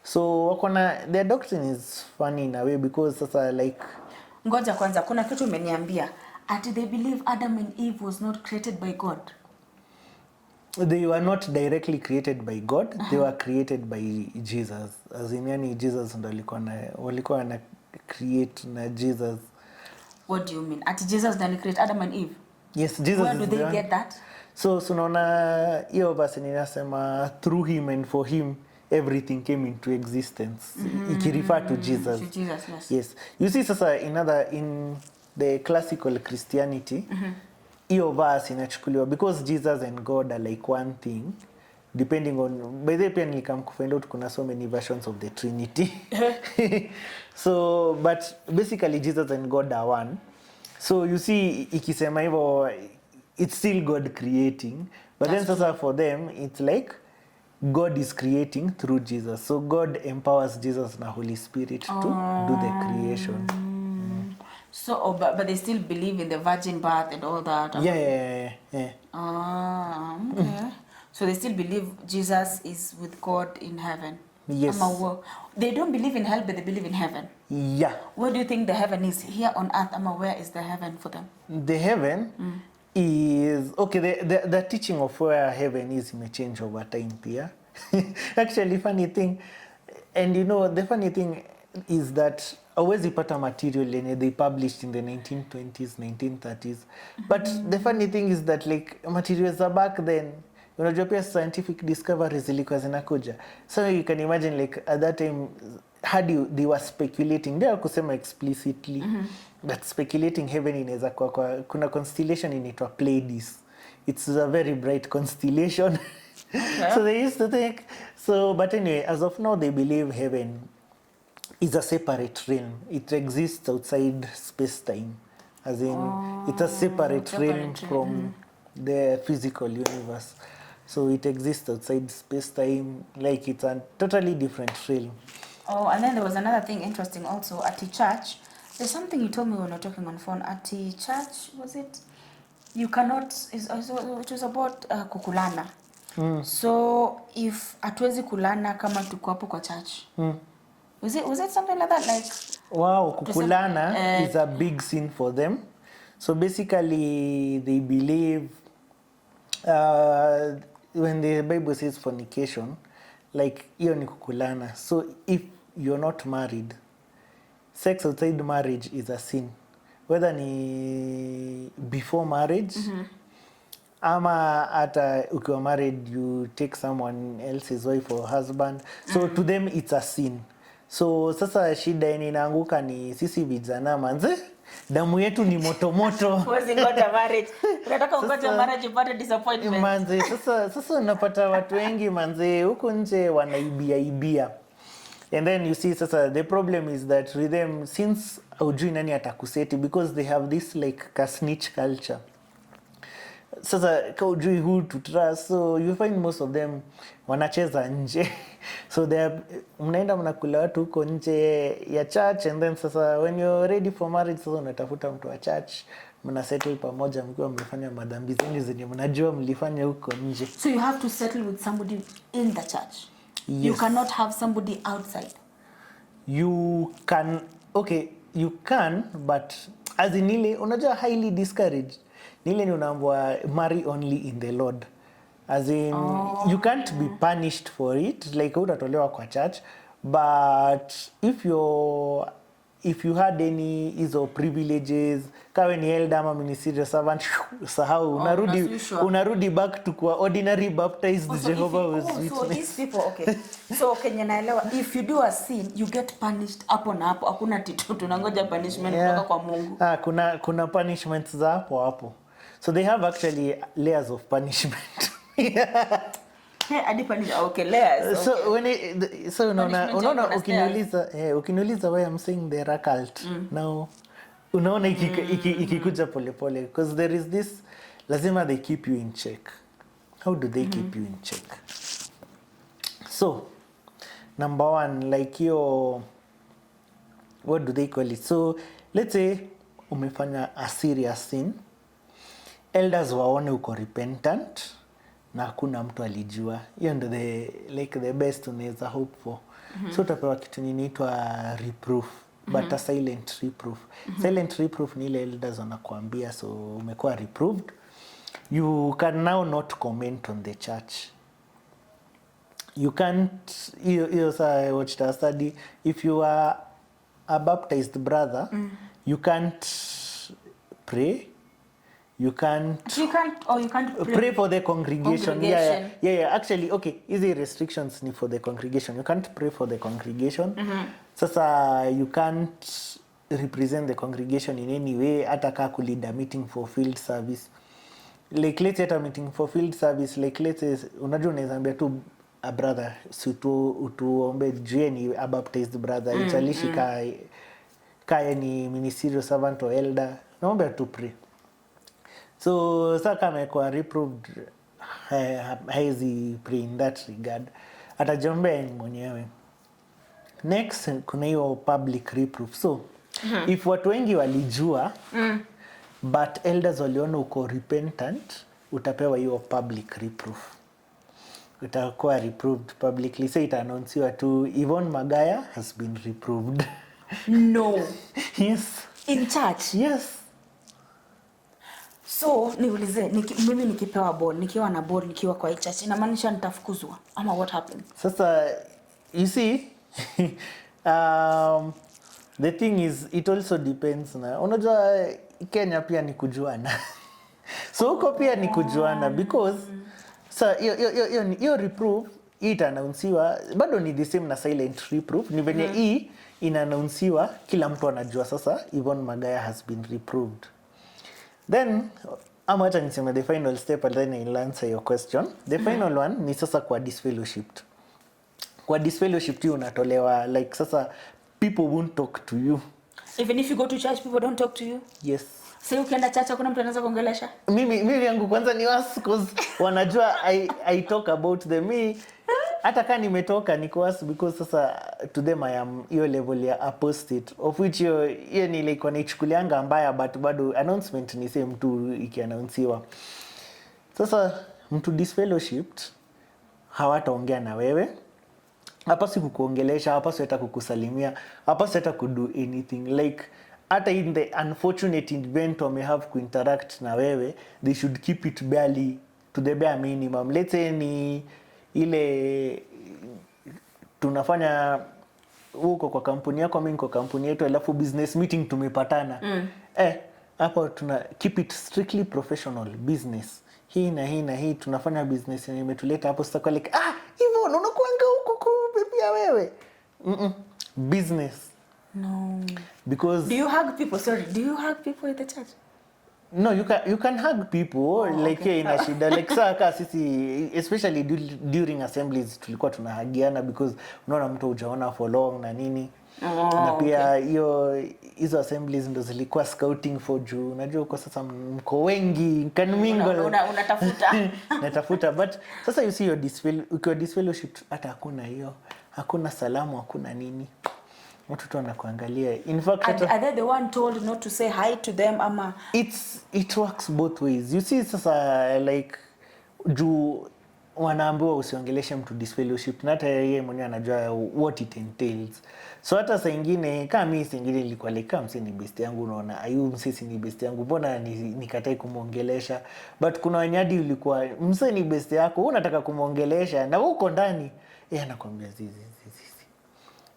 So wakona their doctrine is funny in a way because sasa like ngoja kwanza kuna kitu umeniambia ati they believe Adam and Eve was not created by God. They were not directly created by God. They were created by Jesus. As in yani Jesus ndo walikuwa create na Jesus. What do you mean? Ati Jesus didn't create Adam and Eve? Yes, Jesus Where is do the they one. get that? So unaona hiyo verse ninasema through him and for him everything came into existence. Ikirefer to Jesus. To Jesus, yes. Yes. You see sasa in the classical Christianity, hiyo verse inachukuliwa because Jesus and God are like one thing. Depending on, by the way pia nilikam kufind out kuna so many versions of the Trinity. So but basically Jesus and God are one. So you see ikisema hivyo it's still God creating, but then sasa for them it's like God is creating through Jesus. So God empowers Jesus na Holy Spirit to do the creation. So, but they still believe in the virgin birth and all that. Yeah. Okay. So they still believe Jesus is with God in heaven. Yes. They don't believe in hell, but they believe in heaven. Yeah. Where do you think the heaven is? Here on earth, where is the heaven for them? The heaven is okay. The teaching of where heaven is may change over time, Pia. Actually, funny thing, and you know the funny thing is that always pata material and they published in the 1920s, 1930s. But the funny thing is that like materials are back then. Unajua pia scientific discoveries zilikuwa zinakuja. So you can imagine like at that time they were speculating. They were kusema explicitly that speculating heaven inaweza kwa kuna constellation inaitwa Pleiades. It's a very bright constellation. Okay. So they used to think so, but anyway, as of now they believe heaven is a separate realm. It exists outside space-time. As in it's a separate realm from the physical universe. So it exists outside space-time, like it's a totally different realm. Oh, and then there was another thing interesting also at the church. There's something you told me when we were talking on phone. At the church, was it? You cannot. It was about kukulana. So if hatuwezi kulana kama tuko hapo kwa church. Was it something like that? Like wow, kukulana is a big sin for them. So basically, they believe. When the Bible says fornication, like hiyo ni kukulana. So if you're not married, sex outside marriage is a sin. Whether ni before marriage, ama hata ukiwa married you take someone else's wife or husband. So to them it's a sin. So sasa shida yenye inaanguka ni sisi vijana manze. Damu yetu ni moto moto. Huwezi ngoja marriage. Unataka ungoja marriage upate disappointment. Manze, sasa unapata watu wengi manze huko nje wanaibia. And then you see sasa the problem is that with them since haujui nani atakuseti because they have this like a snitch culture. Sasa kaujui who to trust, so you find most of them wanacheza nje. So mnaenda mnakula watu huko nje ya church, and then sasa when you're ready for marriage sasa unatafuta mtu wa church, mna settle pamoja mkiwa mmefanya madhambi zenu zenye mnajua mlifanya huko nje. So you have to settle with somebody in the church. Yes. You cannot have somebody outside. You can but as in ile unajua highly discouraged. Nile ni unaambwa marry only in the Lord. As in you can't be punished for it, like utatolewa kwa church, but if you had any hizo privileges kawe ni elder ama ministerial servant sahau unarudi back to kwa ordinary baptized Jehova was witness. So these people okay. So Kenya naelewa if you do a sin you get punished hapo na hapo, hakuna titu tunangoja punishment kutoka kwa Mungu. Kuna punishments za hapo. So they have actually layers of punishment. Okay, layers. So unaona ukiniuliza why I'm saying they're a cult. Now unaona ikikuja polepole because there is this lazima they keep you in check. How do they keep you in check? So number one, like what do they call it? So let's say umefanya a serious sin, elders waone uko repentant na hakuna mtu alijua. Hiyo ndio the best unaweza hope for. So utapewa kitu inaitwa reproof, but a silent reproof. Silent reproof ni ile elders wanakuambia so umekuwa reproved. You can now not comment on the church. You can't, I watched a study, if you are a baptized brother, you can't pray. You can't pray for the congregation. Yeah. Actually, okay, easy restrictions ni for the congregation. You can't pray for the congregation. Sasa you can't represent the congregation in any way. Hata kaa lead a meeting for field service. Like let's say a meeting for field service, like let's say unajua unaweza ambia tu a brother si utuombe jeni a baptized brother. Italishi kaya ni ministerial servant or elder. Naomba tu pray. So sasa kama kwa reproved haezi pray in that regard, atajiombea mwenyewe. Next kuna hiyo public reproof. So if watu wengi walijua but elders waliona uko repentant, utapewa hiyo public reproof. Utakuwa reproved publicly. So itaannouncewa tu Yvonne Magaya has been reproved. No. Yes. In church? Yes. So niulize, mimi nikipewa ball, nikiwa na ball, nikiwa kwa church, inamaanisha nitafukuzwa ama what happened? Sasa you see the thing is it also depends na unajua Kenya pia ni kujuana. So huko pia ni kujuana because hiyo reproof itaannouncewa bado ni the same na silent reproof, ni venye hii inaannouncewa kila mtu anajua sasa Yvonne Magaya has been reproved. Then ama acha niseme the final step and then I'll answer your question. The final one ni sasa kwa disfellowshipped. Kwa disfellowshipped you unatolewa like sasa people won't talk to you. Even if you go to church, people don't talk to you? Yes. So ukienda church hakuna mtu anaweza kuongelesha? Mimi yangu kwanza ni was because wanajua I talk about them. Hata kama nimetoka niko was because sasa to them I am hiyo level ya apostate, of which hiyo ni like wanaichukulianga mbaya but bado announcement ni same tu ikiannouncewa. Sasa mtu disfellowshipped hawataongea na wewe. Hapa si kukuongelesha, hapa si hata kukusalimia, hapa si hata kudo anything. Like hata in the unfortunate event wame have kuinteract na wewe, they should keep it barely to the bare minimum. Let's say ni ile tunafanya huko kwa kampuni yako, mimi kwa kampuni yetu, alafu business meeting tumepatana. Hapo tuna keep it strictly professional business. Hii na hii tunafanya business yenye imetuleta hapo sasa kwa like hivyo unakuanga huko pia wewe. Business. No. Because do you hug people? Sorry, do you hug people in the church? No, you can hug people like okay. Ina shida like saka sisi especially during assemblies tulikuwa tunahagiana because unaona mtu hujaona for long na nini. Na pia hizo assemblies ndo zilikuwa scouting for juu. Unajua uko sasa mko wengi can mingle. Unatafuta. Natafuta but sasa you see your disfellowship hata hakuna hiyo. Hakuna salamu, hakuna nini. Watu tu wanakuangalia. In fact, are they the one told not to say hi to them ama it works both ways. You see sasa like juu wanaambiwa usiongeleshe mtu disfellowship na hata yeye mwenyewe anajua what it entails. So hata saa nyingine kama mimi singine ilikuwa like kama msee ni best yangu, unaona ayu msee ni best yangu, mbona nikatai kumuongelesha, but kuna wanyadi ulikuwa msee ni best yako unataka kumuongelesha na uko ndani yeye anakuambia zizi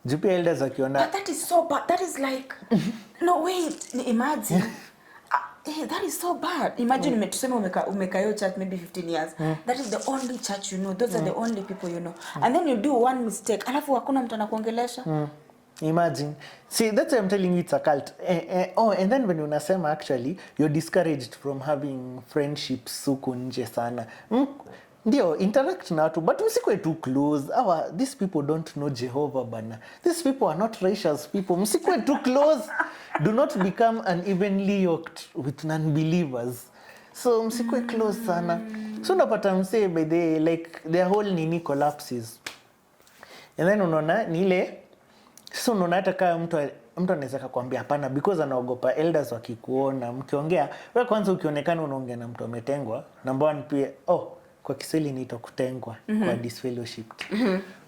Jupi elders wakiona. But that is so bad. That is like no wait, imagine. That is so bad. Imagine tuseme umeka hiyo church maybe 15 years. That is the only church you know. Those are the only people you know. And then you do one mistake. Alafu hakuna mtu anakuongelesha. Imagine. See, that's why I'm telling you it's a cult. And then when unasema actually you're discouraged from having friendships huko nje sana. Ndio interact na watu but msikwe too close. These people don't know Jehova bana. These people are not righteous people. Msikwe too close. Do not become unevenly yoked with non-believers. So msikwe close sana. So unapata msee by the like their whole nini collapses. And then unaona ni ile so unaona hata kama mtu anaweza kukwambia hapana because anaogopa elders wakikuona mkiongea. Wewe kwanza ukionekana unaongea na mtu ametengwa. Number 1 pia kwa Kiswahili inaitwa kutengwa kwa disfellowshipped.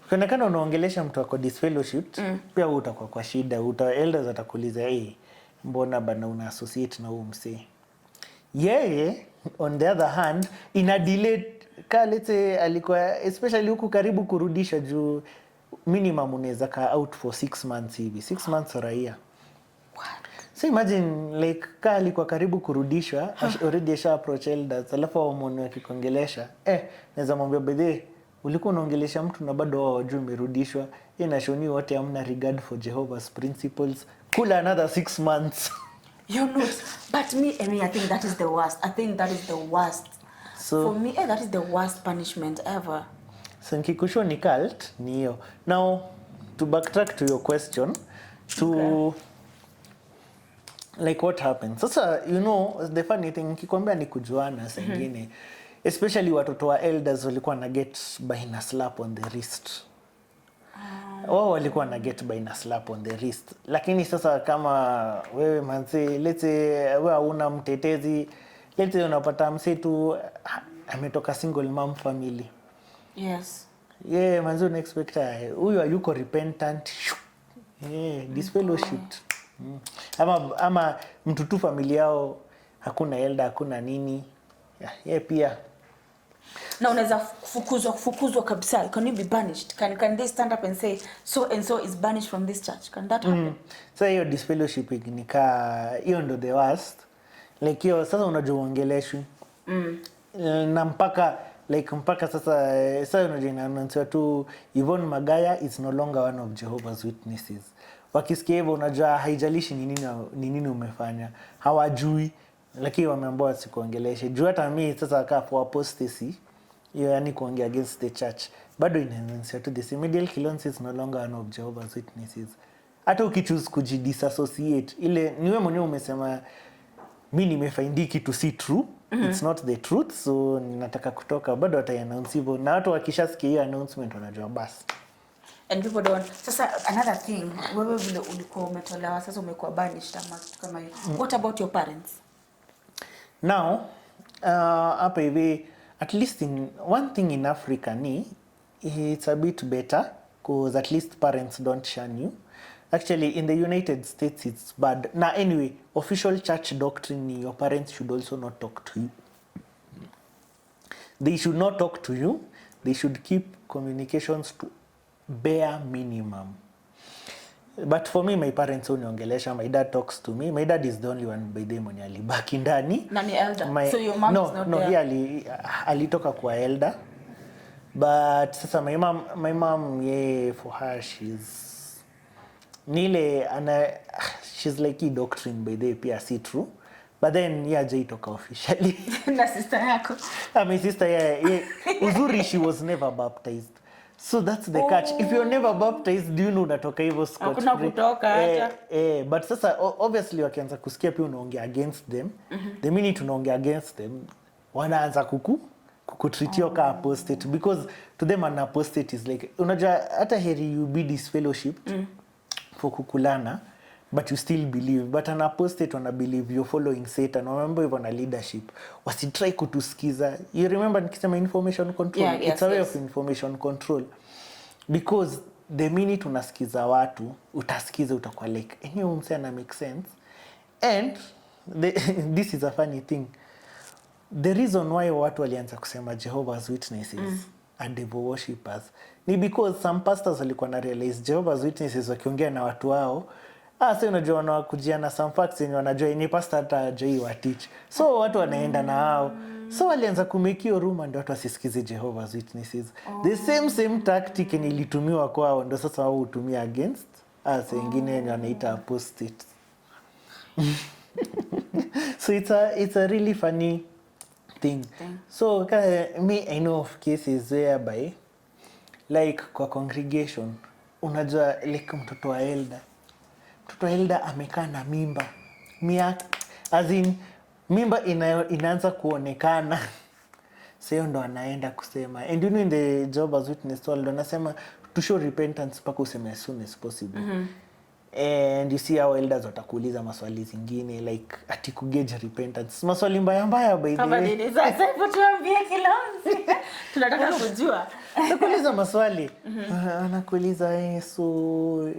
Ukionekana unaongelesha mtu wako disfellowshipped, pia wewe utakuwa kwa shida. Elders atakuuliza, mbona bana una associate na huyo msee? Yeye on the other hand ina delay let's say alikuwa especially huku karibu kurudisha juu minimum unaweza kaa out for 6 months hivi, 6 months or a year. What? So imagine like kaa alikuwa karibu kurudishwa, already asha approach elders, alafu wamwone wakikuongelesha. Naweza mwambia by the way, ulikuwa unaongelesha mtu na bado wao wajua umerudishwa. Yeye na shoni wote hamna regard for Jehovah's principles. Kula another 6 months. You know, but me, I think that is the worst. I think that is the worst. So for me, that is the worst punishment ever. So nkikusho ni cult ni hiyo. Now to backtrack to your question, to like what happens. Sasa you know the funny thing nikikwambia ni kujuana sengine. Especially watoto wa elders walikuwa na get by na slap on the wrist. Wao walikuwa na get by na slap on the wrist. Lakini sasa kama wewe manzi, let's say wewe hauna mtetezi, let's say unapata msetu ametoka single mom family. Yes. Yeah, manzi una expect huyu hayuko repentant. Disfellowship. Ama mtu tu familia yao hakuna elder, hakuna nini. Pia na unaweza kufukuzwa kabisa. Can you be banished? Can they stand up and say so and so is banished from this church? Can that happen? So hiyo disfellowship nika hiyo ndo the worst. Like hiyo sasa unajua uongeleshwi. Na mpaka sasa unajua inaannounce tu Yvonne Magaya is no longer one of Jehovah's Witnesses. Wakisikia hivyo unajua haijalishi ni nini umefanya. Hawajui lakini wameambiwa sikuongeleshe. Juu hata mimi sasa kaa for apostasy, hiyo yani kuongea against the church. Bado inaannounce tu this Medial Kilonzi is no longer one of Jehovah's Witnesses. Hata ukichoose kujidisassociate, ile niwe mwenyewe umesema mimi nimefind kitu si true, it's not the truth, so ninataka kutoka, bado wataannounce hivyo. Na watu wakishasikia hiyo announcement wanajua basi. And people don't. Sasa another thing, wewe vile ulikuwa umetolewa, sasa umekuwa banished ama kitu kama hiyo. What about your parents? Now, hapa hivi, at least in one thing in Africa it's a bit better because at least parents don't shun you. Actually, in the United States, it's bad. Now, anyway, official church doctrine, your parents should also not talk to you. They should not talk to you. They should keep communications to bare minimum. But for me, my parents uniongelesha. My dad talks to me. My dad is the only one by the mwenye alibaki ndani. Nani elder? So your mom is not there? No, he alitoka kwa elder. But sasa my mom, yeah, for her, she's like a doctrine by the pia si true. But then hajaitoka officially. Na sister yako? My sister, yeah. Uzuri, she was never baptized. So that's the catch. If you're never baptized, do you know unatoka hivyo scot free? Hakuna kutoka hata. But sasa obviously wakianza kusikia pia unaongea against them. The minute unaongea against them, wanaanza kukutreat you kama apostate, because to them an apostate is like unajua hata heri you be disfellowshipped for kukulana, but you still believe. But an apostate wana believe you're following Satan. Remember even a leadership wasitry kutusikiza. You remember nikisema information control? Yeah, yes, it's a way of information control, because the minute unasikiza watu utasikiza utakuwa like enyewe msana make sense. And this is a funny thing, the reason why watu walianza kusema Jehovah's Witnesses and devil worshippers ni because some pastors walikuwa na realize Jehovah's Witnesses wakiongea na watu wao sasa unajua wanakujia na some facts yenye wanajua ni pastor hata hajui wa teach, so watu wanaenda na hao, so walianza kumekio room ndio watu wasisikize Jehovah's Witnesses. The same tactic ni ilitumiwa kwao, ndio sasa wao hutumia against wengine wenye wanaita apostate. So it's a really funny thing. So me I know of cases whereby like kwa congregation unajua like mtoto wa elder amekaa na mimba as in mimba inaanza kuonekana, sio ndo anaenda kusema. And you know in the Jehovah's Witness world wanasema to show repentance paka useme as soon as possible. And you see our elders watakuuliza maswali zingine like ati ku gauge repentance, maswali mbaya by the way. Kama nini sasa hebu tuambie Kilonzi. Tunataka kujua. Nakuuliza maswali. Anakuuliza so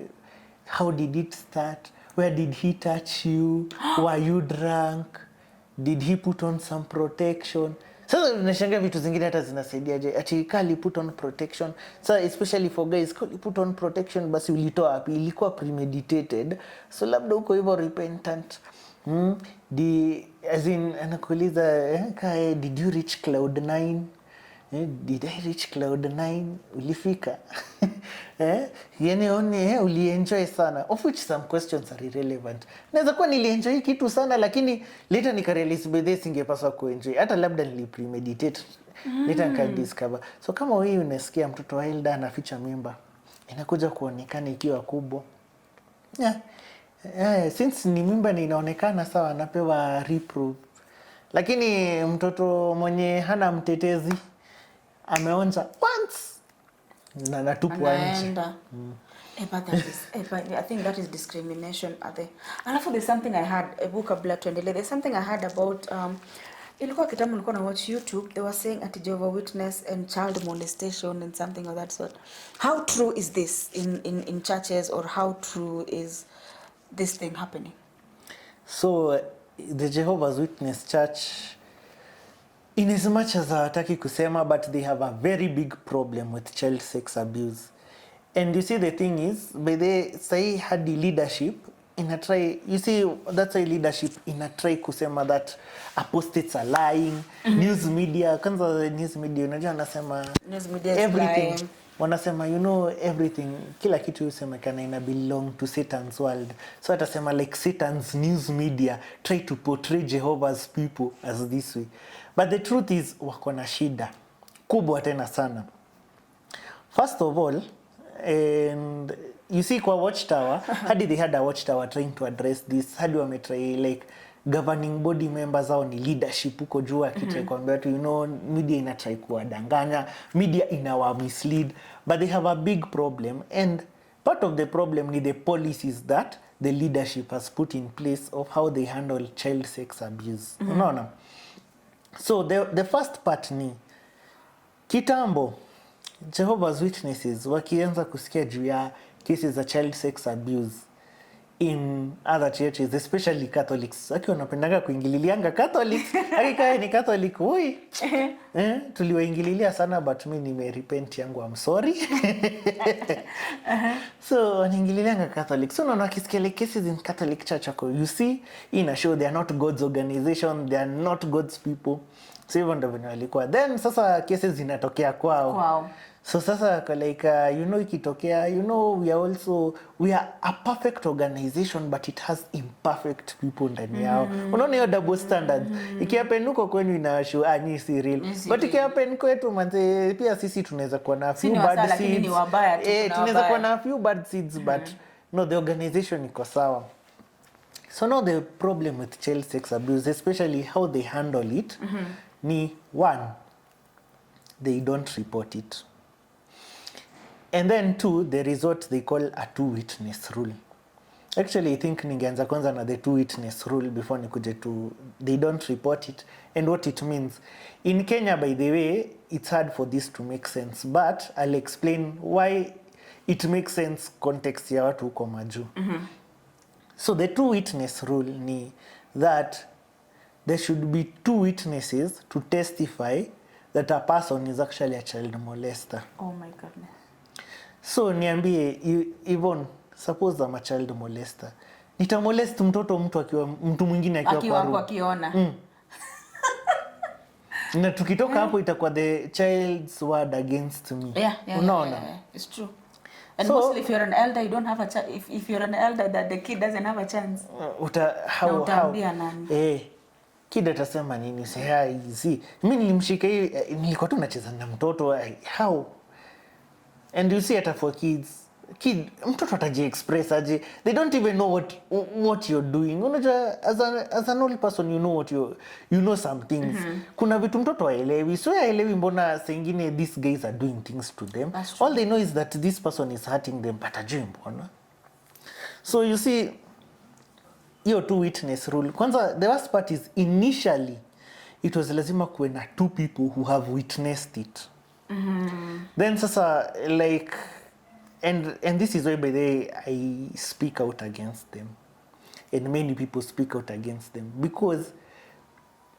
how did it start? Where did he touch you? Were you drunk? Did he put on some protection? Sasa unashangaa vitu zingine hata zinasaidiaje? Ati kali put on protection. So especially for guys, kali put on protection basi ulitoa wapi? Ilikuwa premeditated. So labda uko hivyo repentant. As in anakuuliza did you reach cloud 9? Did I reach cloud 9? Ulifika? Yani ulienjoy sana. Of which some questions are irrelevant. Naweza kuwa nilienjoy kitu sana lakini later nikarealize by this singepaswa kuenjoy. Hata labda nilipremeditate. Later nikadiscover. So kama wewe unasikia mtoto wa Hilda anaficha mimba, inakuja kuonekana ikiwa kubwa. Since ni mimba ni inaonekana sawa, anapewa reproof. Lakini mtoto mwenye hana mtetezi ameonja once na natupwa nje. But I think that is discrimination. Alafu there's something I had kabla tuendelee. There's something I heard about ilikuwa kitambo nilikuwa na watch YouTube, they were saying at Jehova Witness and child molestation and something of that sort. How true is this in churches, or how true is this thing happening? So the Jehovah's Witness Church, in as much as hawataki kusema, but they have a very big problem with child sex abuse. And you see, the thing is, by the say hadi leadership in a try, you see, that's why leadership in a try kusema that apostates are lying. News media, kwanza news media unajua wanasema News media is everything lying. Wanasema everything, kila kitu yusemekana ina belong to Satan's world. So atasema like Satan's news media try to portray Jehovah's people as this way. But the truth is wako na shida kubwa tena sana. First of all, and you see kwa Watchtower, hadi they had a Watchtower trying to address this. Hadi wametry like governing body members au ni leadership huko juu akitry kuambia watu media inatry kuwadanganya, media inawa mislead, but they have a big problem, and part of the problem ni the policies that the leadership has put in place of how they handle child sex abuse. Unaona? So the first part ni kitambo Jehovah's Witnesses wakianza kusikia juu ya cases za child sex abuse in other churches, especially Catholics. Aki wanapendanga kuingililianga Catholics. Aki kaya ni Catholic, tuliwaingililia sana, but mi nimerepent yangu, I'm sorry. So wanaingililianga Catholics. So unaona wakisikia like cases in Catholic Church ako, you see, ina show they are not God's organization, they are not God's people. So hivyo ndio venye walikuwa. Then sasa cases zinatokea kwao. Wow. So sasa like ikitokea, we are a perfect organization, but it has imperfect people ndani yao. Unaona hiyo double standard. Ikihappen huko kwenu inashow ni si real. But ikihappen kwetu manze, pia sisi tunaweza kuwa na few bad seeds. Tunaweza kuwa na few bad seeds, but no, the organization iko sawa. So now the problem with child sex abuse, especially how they handle it, ni one, they don't report it. And then two, there is what they call a two-witness rule. Actually, I think ningeanza kwanza na the two-witness rule before nikuje to they don't report it and what it means. In Kenya, by the way, it's hard for this to make sense, but I'll explain why it makes sense context ya watu huko majuu. So the two-witness rule ni that there should be two witnesses to testify that a person is actually a child molester. Oh my goodness. So niambie, even suppose I'm a child molester, nitamolest mtu mwingine akiwa kwa akiona. Na tukitoka hapo itakuwa the child's word against me. Unaona? Yeah. It's true. And mostly if you're an elder, you don't have a chance. If you're an elder, that the kid doesn't have a chance. How? Kid atasema nini? See, mimi nilimshika hii, nilikuwa tu nacheza na mtoto. How? And you see it for kids. Mtoto ataji express aje. They don't even know what you're doing. Unajua, as an old person, you know what you know some things. Kuna vitu mtoto haelewi. So haelewi mbona sengine these guys are doing things to them. All they know is that this person is hurting them, but ajui mbona. So you see, hiyo two witness rule. Kwanza, the worst part is initially it was lazima kuwe na two people who have witnessed it. Then sasa like and this is why by the way I speak out against them, and many people speak out against them, because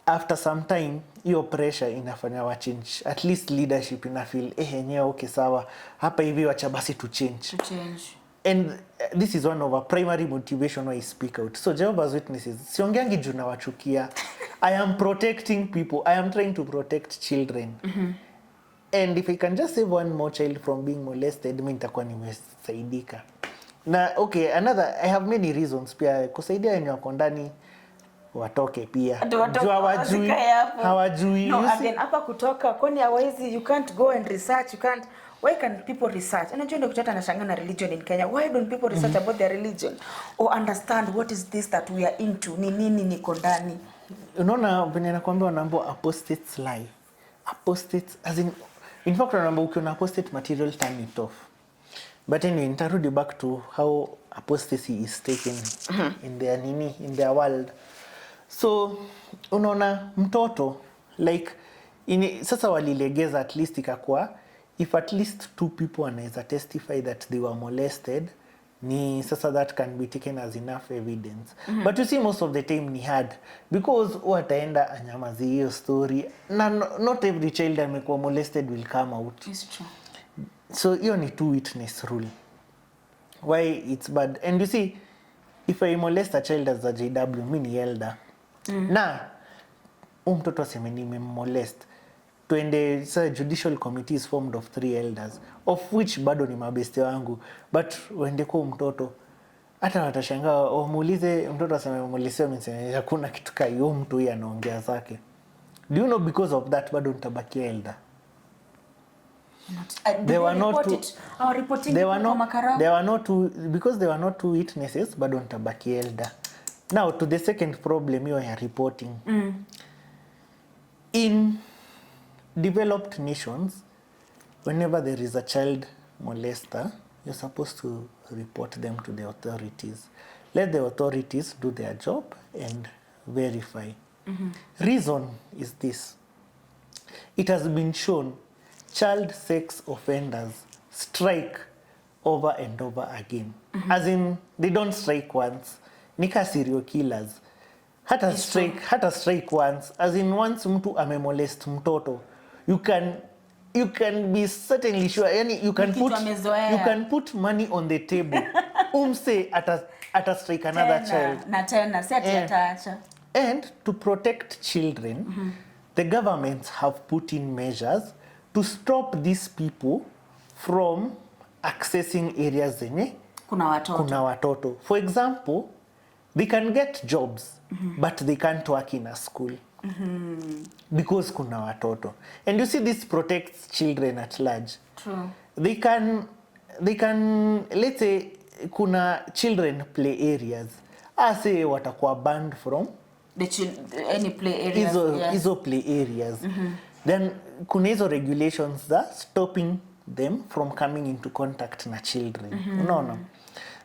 after some time hiyo pressure inafanya wa change, at least leadership ina feel yenyewe okay sawa hapa hivi wacha basi to change. And this is one of our primary motivation why I speak out. So Jehovah's Witnesses, siongeangi juu nawachukia. I am protecting people. I am trying to protect children. And if I can just save one more child from being molested, mimi nitakuwa nimesaidika. Na okay, another, I have many reasons pia kusaidia wenye wako ndani watoke pia. Hawajui. No, again hapa kutoka kwani hawezi, you can't go and research, you can't. Why can people research? Unajua ndio kuchata na shanga na religion in Kenya. Why don't people research about their religion or understand what is this that we are into? Ni nini niko ndani? Unaona venye nakwambia wanaambiwa apostates lie. Apostates as in fact wanaambiwa ukiona apostate material turn it off. But anyway, nitarudi back to how apostasy is taken in their world. So unaona mtoto like sasa walilegeza at least ikakuwa if at least 2 people wanaweza testify that they were molested, ni sasa that can be taken as enough evidence. But you see most of the time ni hard because wataenda anyamazi hiyo story na not every child amekuwa molested will come out. It's true. So hiyo ni 2 witness rule. Why it's bad. And you see if I molest a child as a JW, mimi ni elder. Na mtoto aseme nimemmolest, twende sa judicial committee is formed of 3 elders of which bado ni mabeste wangu, but wende kwa mtoto hata watashangaa wamuulize mtoto aseme moleseo, mimi hakuna kitu kai huyo mtu huyu anaongea zake. Do you know because of that bado nitabakia elder? There were not two witnesses bado nitabaki elder. Now to the second problem you are reporting. In developed nations, whenever there is a child molester, you're supposed to report them to the authorities. Let the authorities do their job and verify. Reason is this. It has been shown child sex offenders strike over and over again. As in, they don't strike once. Nika serial killers. Hata strike once. As in, once mtu amemolest mtoto, you can be certainly sure, yani you can put money on the table. Umse ata strike another child. Na tena, si ati ataacha. And to protect children, the governments have put in measures to stop these people from accessing areas zenye kuna watoto. For example, they can get jobs, but they can't work in a school because kuna watoto. And you see, this protects children at large. True. They can let's say kuna children play areas. Say watakuwa banned from any play areas. Hizo play areas. Then kuna hizo regulations that stopping them from coming into contact na children. Unaona?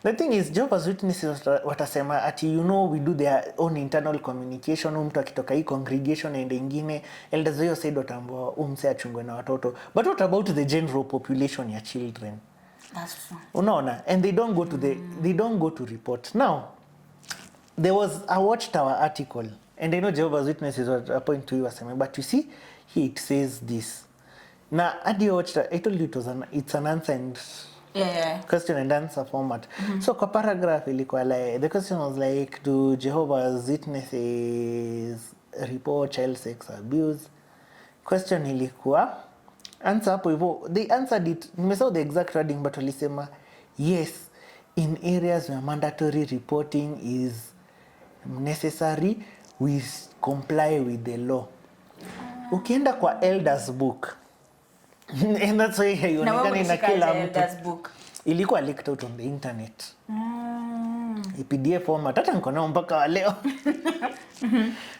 The thing is, Jehovah's Witnesses watasema ati we do their own internal communication. Mtu akitoka hii congregation and ingine elders hiyo said watambua umse achungwe na watoto. But what about the general population ya children? That's true. Unaona? And they don't go to report. Now, there was a Watchtower article, and I know Jehovah's Witnesses were point to you waseme, but you see here it says this. Now, at the Watchtower, I told you it's an answer and question and answer format. So kwa paragraph ilikuwa like, the question was like, do Jehovah's Witnesses report child sex abuse? Question ilikuwa answer hapo hivyo. They answered it, nimesahau the exact wording, but walisema yes, in areas where mandatory reporting is necessary, we comply with the law. Ukienda kwa elders book and that's why ionekana ina kila mtu. Ilikuwa leaked out on the internet. PDF format hata niko nao mpaka wa leo.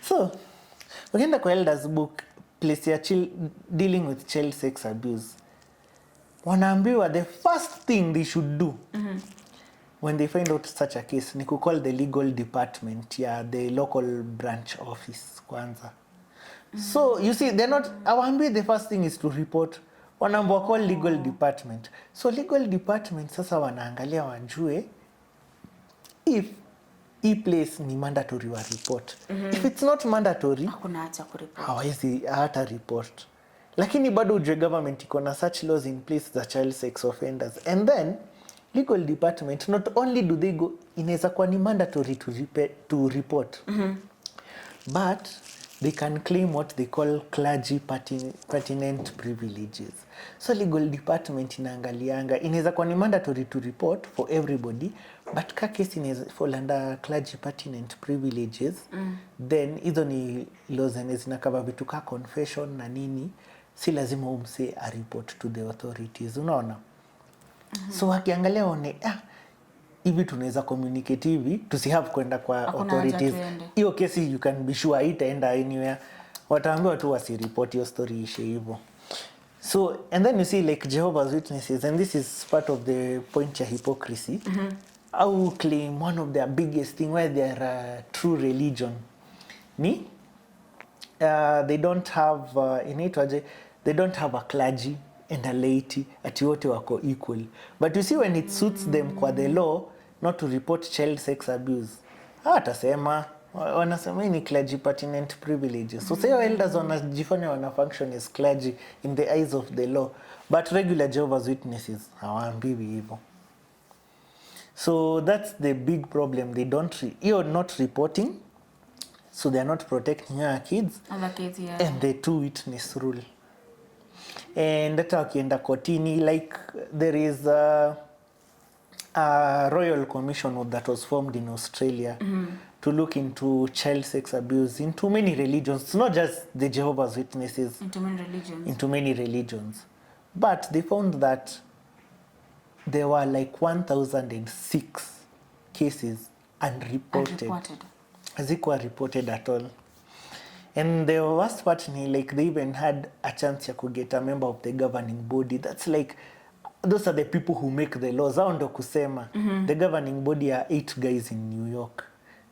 So, ukienda kwa elders book place ya dealing with child sex abuse, wanaambiwa the first thing they should do when they find out such a case ni call the legal department ya the local branch office kwanza. So you see, they're not, awambi the first thing is to report. Wanaambiwa call legal department. So legal department sasa wanaangalia wajue if hii place ni mandatory wa report. If it's not mandatory, hakuna haja kureport. hawezi hata report. Lakini bado ujue government iko na such laws in place za child sex offenders. And then legal department, not only do they go, inaweza kuwa ni mandatory to report, but they can claim what they call clergy pertinent privileges. So legal department inaangalianga, inaweza kuwa ni mandatory to report for everybody, but ka case inaweza fall under clergy pertinent privileges, then hizo ni laws zenye zinakava vitu ka confession na nini, si lazima umse a report to the authorities, unaona? So wakiangalia one, hivi tunaweza communicate hivi, tusihave kwenda kwa authorities. Hiyo kesi you can be sure itaenda anywhere. Wataambiwa tu wasireport hiyo story ishe hivyo. So, and then you see like Jehovah's Witnesses, and this is part of the point ya hypocrisy. I will claim one of their biggest thing where they are a true religion. They don't have, they don't have a clergy and a laity ati wote wako equal. But you see when it suits them kwa the law not to report child sex abuse, watasema wanasema hii ni clergy pertinent privileges. So say elders wanajifanya wana function as clergy in the eyes of the law, but regular Jehovah's Witnesses hawaambiwi hivyo. So that's the big problem. They don't you're not reporting, so they're not protecting our kids. And the two witness rule. And hata wakienda kotini, like there is a royal commission that was formed in Australia to look into child sex abuse into many religions, not just the Jehovah's Witnesses. Into many religions. But they found that there were like 1,006 cases unreported. Hazikuwa reported at all. And the worst part ni like they even had a chance ya get a member of the governing body. That's like, those are the people who make the laws. Hao ndo kusema. The governing body are 8 guys in New York.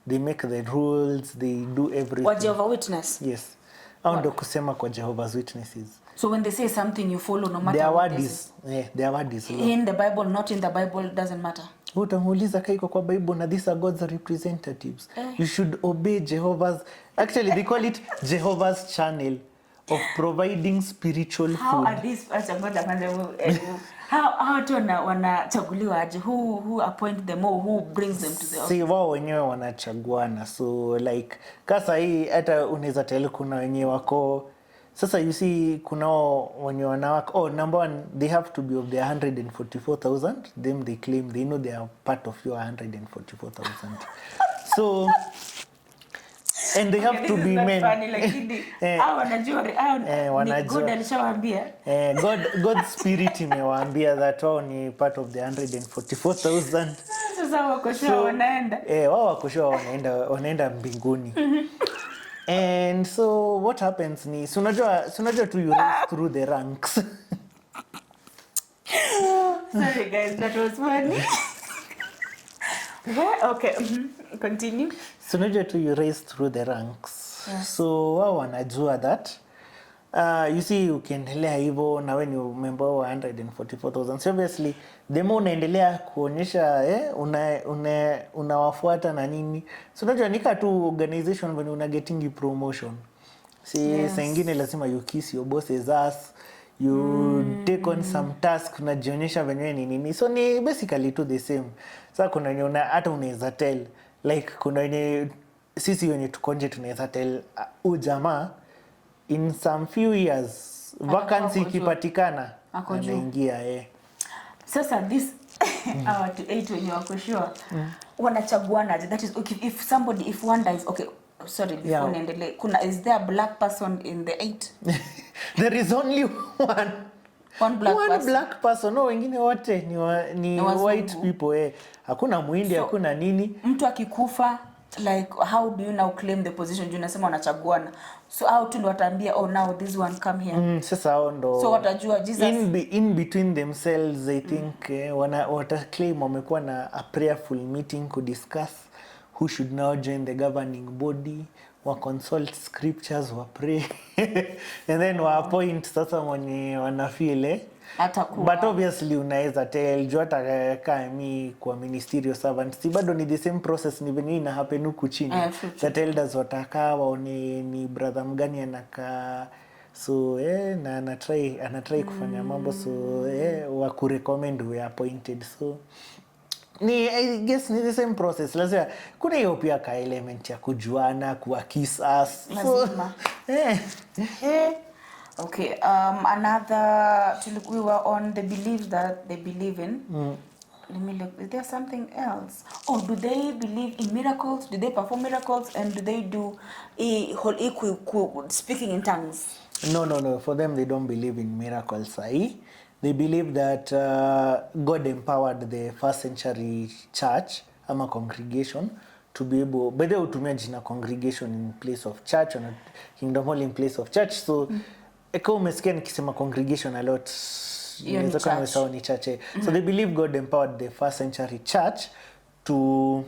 They make the rules, they do everything. What Jehovah's Witness? Yes. Hao ndo kusema kwa Jehovah's Witnesses. So when they say something you follow no matter their what word is, their word is law. In the Bible, not in the Bible, doesn't matter. Utamuuliza kaiko kwa Bible na these are God's representatives. You should obey Jehovah's, actually they call it Jehovah's channel of providing spiritual food. How are these, how watu wanachaguliwa aje? Who appoint them or who brings them to the office? Si wao wenyewe wanachaguana. So like kasa hii hata unaweza tell kuna wenyewe wako. Sasa you see kuna wenye wanawaka, number one, they have to be of the 144,000. Them they claim they know they are part of your 144,000. So and they have to be men. God alishawaambia. God's spirit imewaambia that wao ni part of the 144,000. Sasa wako sure wanaenda. Wao wako sure wanaenda mbinguni. And so what happens ni unajua tu you rise through the ranks. Sorry guys, that was funny. Okay, continue. Unajua tu you rise through the ranks. Yes. So wao wanajua that you see ukiendelea hivyo na wewe ni member wa 144,000. So obviously the more unaendelea kuonyesha unawafuata na nini. So unajua nika tu organization when una getting promotion. Saa ingine lazima you kiss your boss's ass, you take on some task, unajionyesha venyewe ni nini. So ni basically to the same. Sasa kuna wenye hata unaweza tell like kuna wenye sisi wenye tukonje tunaweza tell jamaa in some few years vacancy ikipatikana anaingia. Sasa this to 8 wenye wako sure wanachaguana. That is okay, if one dies, okay, sorry, before niendelee, is there a black person in the 8? There is only one black person. No, wengine wote ni white people. Hakuna muhindi, hakuna nini. Mtu akikufa, like how do you now claim the position? You unasema wanachaguana. So how tu ndo wataambia now this one come here. Sasa ndo. So watajua Jesus in between themselves I think wata claim wamekuwa na a prayerful meeting to discuss who should now join the governing body, wa consult scriptures, wa pray and then wa appoint sasa mwenye wanafeel Atakuwa. but obviously unaweza tell juu hata kami kwa ministerial servant si bado ni the same process ni venye ina happen huku chini. That elders watakaa waone ni brother mgani anakaa so na anatry kufanya mambo so wa kurecommend we appointed so ni I guess ni the same process. Lazima kuna hiyo pia ka element ya kujuana kuwa kiss us lazima okay another we were on the belief that they believe in let me look, is there something else? Do they believe in miracles? Do they perform miracles? And do they do speaking in tongues? No. For them, they don't believe in miracles. They believe that God empowered the first century church, ama congregation, to be able, but they utumia jina congregation in place of church, or kingdom hall in place of church. So, eko umesikia nikisema congregation a lot. Ni church. So they believe God empowered the first century church to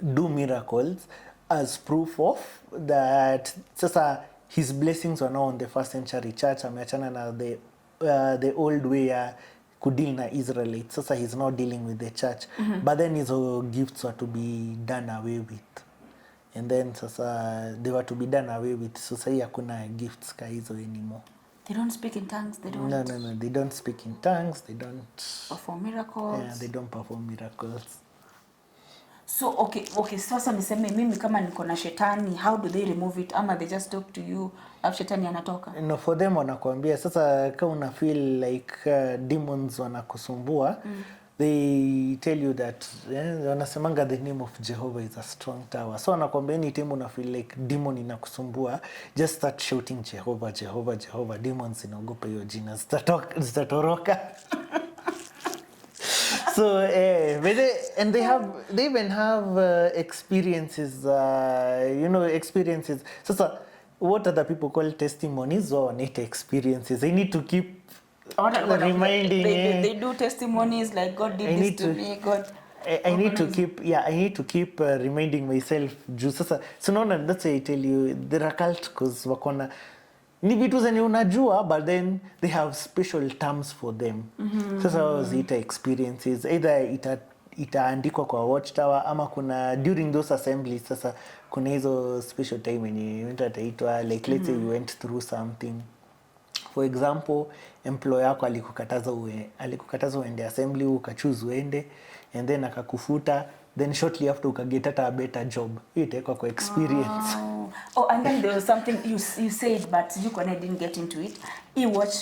do miracles as proof of that. Sasa his blessings were now on the first century church. Ameachana na the old way kudeal na Israelites. Sasa he's now dealing with the church. But then his gifts were to be done away with. And then sasa they were to be done away with. So sasa hakuna gifts ka hizo anymore. They don't speak in tongues. They don't. No. They don't speak in tongues. They don't perform miracles. Yeah, they don't perform miracles. So okay. Sasa niseme mimi kama niko na shetani, how do they remove it? Ama they just talk to you, alafu shetani anatoka? No, for them wanakuambia sasa kama una feel like demons wanakusumbua, they tell you that wanasemanga the name of Jehova is a strong tower. So wanakuambia anytime una feel like demon inakusumbua, just start shouting Jehova, Jehova, Jehova. Demons inaogopa hiyo jina, zitatoroka. So and they even have experiences, experiences. Sasa what other people call testimonies or need experiences. They need to keep reminding. They do testimonies like God did this to me. God. I need to keep reminding myself. Juu sasa tunaona, that's why I tell you there are cult cause wakona ni vitu zenye unajua but then they have special terms for them. Sasa zita experiences either itaandikwa kwa watchtower ama kuna during those assemblies. Sasa kuna hizo special time when you itaitwa like let's say you went through something. For example, employer yako alikukataza uende assembly, ukachoose uende and then akakufuta, then shortly after ukaget a better job. Hiyo itakuwa kwa experience. And then there was something you said but you didn't get into it.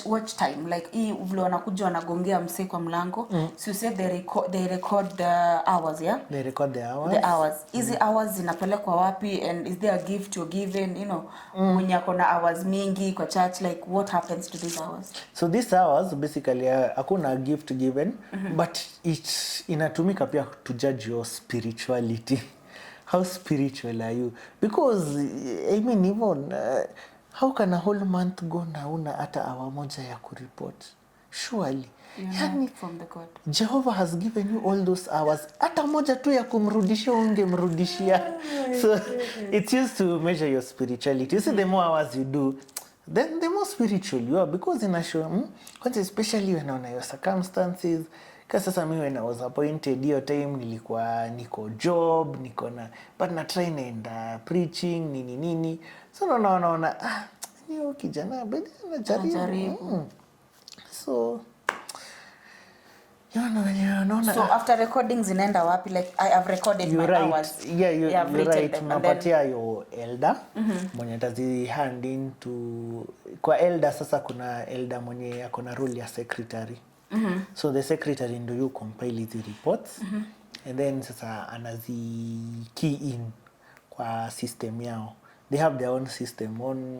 Watch time like vile wanakuja wanagongea msee kwa mlango. So you said they record the hours, yeah? They record the hours. The hours. Hizi hours zinapelekwa wapi and is there a gift you're given, mwenye akona hours mingi kwa church, like what happens to these hours? So these hours basically hakuna gift given, but inatumika pia to judge your spirituality. How spiritual are you? Because I mean even how can a whole month go na una hata hour moja ya kureport? Surely. Yani from the God. Jehova has given you all those hours. Hata moja tu ya kumrudishia ungemrudishia. So it's used to measure your spirituality. You see, the more hours you do, then the more spiritual you are, because in a show, especially when on your circumstances. Kasi sasa mimi when I was appointed hiyo time nilikuwa niko job, but na try naenda preaching nini. So naona ni kijana bado anajaribu. So so after recording zinaenda wapi? Like I have recorded my hours. Yeah, you're right. Unapatia your elder mwenye atazi hand into kwa elder. Sasa kuna elder mwenye akona role ya secretary. So the secretary ndio you compile the reports and then sasa anazi key in kwa system yao. They have their own system on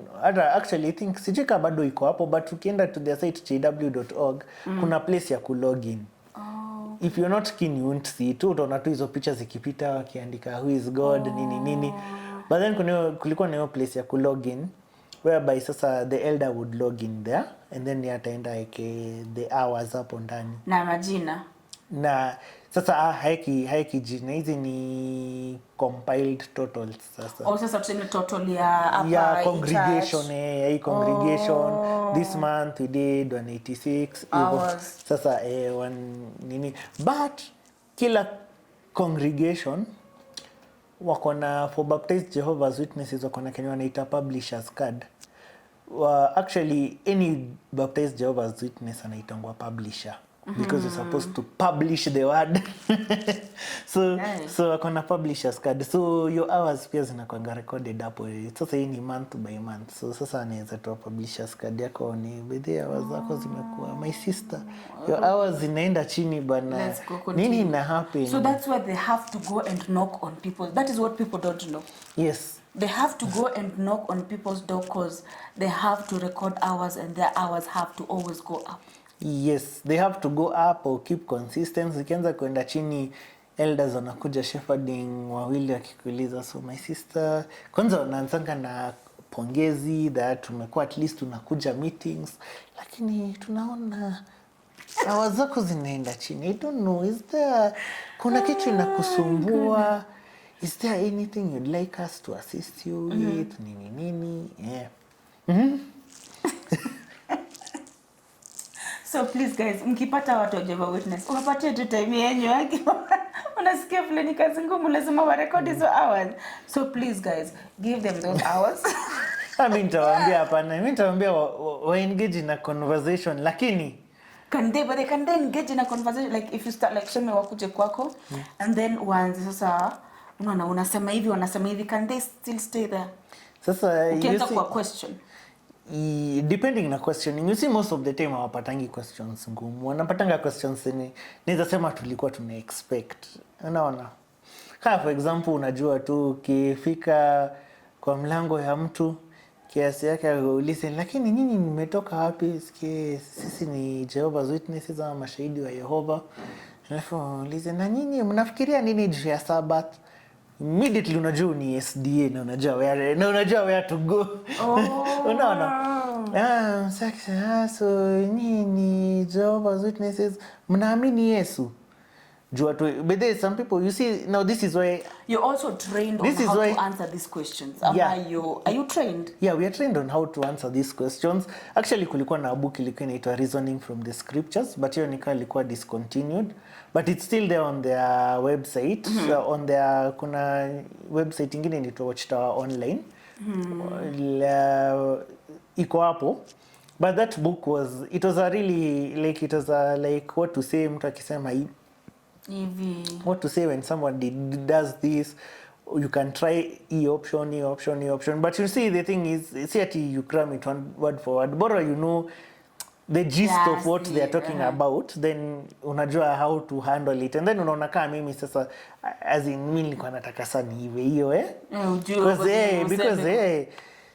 actually I think sijika bado iko hapo, but ukienda to their site jw.org kuna place ya kulogin. If you're not keen you won't see it. Utaona tu hizo picha zikipita wakiandika who is God nini. But then kulikuwa na hiyo place ya kulogin whereby sasa the elder would log in there and then ataenda the hours hapo ndani na majina na sasa haiki jina hizi ni compiled totals sasa. Sasa tuseme total ya hapa ya congregation hii congregation this month we did 186 hours. Sasa nini, but kila congregation wako na, for baptized Jehovah's Witnesses wako na Kenya wanaita publishers card. Actually any baptized Jehovah's Witness anaitangwa publisher because you're supposed to publish the word. So wako na publishers card, so your hours pia zinakuwa recorded hapo. Sasa hii ni month by month, so sasa anaweza toa publishers card yako ni bedhi hours zako zimekuwa. My sister, your hours zinaenda chini bana, nini ina happen? So that's why they have to go and knock on people. That is what people don't know. Yes, they have to go and knock on people's door because they have to record hours and their hours have to always go up. Yes, they have to go up or keep consistent. Zikianza kwenda chini, elders wanakuja shepherding wawili wakikuuliza, so my sister, kwanza wanaanzanga na pongezi that tumekuwa at least tunakuja meetings, lakini tunaona hours zako zinaenda chini. I don't know, is there kuna kitu inakusumbua? Is there anything you'd like us to assist you with? Nini? Yeah. So please guys, mkipata watu wa Jehovah's Witness, unapatia tu time yenyu yake. Unasikia vile ni kazi ngumu, lazima wa record hizo hours. So please guys, give them those hours. Mimi nitawaambia hapana. Mimi nitawaambia wa engage in a conversation, lakini can they engage in a conversation, like if you start like sheme wakuje kwako and then uanze sasa unaona unasema hivi wanasema hivi, can they still stay there? Sasa ukianza kwa question depending na questioning, you see most of the time hawapatangi questions ngumu, wanapatanga questions ni naweza sema tulikuwa tuna expect. Unaona, kama for example unajua tu ukifika kwa mlango ya mtu kiasi yake aulize, lakini nyinyi nimetoka wapi? Sikie sisi ni Jehovah's Witnesses ama mashahidi wa Yehova. Alafu ulize, na nyinyi mnafikiria nini juu ya Sabbath? Immediately unajua ni SDA na unajua where to go. Unaona? So nyinyi Jehovah's Witnesses mnaamini Yesu? But there some people, you see, now this is why you're also trained on how to answer these questions. Are you trained? Yeah, we are trained on how to answer these questions. Actually kulikuwa na book ilikuwa inaitwa Reasoning from the Scriptures, but hiyo ilikuwa discontinued, but it's still there on their website. So on their kuna website ingine inaitwa Watchtower Online. Iko hapo. But that book was like what to say mtu akisema what to say when someone does this, you can try e option. But you see, the thing is, see that you cram it one word for word. Bora you know the gist of what they are talking about, then unajua how to handle it. And then unaona kama mimi sasa, as in mimi nilikuwa nataka sana hivi hiyo because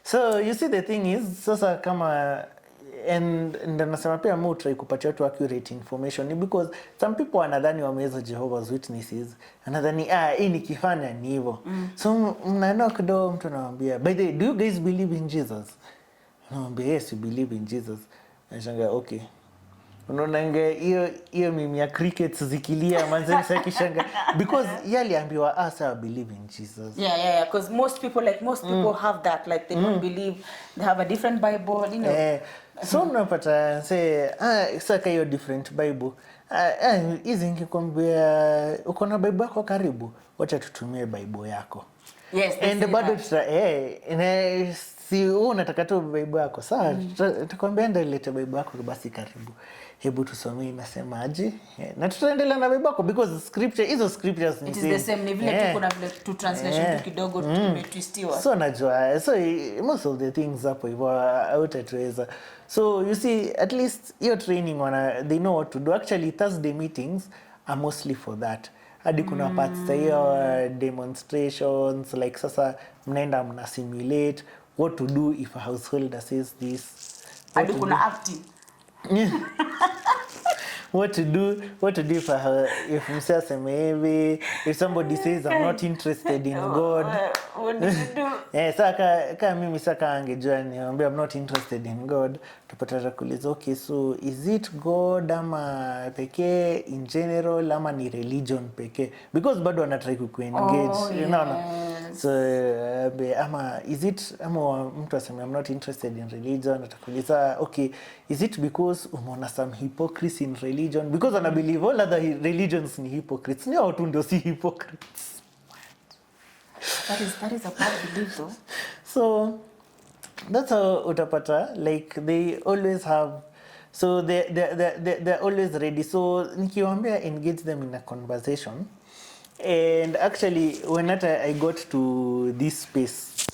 so you see the thing is sasa kama and nasema pia mo try kupatia watu accurate information because some people wanadhani wameweza Jehovah's Witnesses, anadhani hii nikifanya ni hivyo. So mnaona kidogo mtu anamwambia, by the way, do you guys believe in Jesus? Anamwambia yes, we believe in Jesus. Anashangaa okay. Unaona hiyo mimi ya crickets zikilia manze sakishanga because yali ambiwa asa believe in Jesus. Yeah, because most people have that, like they don't believe, they have a different Bible, you know. So unapata say saka hiyo different Bible. Hizi nikikwambia uko na Bible yako karibu, wacha tutumie Bible yako. Yes, and bado si unataka tu Bible yako sawa, tutakwambia ndio ilete Bible yako basi karibu, hebu tusomee inasemaje, na tutaendelea na Bible yako because hizo scriptures ni it is the same, ni vile tu kuna vile tu translation tu kidogo tumetwistiwa. So najua, so most of the things hapo hivyo hautatweza. So you see, at least your training they know what to do. Actually Thursday meetings are mostly for that. Hadi kuna parts za hiyo demonstrations, like sasa mnaenda mna simulate what to do if a householder says this. Hadi kuna acting. what to do if mse aseme hivi, if somebody says I'm not interested in God. What do you do? Saka mimi saka angejua niambia I'm not interested in God, tupata kuuliza okay, so is it God ama pekee in general ama ni religion pekee, because bado anatry ku engage, you know. So ama is it ama mtu aseme I'm not interested in religion, atakuuliza okay, is it because umeona some hypocrisy in religion, because ana believe all other religions ni hypocrites, ni watu ndio si hypocrites. That is a bad belief though. So that's how utapata, like they always have, so they're always ready. So nikiwaambia engage them in a conversation. And actually when I got to this space,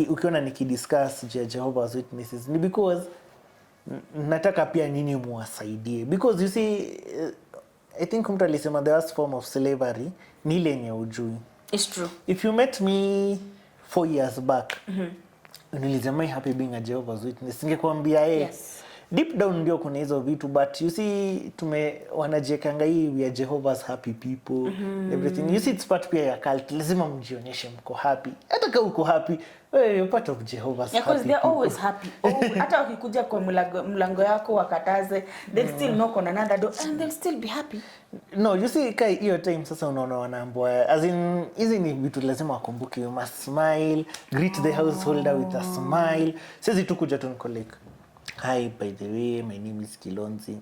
ukiona nikidiscuss Jehovah's Witnesses ni because nataka pia nini muwasaidie, because you see I think mtu alisema the worst form of slavery ni ile yenye ujui. It's true. If you met me 4 years back, nilisema happy being a Jehovah's Witness, ningekwambia Yes. Deep down ndio kuna hizo vitu, but you see wanajiekanga hii we are Jehovah's happy people, everything. You see it's part pia ya cult, lazima mjionyeshe mko happy. Hata kama uko happy, you're part of Jehovah's happy. Because they're always happy. Hata wakikuja kwa mlango yako wakataze, they'll still knock on another door and they'll still be happy. No, you see kai hiyo time sasa unaona wanaambia, as in hizi ni vitu lazima wakumbuke, you must smile, greet the householder with a smile. Sisi tu kuja tu niko like, hi, by the way, my name is Kilonzi.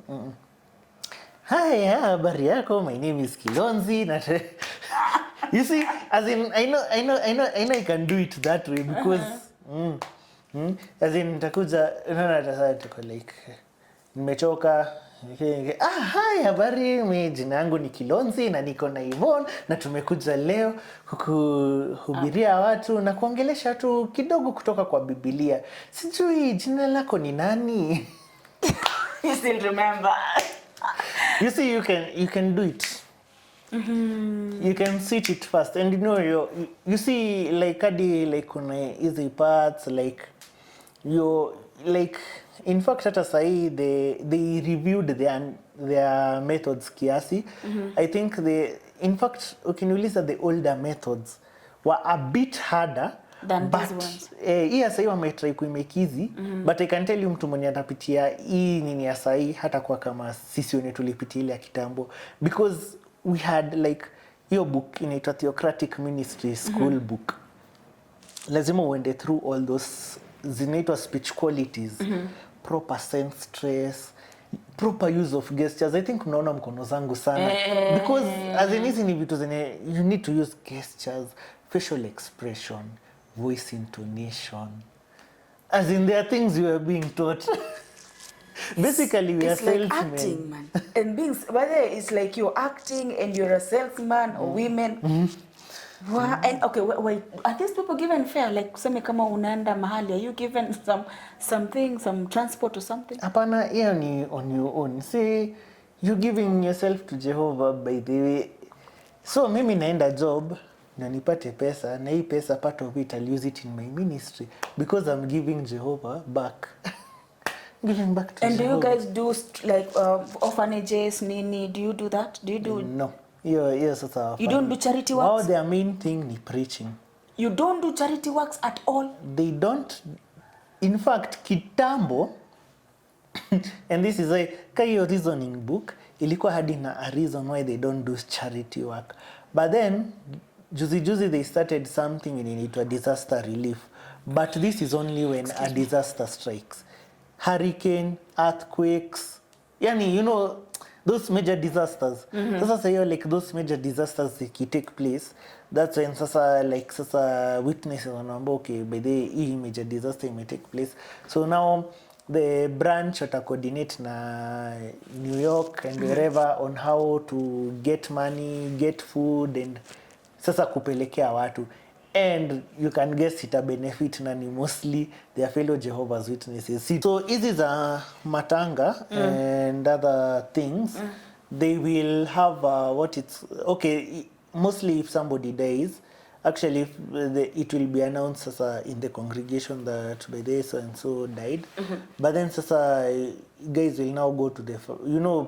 Hi, habari yako, my name is Kilonzi. You see, as in I know I can do it that way because as in takuja unaona tuko like nimechoka. Hi, habari, mimi jina yangu ni Kilonzi na niko na Yvonne na tumekuja leo kuhubiria watu na kuongelesha watu kidogo kutoka kwa Biblia. Sijui jina lako ni nani? You still remember. You see, you can do it. You can switch it fast, and you know you see like kadi like kuna easy parts, like you like, in fact hata sahi they reviewed their methods kiasi. I think in fact ukiniuliza the older methods were a bit harder than these ones. Iya sahi wametry kuimake easy, but I can tell you mtu mwenye atapitia hii nini ya sahi hata kwa kama sisi wenye tulipitia ile ya kitambo, because we had like hiyo book inaitwa Theocratic Ministry school book. Lazima uende through all those zinaitwa speech qualities, proper sense stress, proper use of gestures. I think unaona mkono zangu sana because as in hizi ni vitu zenye you need to use gestures, facial expression, voice intonation, as in there are things you are being taught. Basically we are salesmen. Like acting, man. And being, whether it's like you're acting and you're a salesman or women. Wow. And okay, wait, are these people given fare? Like kuseme kama unaenda mahali, are you given something, some transport or something? Hapana, hiyo ni on your own. See, you're giving yourself to Jehovah by the way. So mimi naenda job na nipate pesa, na hii pesa part of it I'll use it in my ministry because I'm giving Jehovah back. Giving back to and Jehovah. Do you guys do like orphanages, nini? Do you do that? Do you do? No. Yes, you don't do charity works? Well, their main thing ni preaching. You don't do charity works at all? They don't. In fact, kitambo, and this is a kayo reasoning book, ilikuwa hadi na a reason why they don't do charity work. But then, juzi they started something inaitwa disaster relief. But this is only when a disaster strikes. Hurricane, earthquakes, yani, you know, those major disasters. Sasa sayo like those major disasters take place, that's when sasa witnesses wanaambia okay, by the hii major disaster may take place. So now the branch wata coordinate na New York and wherever on how to get money, get food and sasa kupelekea watu. And you can guess ita benefit na ni mostly their fellow Jehovah's Witnesses. So hizi za matanga and other things, they will have what it's okay, mostly if somebody dies, actually it will be announced sasa in the congregation that by the so and so died. But then sasa guys will now go to the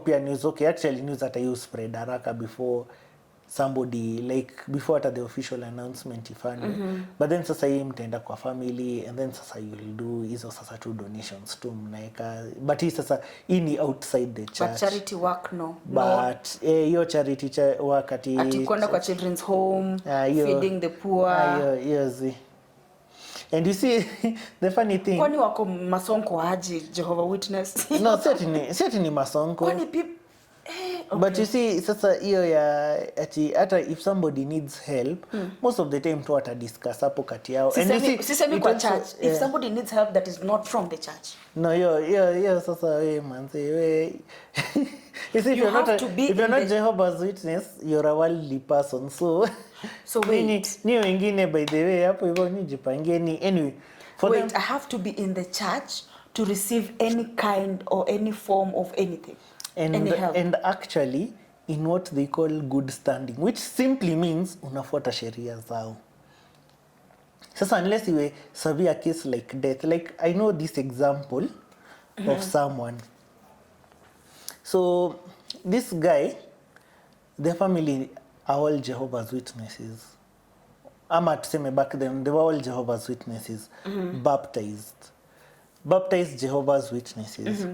pia news. Okay, actually news that you spread haraka before somebody, like before at the official announcement ifanywe. But then sasa hii mtaenda kwa family and then sasa you will do hizo sasa two donations tu mnaeka, but hii sasa hii ni outside the church. But charity work no. But hiyo charity work ati kwenda kwa children's home, feeding the poor. Yes. And you see the funny thing, kwani wako masonko aje Jehova Witness? No, certainly masonko. Kwani people okay. But you see sasa hiyo ya ati hata if somebody needs help most of the time tu wata discuss hapo kati yao. And you see sisemi kwa church if somebody needs help that is not from the church. No, yo sasa we manze we you see, if you're not Jehovah's Witness, you're a worldly person. So wait. Ni wengine by the way hapo hivyo ni jipangeni. Anyway, wait, I have to be in the church to receive any kind or any form of anything. And actually in what they call good standing, which simply means unafuata sheria zao. Sasa unless you severe case like death, like I know this example of someone. So this guy, their family are all Jehovah's Witnesses. Ama tuseme back then, they were all Jehovah's Witnesses, baptized Jehovah's Witnesses.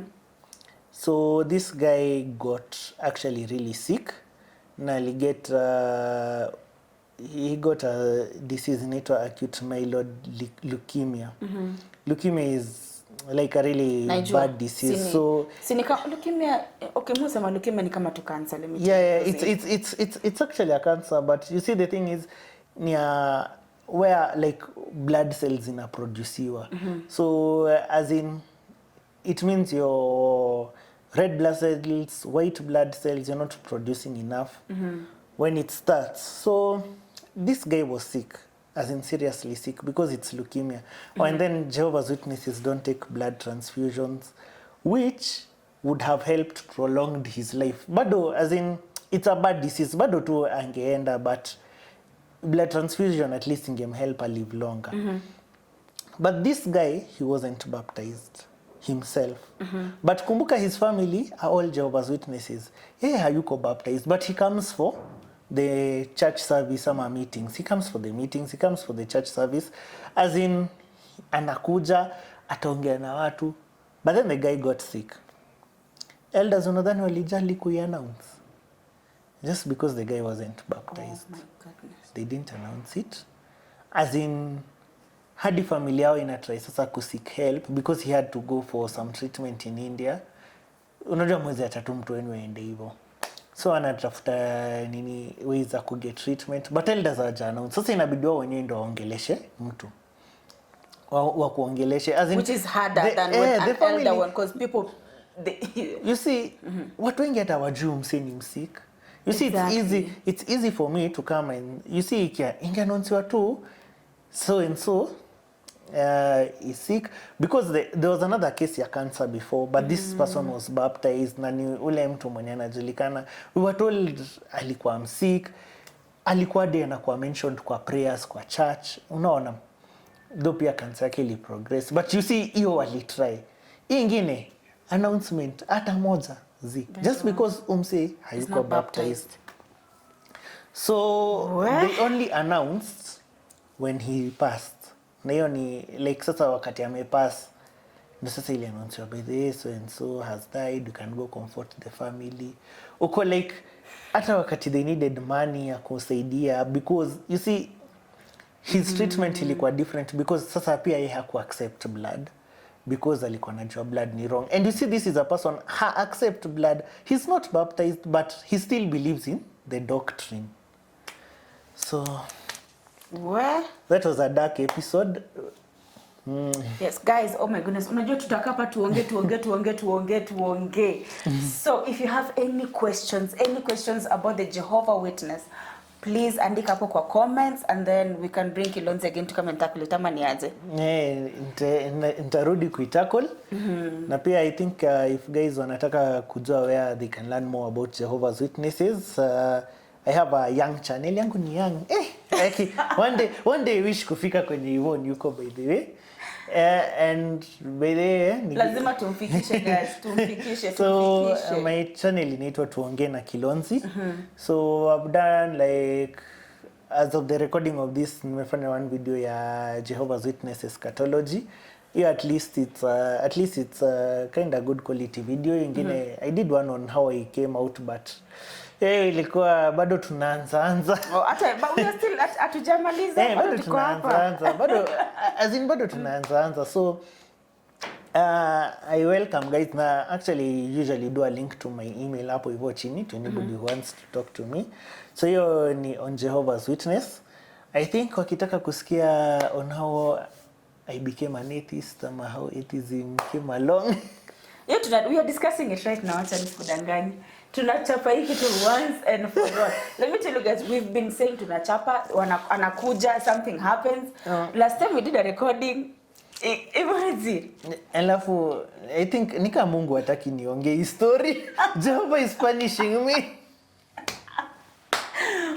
So this guy got actually really sick. Na he got a disease inaitwa acute myeloid leukemia. Leukemia is like a really bad disease. So leukemia, okay, musema leukemia ni kama tu cancer. It's actually a cancer, but you see the thing is near where like blood cells inaproduciwa. So as in it means your red blood cells, white blood cells, you're not producing enough when it starts. So this guy was sick, as in seriously sick, because it's leukemia. And then Jehovah's Witnesses don't take blood transfusions, which would have helped prolonged his life. Bado, as in, it's a bad disease. Bado tu angeenda, but blood transfusion at least ingemhelp her live longer. But this guy, he wasn't baptized himself. But kumbuka his family are all Jehovah's Witnesses. Hayuko baptized, but he comes for the church service ama meetings. He comes for the meetings, he comes for the church service. As in, anakuja, ataongea na watu. But then the guy got sick. Elders unadhani walijali kuiannounce. Just because the guy wasn't baptized. Oh my goodness. They didn't announce it. As in, hadi familia yao inatry sasa kuseek help because he had to go for some treatment in India. Unajua mwezi ya 3 mtu wenu aende hivyo. So anatafuta ways za kuget treatment, but elders hawaja announce. Sasa inabidi wao wenyewe ndio waongeleshe mtu. Wa kuongeleshe as in, which is harder than when an elder one, because people you see watu wengi hata wajui mseni msik. You see, exactly. It's easy for me to come and you see ingeannouncewa tu so and so is sick, because there was another case ya cancer before, but this person was baptized na ni ule mtu mwenye anajulikana. We were told alikuwa sick, alikuwa de anakuwa mentioned kwa prayers kwa church, unaona, though pia cancer yake ili progress. But you see hiyo walitry. Hii ingine announcement hata moja just because hayuko baptized. So they only announced when he passed. Na hiyo ni like sasa wakati amepass ndio sasa ile announce by the so and so has died, you can go comfort the family. Uko like hata wakati they needed money ya kusaidia, because you see his treatment ilikuwa different, because sasa pia yeye haku accept blood because alikuwa anajua blood ni wrong. And you see, this is a person ha accept blood, he's not baptized but he still believes in the doctrine. So that was a dark episode. Yes guys, oh my goodness, unajua tutakapa tuongee. So if you have any questions about the Jehovah Witness, please andika hapo kwa comments and then we can bring Kilonzi again to come and tackle it. Ama niaje? Nitarudi kuitackle. Na pia I think if guys wanataka kujua where they can learn more about Jehovah's Witnesses, I have a young channel. Yangu ni young. Okay, one day wish kufika kwenye Yvonne yuko by the way. And by the way, lazima tumfikishe guys, tumfikishe. So my channel inaitwa Tuongee na Kilonzi. So I've done like, as of the recording of this, nimefanya one video ya Jehovah's Witness Eschatology. Yeah, at least it's kind of good quality video. Ingine I did one on how I came out, but ilikuwa bado tunaanza. Oh, but we are still hatujamaliza. Bado tunaanza. Bado as in bado tunaanza. So I welcome guys. Na actually usually do a link to my email hapo hivyo chini to anybody who wants to talk to me. So hiyo ni on Jehovah's Witness. I think wakitaka kusikia on how I became an atheist ama how atheism came along. Yeah, we are discussing it right now. Acha nikudanganye. Tunachapa hii kitu once and for all. Let me tell you guys, we've been saying tunachapa, anakuja, something happens. Last time we did a recording, imagine. Alafu, I think nika Mungu hataki niongee hii story. Jehovah is punishing me.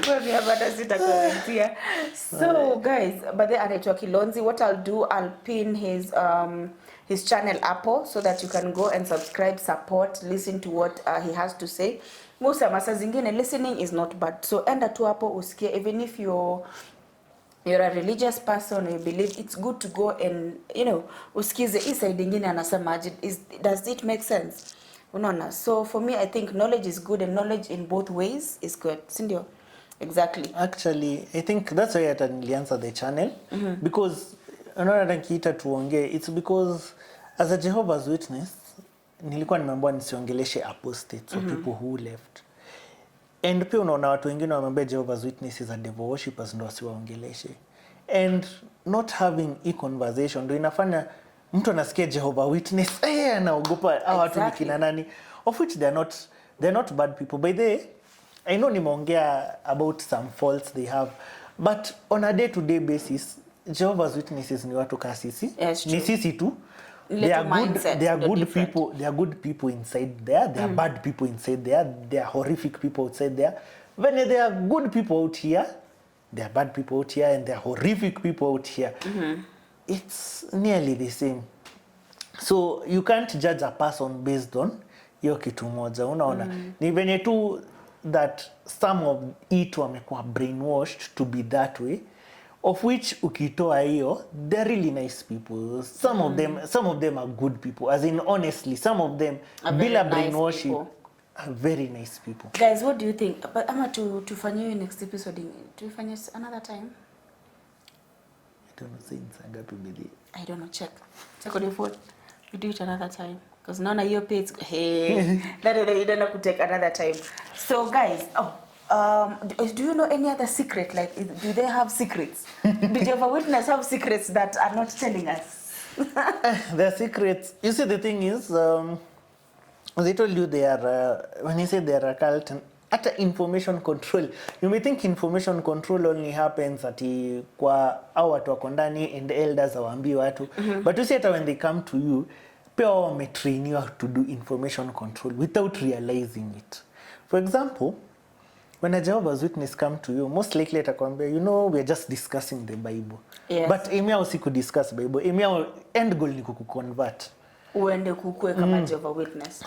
Wewe hapa sitakuambia. So guys, but then anaitwa Kilonzi. What I'll do, I'll pin his channel Apple so that you can go and subscribe, support, listen to what he has to say. Musa masa zingine listening is not bad. So enda tu hapo usikie, even if you're a religious person, you believe, it's good to go and usikize hii side nyingine anasemaje. Does it make sense? Unaona? So for me, I think knowledge is good, and knowledge in both ways is good. Sindio? Exactly. Actually, I think that's why I nilianza the channel, because unaona nakiita tuongee, it's because as a Jehovah's Witness nilikuwa nimeambiwa nisiongeleshe apostates or people who left. And pia unaona watu wengine wameambia Jehovah's Witnesses are devil worshippers ndo wasiwaongeleshe. And not having a conversation ndo inafanya mtu anasikia Jehovah's Witness anaogopa hao watu ni kina nani, of which they're not bad people. By the way, I know nimeongea about some faults they have, but on a day-to-day basis Jehovah's Witnesses ni watu ka sisi. Yes, ni sisi tu. They are good people inside there. They are bad people inside there. They are horrific people outside there. When they are good people out here, they are bad people out here, and they are horrific people out here. It's nearly the same. So you can't judge a person based on hiyo kitu moja. Unaona? Ni venye tu that some of it wamekuwa brainwashed to be that way, of which ukitoa hiyo, they're really nice people. Some of them are good people, as in honestly, some of them bila brainwashing are very nice people. Guys, what do you think? But ama tufanyie next episode, tufanye another time? I don't know, since ngapi bidi. I don't know, check on your phone. We do it another time, because naona hiyo page that could take another time. So guys, do you know any other secret? Like, do they have secrets? Do Jehovah's Witnesses have secrets that are not telling us? Their secrets. You see, the thing is, as I told you, they are, when you say they are a cult, at information control, you may think information control only happens ati kwa au watu wako ndani and elders hawaambii watu. But you see, when they come to you, pia wametrainiwa to do information control without realizing it. For example, when a Jehovah's Witness come to you, most likely atakwambia, we are just discussing the Bible. Yes. But aim yao si kudiscuss Bible. Aim yao end goal ni kukuconvert. Uende kukue kama Jehovah's Witness.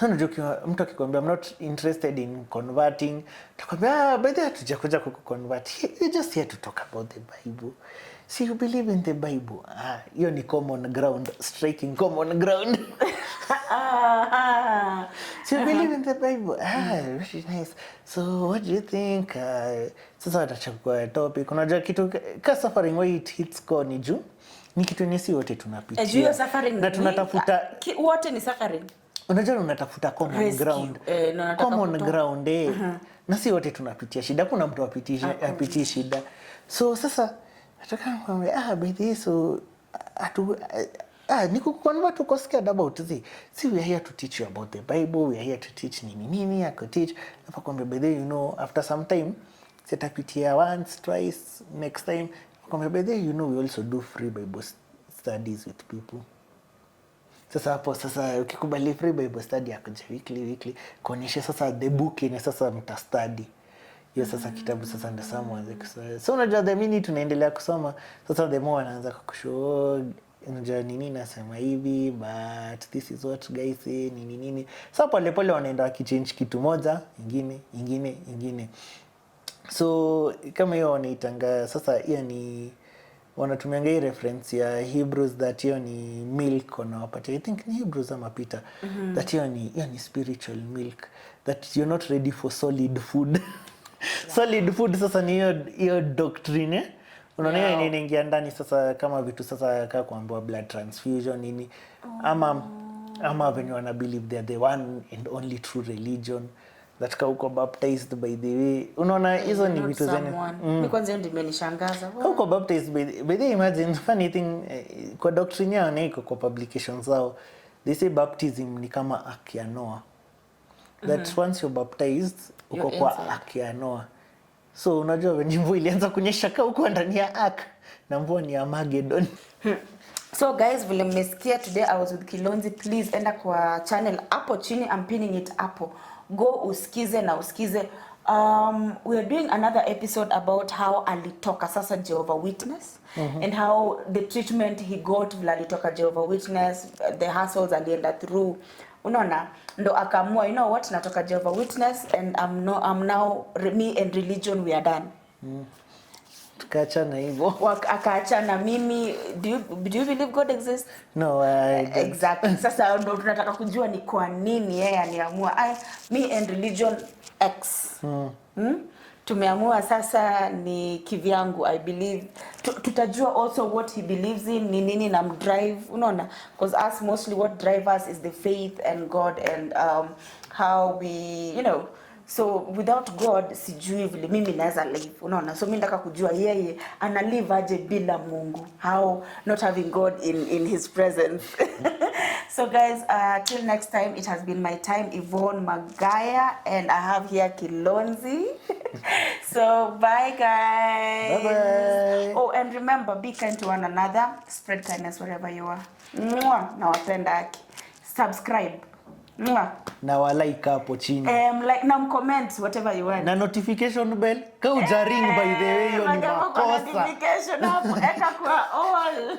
Mtu akikwambia I'm not interested in converting, atakwambia by the way hatujakuja kukuconvert. You're just here to talk about the Bible. See, you believe in the Bible. Hiyo ni common ground, striking common ground. So you believe in the Bible. Very nice. So what do you think? Sasa watachukua topic. Unajua kitu ka suffering why it hits core ni juu. Ni kitu nisi wote tunapitia. Juu suffering na tunatafuta wote ni suffering. Unajua unatafuta common ground. Common ground na si wote tunapitia shida. Kuna mtu apitii shida. So sasa nataka kwambia by this so nikukuconvert to scared about this. See, we are here to teach you about the Bible. We are here to teach nini. I could teach. Nafa kwambia by the after some time, sitapitia once, twice, next time. Kwambia by the we also do free Bible studies with people. Sasa hapo ukikubali free Bible study akuja weekly kuonyesha sasa the book yenye sasa mta study. hiyo sasa kitabu sasa ndio sasa mwanze kusoma. So unajua the minute tunaendelea kusoma sasa the more wanaanza kukushow unajua nini nasema hivi but this is what guys say nini. Sasa pole pole wanaenda wakichange kitu moja ingine. So kama hiyo wanaitanga sasa hiyo ni wanatumianga hii reference ya Hebrews that hiyo ni milk wanawapatia. I think ni Hebrews ama Peter. That hiyo ni spiritual milk. That you're not ready for solid food. Yeah. Solid food sasa ni hiyo doctrine. Unaona hiyo nini inaingia ndani sasa kama vitu sasa kama kuambiwa blood transfusion nini. Ama when you wanna believe they're the one and only true religion. That ka uko baptized by the way. Unaona hizo ni vitu zene. Ni kwanza ndio imenishangaza. Uko baptized by the imagine funny thing kwa doctrine yao na iko kwa publications zao. They say baptism ni kama act ya Noah. That once you're baptized uko kwa act ya Noah. So unajua when mvua ilianza kunyesha ka uko ndani ya ark na mvua ni Armageddon. So guys, vile mmesikia today I was with Kilonzi. Please enda kwa channel hapo chini, I'm pinning it hapo. Go usikize. We are doing another episode about how alitoka sasa Jehova Witness and how the treatment he got vile alitoka Jehova Witness, the hassles alienda through. Unaona ndo akaamua you know what, natoka Jehova Witness and I'm now me and religion we are done. Tukaachana hivyo. Akaachana mimi. Do you believe God exists? No, I don't. Exactly. Sasa ndo tunataka kujua ni kwa nini yeye aniamua me and religion X. Tumeamua sasa ni kivyangu. I believe tutajua also what he believes in ni nini na drive, unaona, because us mostly what drive us is the faith and God and how we, you know. So without God sijui vile mimi naweza live, unaona. So mimi nataka kujua yeye ana live aje bila Mungu, how not having God in his presence. So guys, till next time, it has been my time, Yvonne Magaya, and I have here Kilonzi. So bye guys. Bye. Oh, and remember, be kind to one another, spread kindness wherever you are. Nawapenda. Subscribe. Na walike hapo chini. Like na comment whatever you want. Na notification bell ka ujaring by the way hiyo ni makosa. Notification hapo eka kwa all.